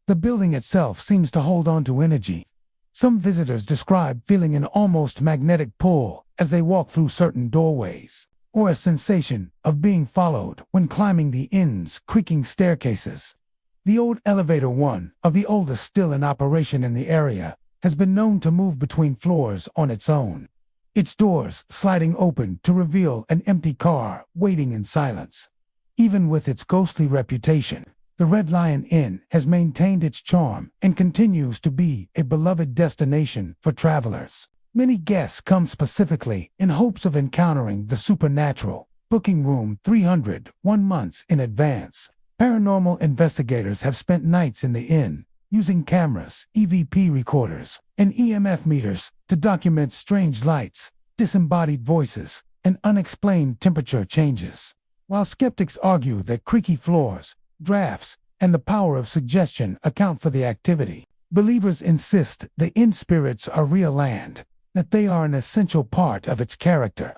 The building itself seems to hold on to energy. Some visitors describe feeling an almost magnetic pull as they walk through certain doorways, or a sensation of being followed when climbing the inn's creaking staircases. The old elevator, one of the oldest still in operation in the area, has been known to move between floors on its own, its doors sliding open to reveal an empty car waiting in silence. Even with its ghostly reputation, the Red Lion Inn has maintained its charm and continues to be a beloved destination for travelers. Many guests come specifically in hopes of encountering the supernatural, booking room 300 months in advance. Paranormal investigators have spent nights in the inn, using cameras, EVP recorders, and EMF meters to document strange lights, disembodied voices, and unexplained temperature changes. While skeptics argue that creaky floors, drafts, and the power of suggestion account for the activity, believers insist the inn spirits are real and that they are an essential part of its character.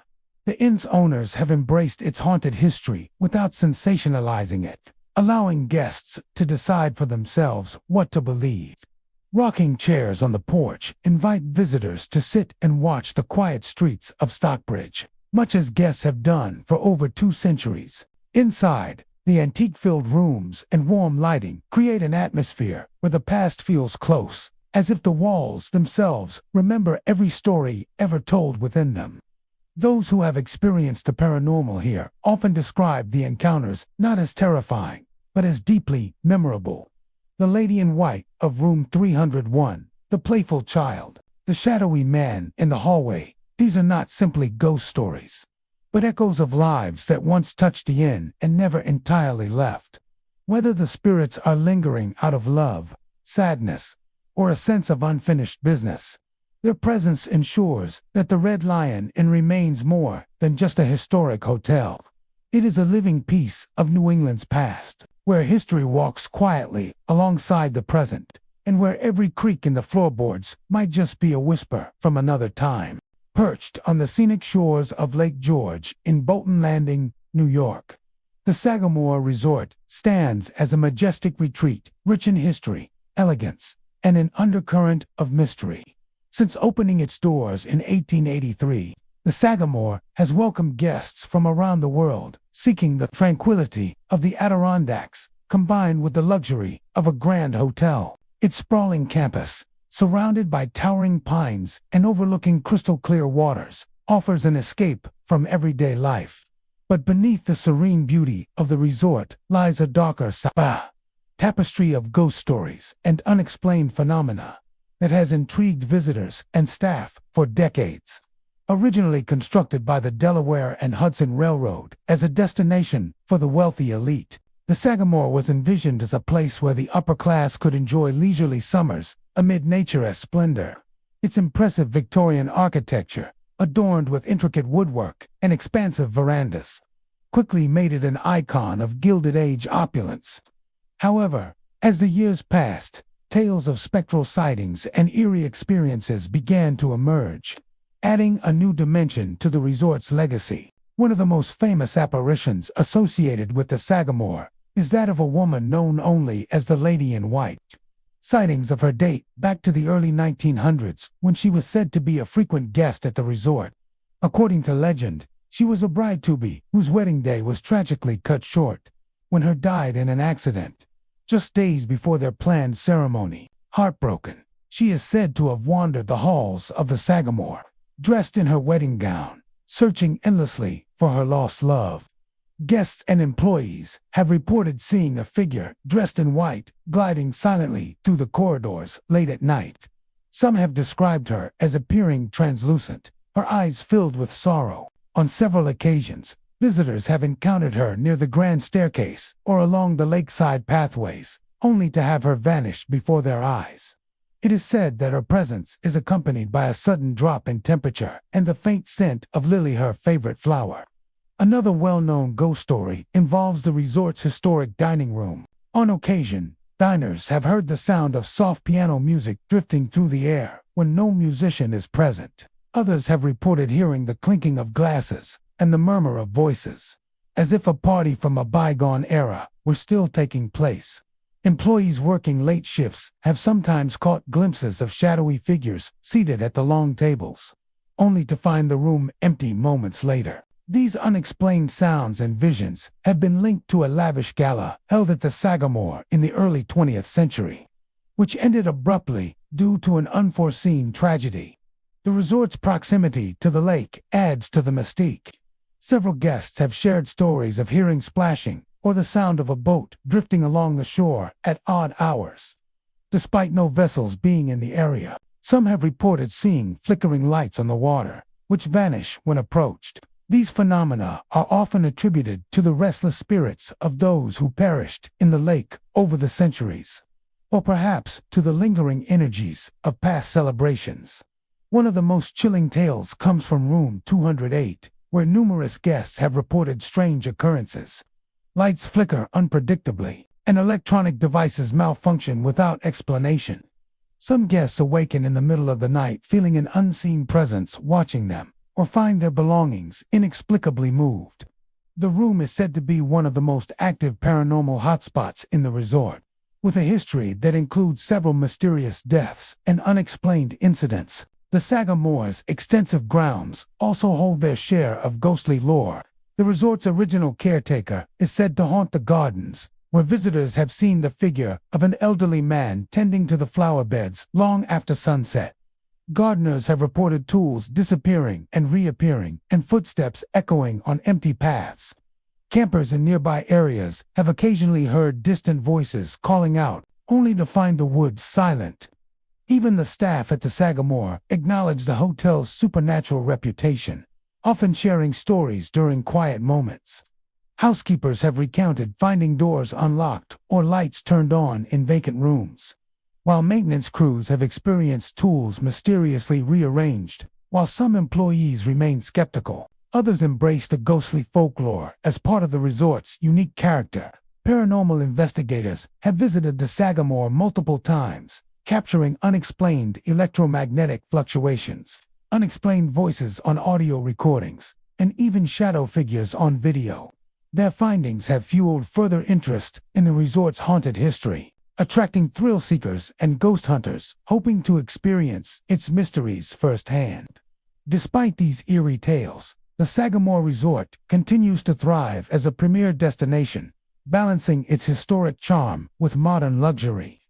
The inn's owners have embraced its haunted history without sensationalizing it, allowing guests to decide for themselves what to believe. Rocking chairs on the porch invite visitors to sit and watch the quiet streets of Stockbridge, much as guests have done for over 2 centuries. Inside, the antique-filled rooms and warm lighting create an atmosphere where the past feels close, as if the walls themselves remember every story ever told within them. Those who have experienced the paranormal here often describe the encounters not as terrifying, but as deeply memorable. The lady in white of room 301, the playful child, the shadowy man in the hallway, these are not simply ghost stories, but echoes of lives that once touched the inn and never entirely left. Whether the spirits are lingering out of love, sadness, or a sense of unfinished business, their presence ensures that the Red Lion Inn remains more than just a historic hotel. It is a living piece of New England's past, where history walks quietly alongside the present, and where every creak in the floorboards might just be a whisper from another time. Perched on the scenic shores of Lake George in Bolton Landing, New York, the Sagamore Resort stands as a majestic retreat, rich in history, elegance, and an undercurrent of mystery. Since opening its doors in 1883, the Sagamore has welcomed guests from around the world, seeking the tranquility of the Adirondacks, combined with the luxury of a grand hotel. Its sprawling campus, surrounded by towering pines and overlooking crystal-clear waters, offers an escape from everyday life. But beneath the serene beauty of the resort lies a darker tapestry of ghost stories and unexplained phenomena that has intrigued visitors and staff for decades. Originally constructed by the Delaware and Hudson Railroad as a destination for the wealthy elite, the Sagamore was envisioned as a place where the upper class could enjoy leisurely summers amid nature's splendor. Its impressive Victorian architecture, adorned with intricate woodwork and expansive verandas, quickly made it an icon of Gilded Age opulence. However, as the years passed, tales of spectral sightings and eerie experiences began to emerge, adding a new dimension to the resort's legacy. One of the most famous apparitions associated with the Sagamore is that of a woman known only as the Lady in White. Sightings of her date back to the early 1900s, when she was said to be a frequent guest at the resort. According to legend, she was a bride-to-be whose wedding day was tragically cut short when her died in an accident, just days before their planned ceremony. Heartbroken, she is said to have wandered the halls of the Sagamore, dressed in her wedding gown, searching endlessly for her lost love. Guests and employees have reported seeing a figure dressed in white gliding silently through the corridors late at night. Some have described her as appearing translucent, her eyes filled with sorrow. On several occasions, visitors have encountered her near the grand staircase or along the lakeside pathways, only to have her vanish before their eyes. It is said that her presence is accompanied by a sudden drop in temperature and the faint scent of lily, her favorite flower. Another well-known ghost story involves the resort's historic dining room. On occasion, diners have heard the sound of soft piano music drifting through the air when no musician is present. Others have reported hearing the clinking of glasses and the murmur of voices, as if a party from a bygone era were still taking place. Employees working late shifts have sometimes caught glimpses of shadowy figures seated at the long tables, only to find the room empty moments later. These unexplained sounds and visions have been linked to a lavish gala held at the Sagamore in the early 20th century, which ended abruptly due to an unforeseen tragedy. The resort's proximity to the lake adds to the mystique. Several guests have shared stories of hearing splashing or the sound of a boat drifting along the shore at odd hours. Despite no vessels being in the area, some have reported seeing flickering lights on the water, which vanish when approached. These phenomena are often attributed to the restless spirits of those who perished in the lake over the centuries, or perhaps to the lingering energies of past celebrations. One of the most chilling tales comes from room 208, where numerous guests have reported strange occurrences. Lights flicker unpredictably, and electronic devices malfunction without explanation. Some guests awaken in the middle of the night feeling an unseen presence watching them, or find their belongings inexplicably moved. The room is said to be one of the most active paranormal hotspots in the resort, with a history that includes several mysterious deaths and unexplained incidents. The Sagamore's extensive grounds also hold their share of ghostly lore. The resort's original caretaker is said to haunt the gardens, where visitors have seen the figure of an elderly man tending to the flower beds long after sunset. Gardeners have reported tools disappearing and reappearing, and footsteps echoing on empty paths. Campers in nearby areas have occasionally heard distant voices calling out, only to find the woods silent. Even the staff at the Sagamore acknowledge the hotel's supernatural reputation, often sharing stories during quiet moments. Housekeepers have recounted finding doors unlocked or lights turned on in vacant rooms, while maintenance crews have experienced tools mysteriously rearranged. While some employees remain skeptical, others embrace the ghostly folklore as part of the resort's unique character. Paranormal investigators have visited the Sagamore multiple times, capturing unexplained electromagnetic fluctuations, unexplained voices on audio recordings, and even shadow figures on video. Their findings have fueled further interest in the resort's haunted history, attracting thrill seekers and ghost hunters hoping to experience its mysteries firsthand. Despite these eerie tales, the Sagamore Resort continues to thrive as a premier destination, balancing its historic charm with modern luxury.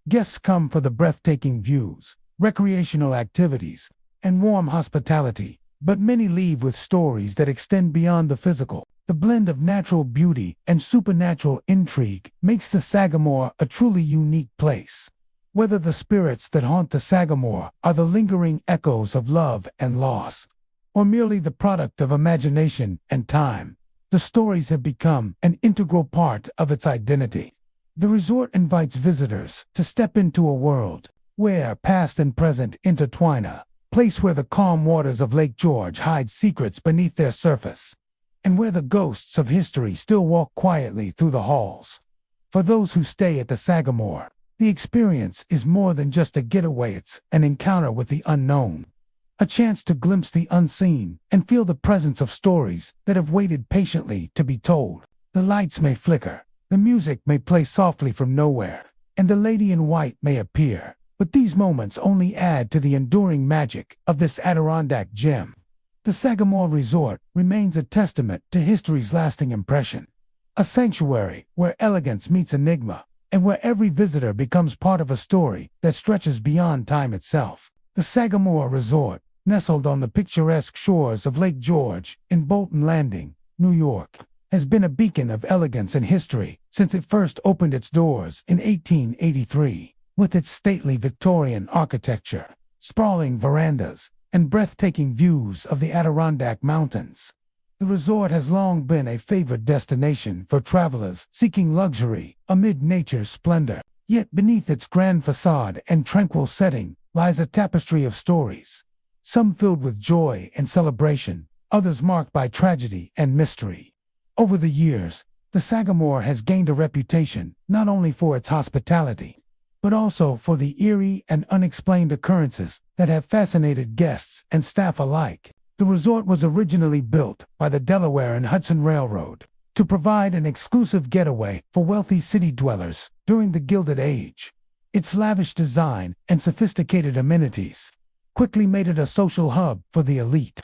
Guests come for the breathtaking views, recreational activities, and warm hospitality, but many leave with stories that extend beyond the physical. The blend of natural beauty and supernatural intrigue makes the Sagamore a truly unique place. Whether the spirits that haunt the Sagamore are the lingering echoes of love and loss, or merely the product of imagination and time, the stories have become an integral part of its identity. The resort invites visitors to step into a world where past and present intertwine, a place where the calm waters of Lake George hide secrets beneath their surface, and where the ghosts of history still walk quietly through the halls. For those who stay at the Sagamore, the experience is more than just a getaway. It's an encounter with the unknown, a chance to glimpse the unseen and feel the presence of stories that have waited patiently to be told. The lights may flicker, the music may play softly from nowhere, and the lady in white may appear, but these moments only add to the enduring magic of this Adirondack gem. The Sagamore Resort remains a testament to history's lasting impression, a sanctuary where elegance meets enigma, and where every visitor becomes part of a story that stretches beyond time itself. The Sagamore Resort, nestled on the picturesque shores of Lake George in Bolton Landing, New York, has been a beacon of elegance and history since it first opened its doors in 1883. With its stately Victorian architecture, sprawling verandas, and breathtaking views of the Adirondack Mountains, the resort has long been a favored destination for travelers seeking luxury amid nature's splendor. Yet beneath its grand facade and tranquil setting lies a tapestry of stories, some filled with joy and celebration, others marked by tragedy and mystery. Over the years, the Sagamore has gained a reputation not only for its hospitality, but also for the eerie and unexplained occurrences that have fascinated guests and staff alike. The resort was originally built by the Delaware and Hudson Railroad to provide an exclusive getaway for wealthy city dwellers during the Gilded Age. Its lavish design and sophisticated amenities quickly made it a social hub for the elite.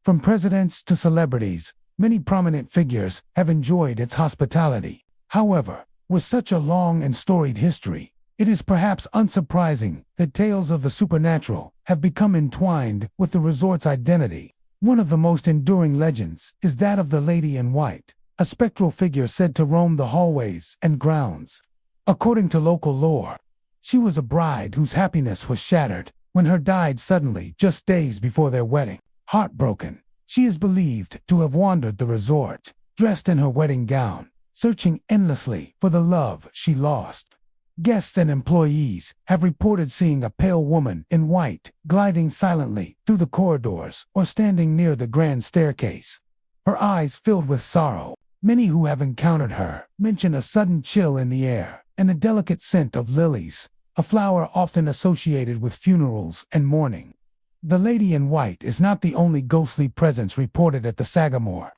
From presidents to celebrities, many prominent figures have enjoyed its hospitality. However, with such a long and storied history, it is perhaps unsurprising that tales of the supernatural have become entwined with the resort's identity. One of the most enduring legends is that of the Lady in White, a spectral figure said to roam the hallways and grounds. According to local lore, she was a bride whose happiness was shattered when her died suddenly just days before their wedding. Heartbroken, she is believed to have wandered the resort, dressed in her wedding gown, searching endlessly for the love she lost. Guests and employees have reported seeing a pale woman in white gliding silently through the corridors or standing near the grand staircase, her eyes filled with sorrow. Many who have encountered her mention a sudden chill in the air and the delicate scent of lilies, a flower often associated with funerals and mourning. The Lady in White is not the only ghostly presence reported at the Sagamore.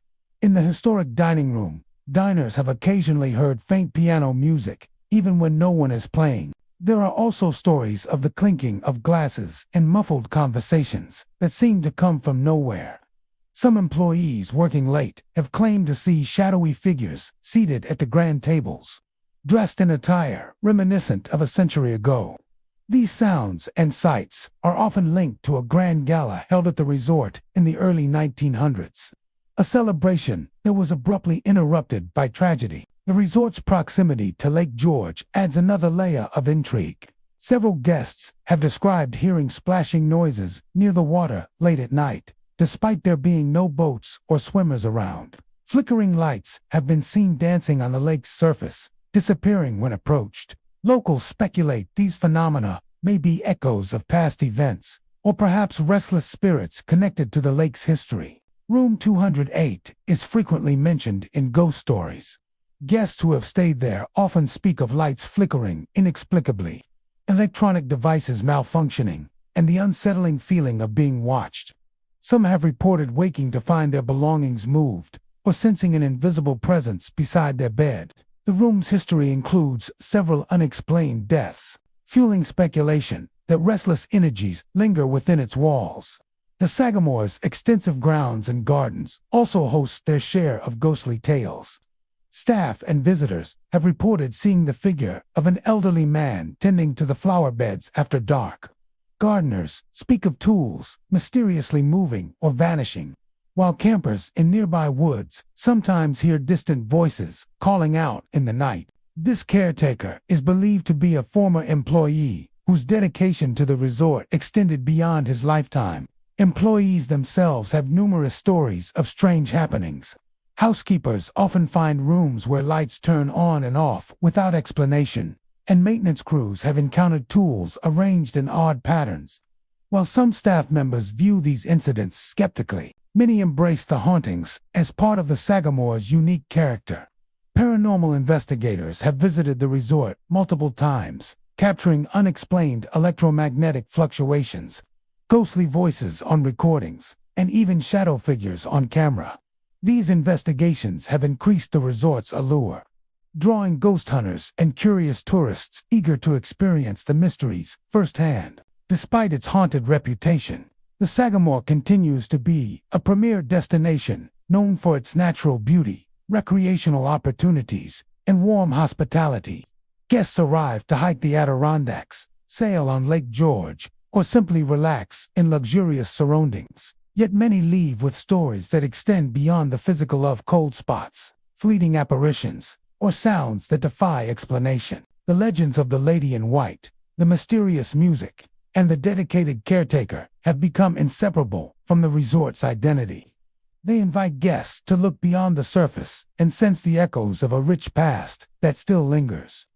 In the historic dining room, diners have occasionally heard faint piano music, even when no one is playing. There are also stories of the clinking of glasses and muffled conversations that seem to come from nowhere. Some employees working late have claimed to see shadowy figures seated at the grand tables, dressed in attire reminiscent of a century ago. These sounds and sights are often linked to a grand gala held at the resort in the early 1900s. A celebration that was abruptly interrupted by tragedy. The resort's proximity to Lake George adds another layer of intrigue. Several guests have described hearing splashing noises near the water late at night, despite there being no boats or swimmers around. Flickering lights have been seen dancing on the lake's surface, disappearing when approached. Locals speculate these phenomena may be echoes of past events, or perhaps restless spirits connected to the lake's history. Room 208 is frequently mentioned in ghost stories. Guests who have stayed there often speak of lights flickering inexplicably, electronic devices malfunctioning, and the unsettling feeling of being watched. Some have reported waking to find their belongings moved, or sensing an invisible presence beside their bed. The room's history includes several unexplained deaths, fueling speculation that restless energies linger within its walls. The Sagamore's extensive grounds and gardens also host their share of ghostly tales. Staff and visitors have reported seeing the figure of an elderly man tending to the flower beds after dark. Gardeners speak of tools mysteriously moving or vanishing, while campers in nearby woods sometimes hear distant voices calling out in the night. This caretaker is believed to be a former employee whose dedication to the resort extended beyond his lifetime. Employees themselves have numerous stories of strange happenings. Housekeepers often find rooms where lights turn on and off without explanation, and maintenance crews have encountered tools arranged in odd patterns. While some staff members view these incidents skeptically, many embrace the hauntings as part of the Sagamore's unique character. Paranormal investigators have visited the resort multiple times, capturing unexplained electromagnetic fluctuations, ghostly voices on recordings, and even shadow figures on camera. These investigations have increased the resort's allure, drawing ghost hunters and curious tourists eager to experience the mysteries firsthand. Despite its haunted reputation, the Sagamore continues to be a premier destination known for its natural beauty, recreational opportunities, and warm hospitality. Guests arrive to hike the Adirondacks, sail on Lake George, or simply relax in luxurious surroundings. Yet many leave with stories that extend beyond the physical of cold spots, fleeting apparitions, or sounds that defy explanation. The legends of the Lady in White, the mysterious music, and the dedicated caretaker have become inseparable from the resort's identity. They invite guests to look beyond the surface and sense the echoes of a rich past that still lingers.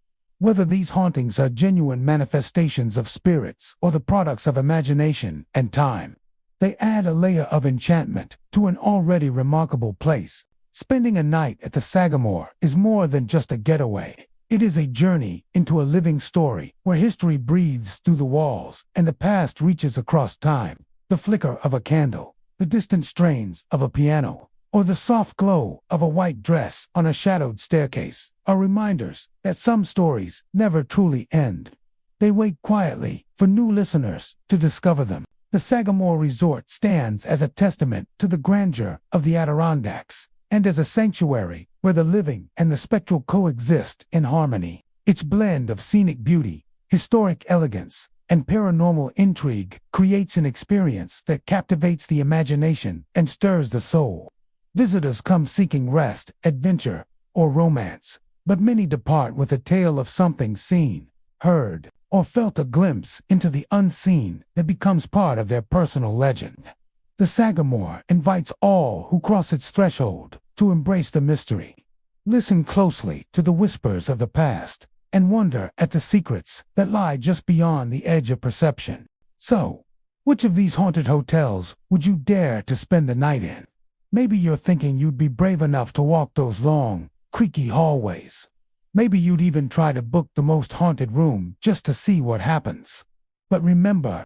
Whether these hauntings are genuine manifestations of spirits or the products of imagination and time, they add a layer of enchantment to an already remarkable place. Spending a night at the Sagamore is more than just a getaway. It is a journey into a living story where history breathes through the walls and the past reaches across time. The flicker of a candle, the distant strains of a piano, or the soft glow of a white dress on a shadowed staircase are reminders that some stories never truly end. They wait quietly for new listeners to discover them. The Sagamore Resort stands as a testament to the grandeur of the Adirondacks and as a sanctuary where the living and the spectral coexist in harmony. Its blend of scenic beauty, historic elegance, and paranormal intrigue creates an experience that captivates the imagination and stirs the soul. Visitors come seeking rest, adventure, or romance, but many depart with a tale of something seen, heard, or felt, a glimpse into the unseen that becomes part of their personal legend. The Sagamore invites all who cross its threshold to embrace the mystery, listen closely to the whispers of the past, and wonder at the secrets that lie just beyond the edge of perception. So, which of these haunted hotels would you dare to spend the night in? Maybe you're thinking you'd be brave enough to walk those long, creaky hallways. Maybe you'd even try to book the most haunted room just to see what happens. But remember,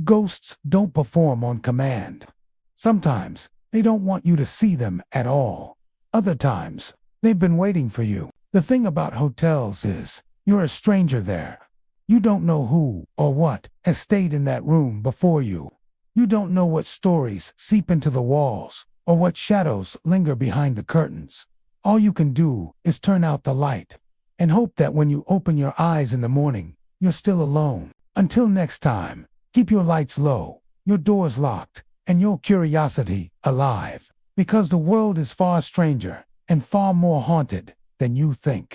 ghosts don't perform on command. Sometimes, they don't want you to see them at all. Other times, they've been waiting for you. The thing about hotels is, you're a stranger there. You don't know who or what has stayed in that room before you. You don't know what stories seep into the walls or what shadows linger behind the curtains. All you can do is turn out the light and hope that when you open your eyes in the morning, you're still alone. Until next time, keep your lights low, your doors locked, and your curiosity alive, because the world is far stranger and far more haunted than you think.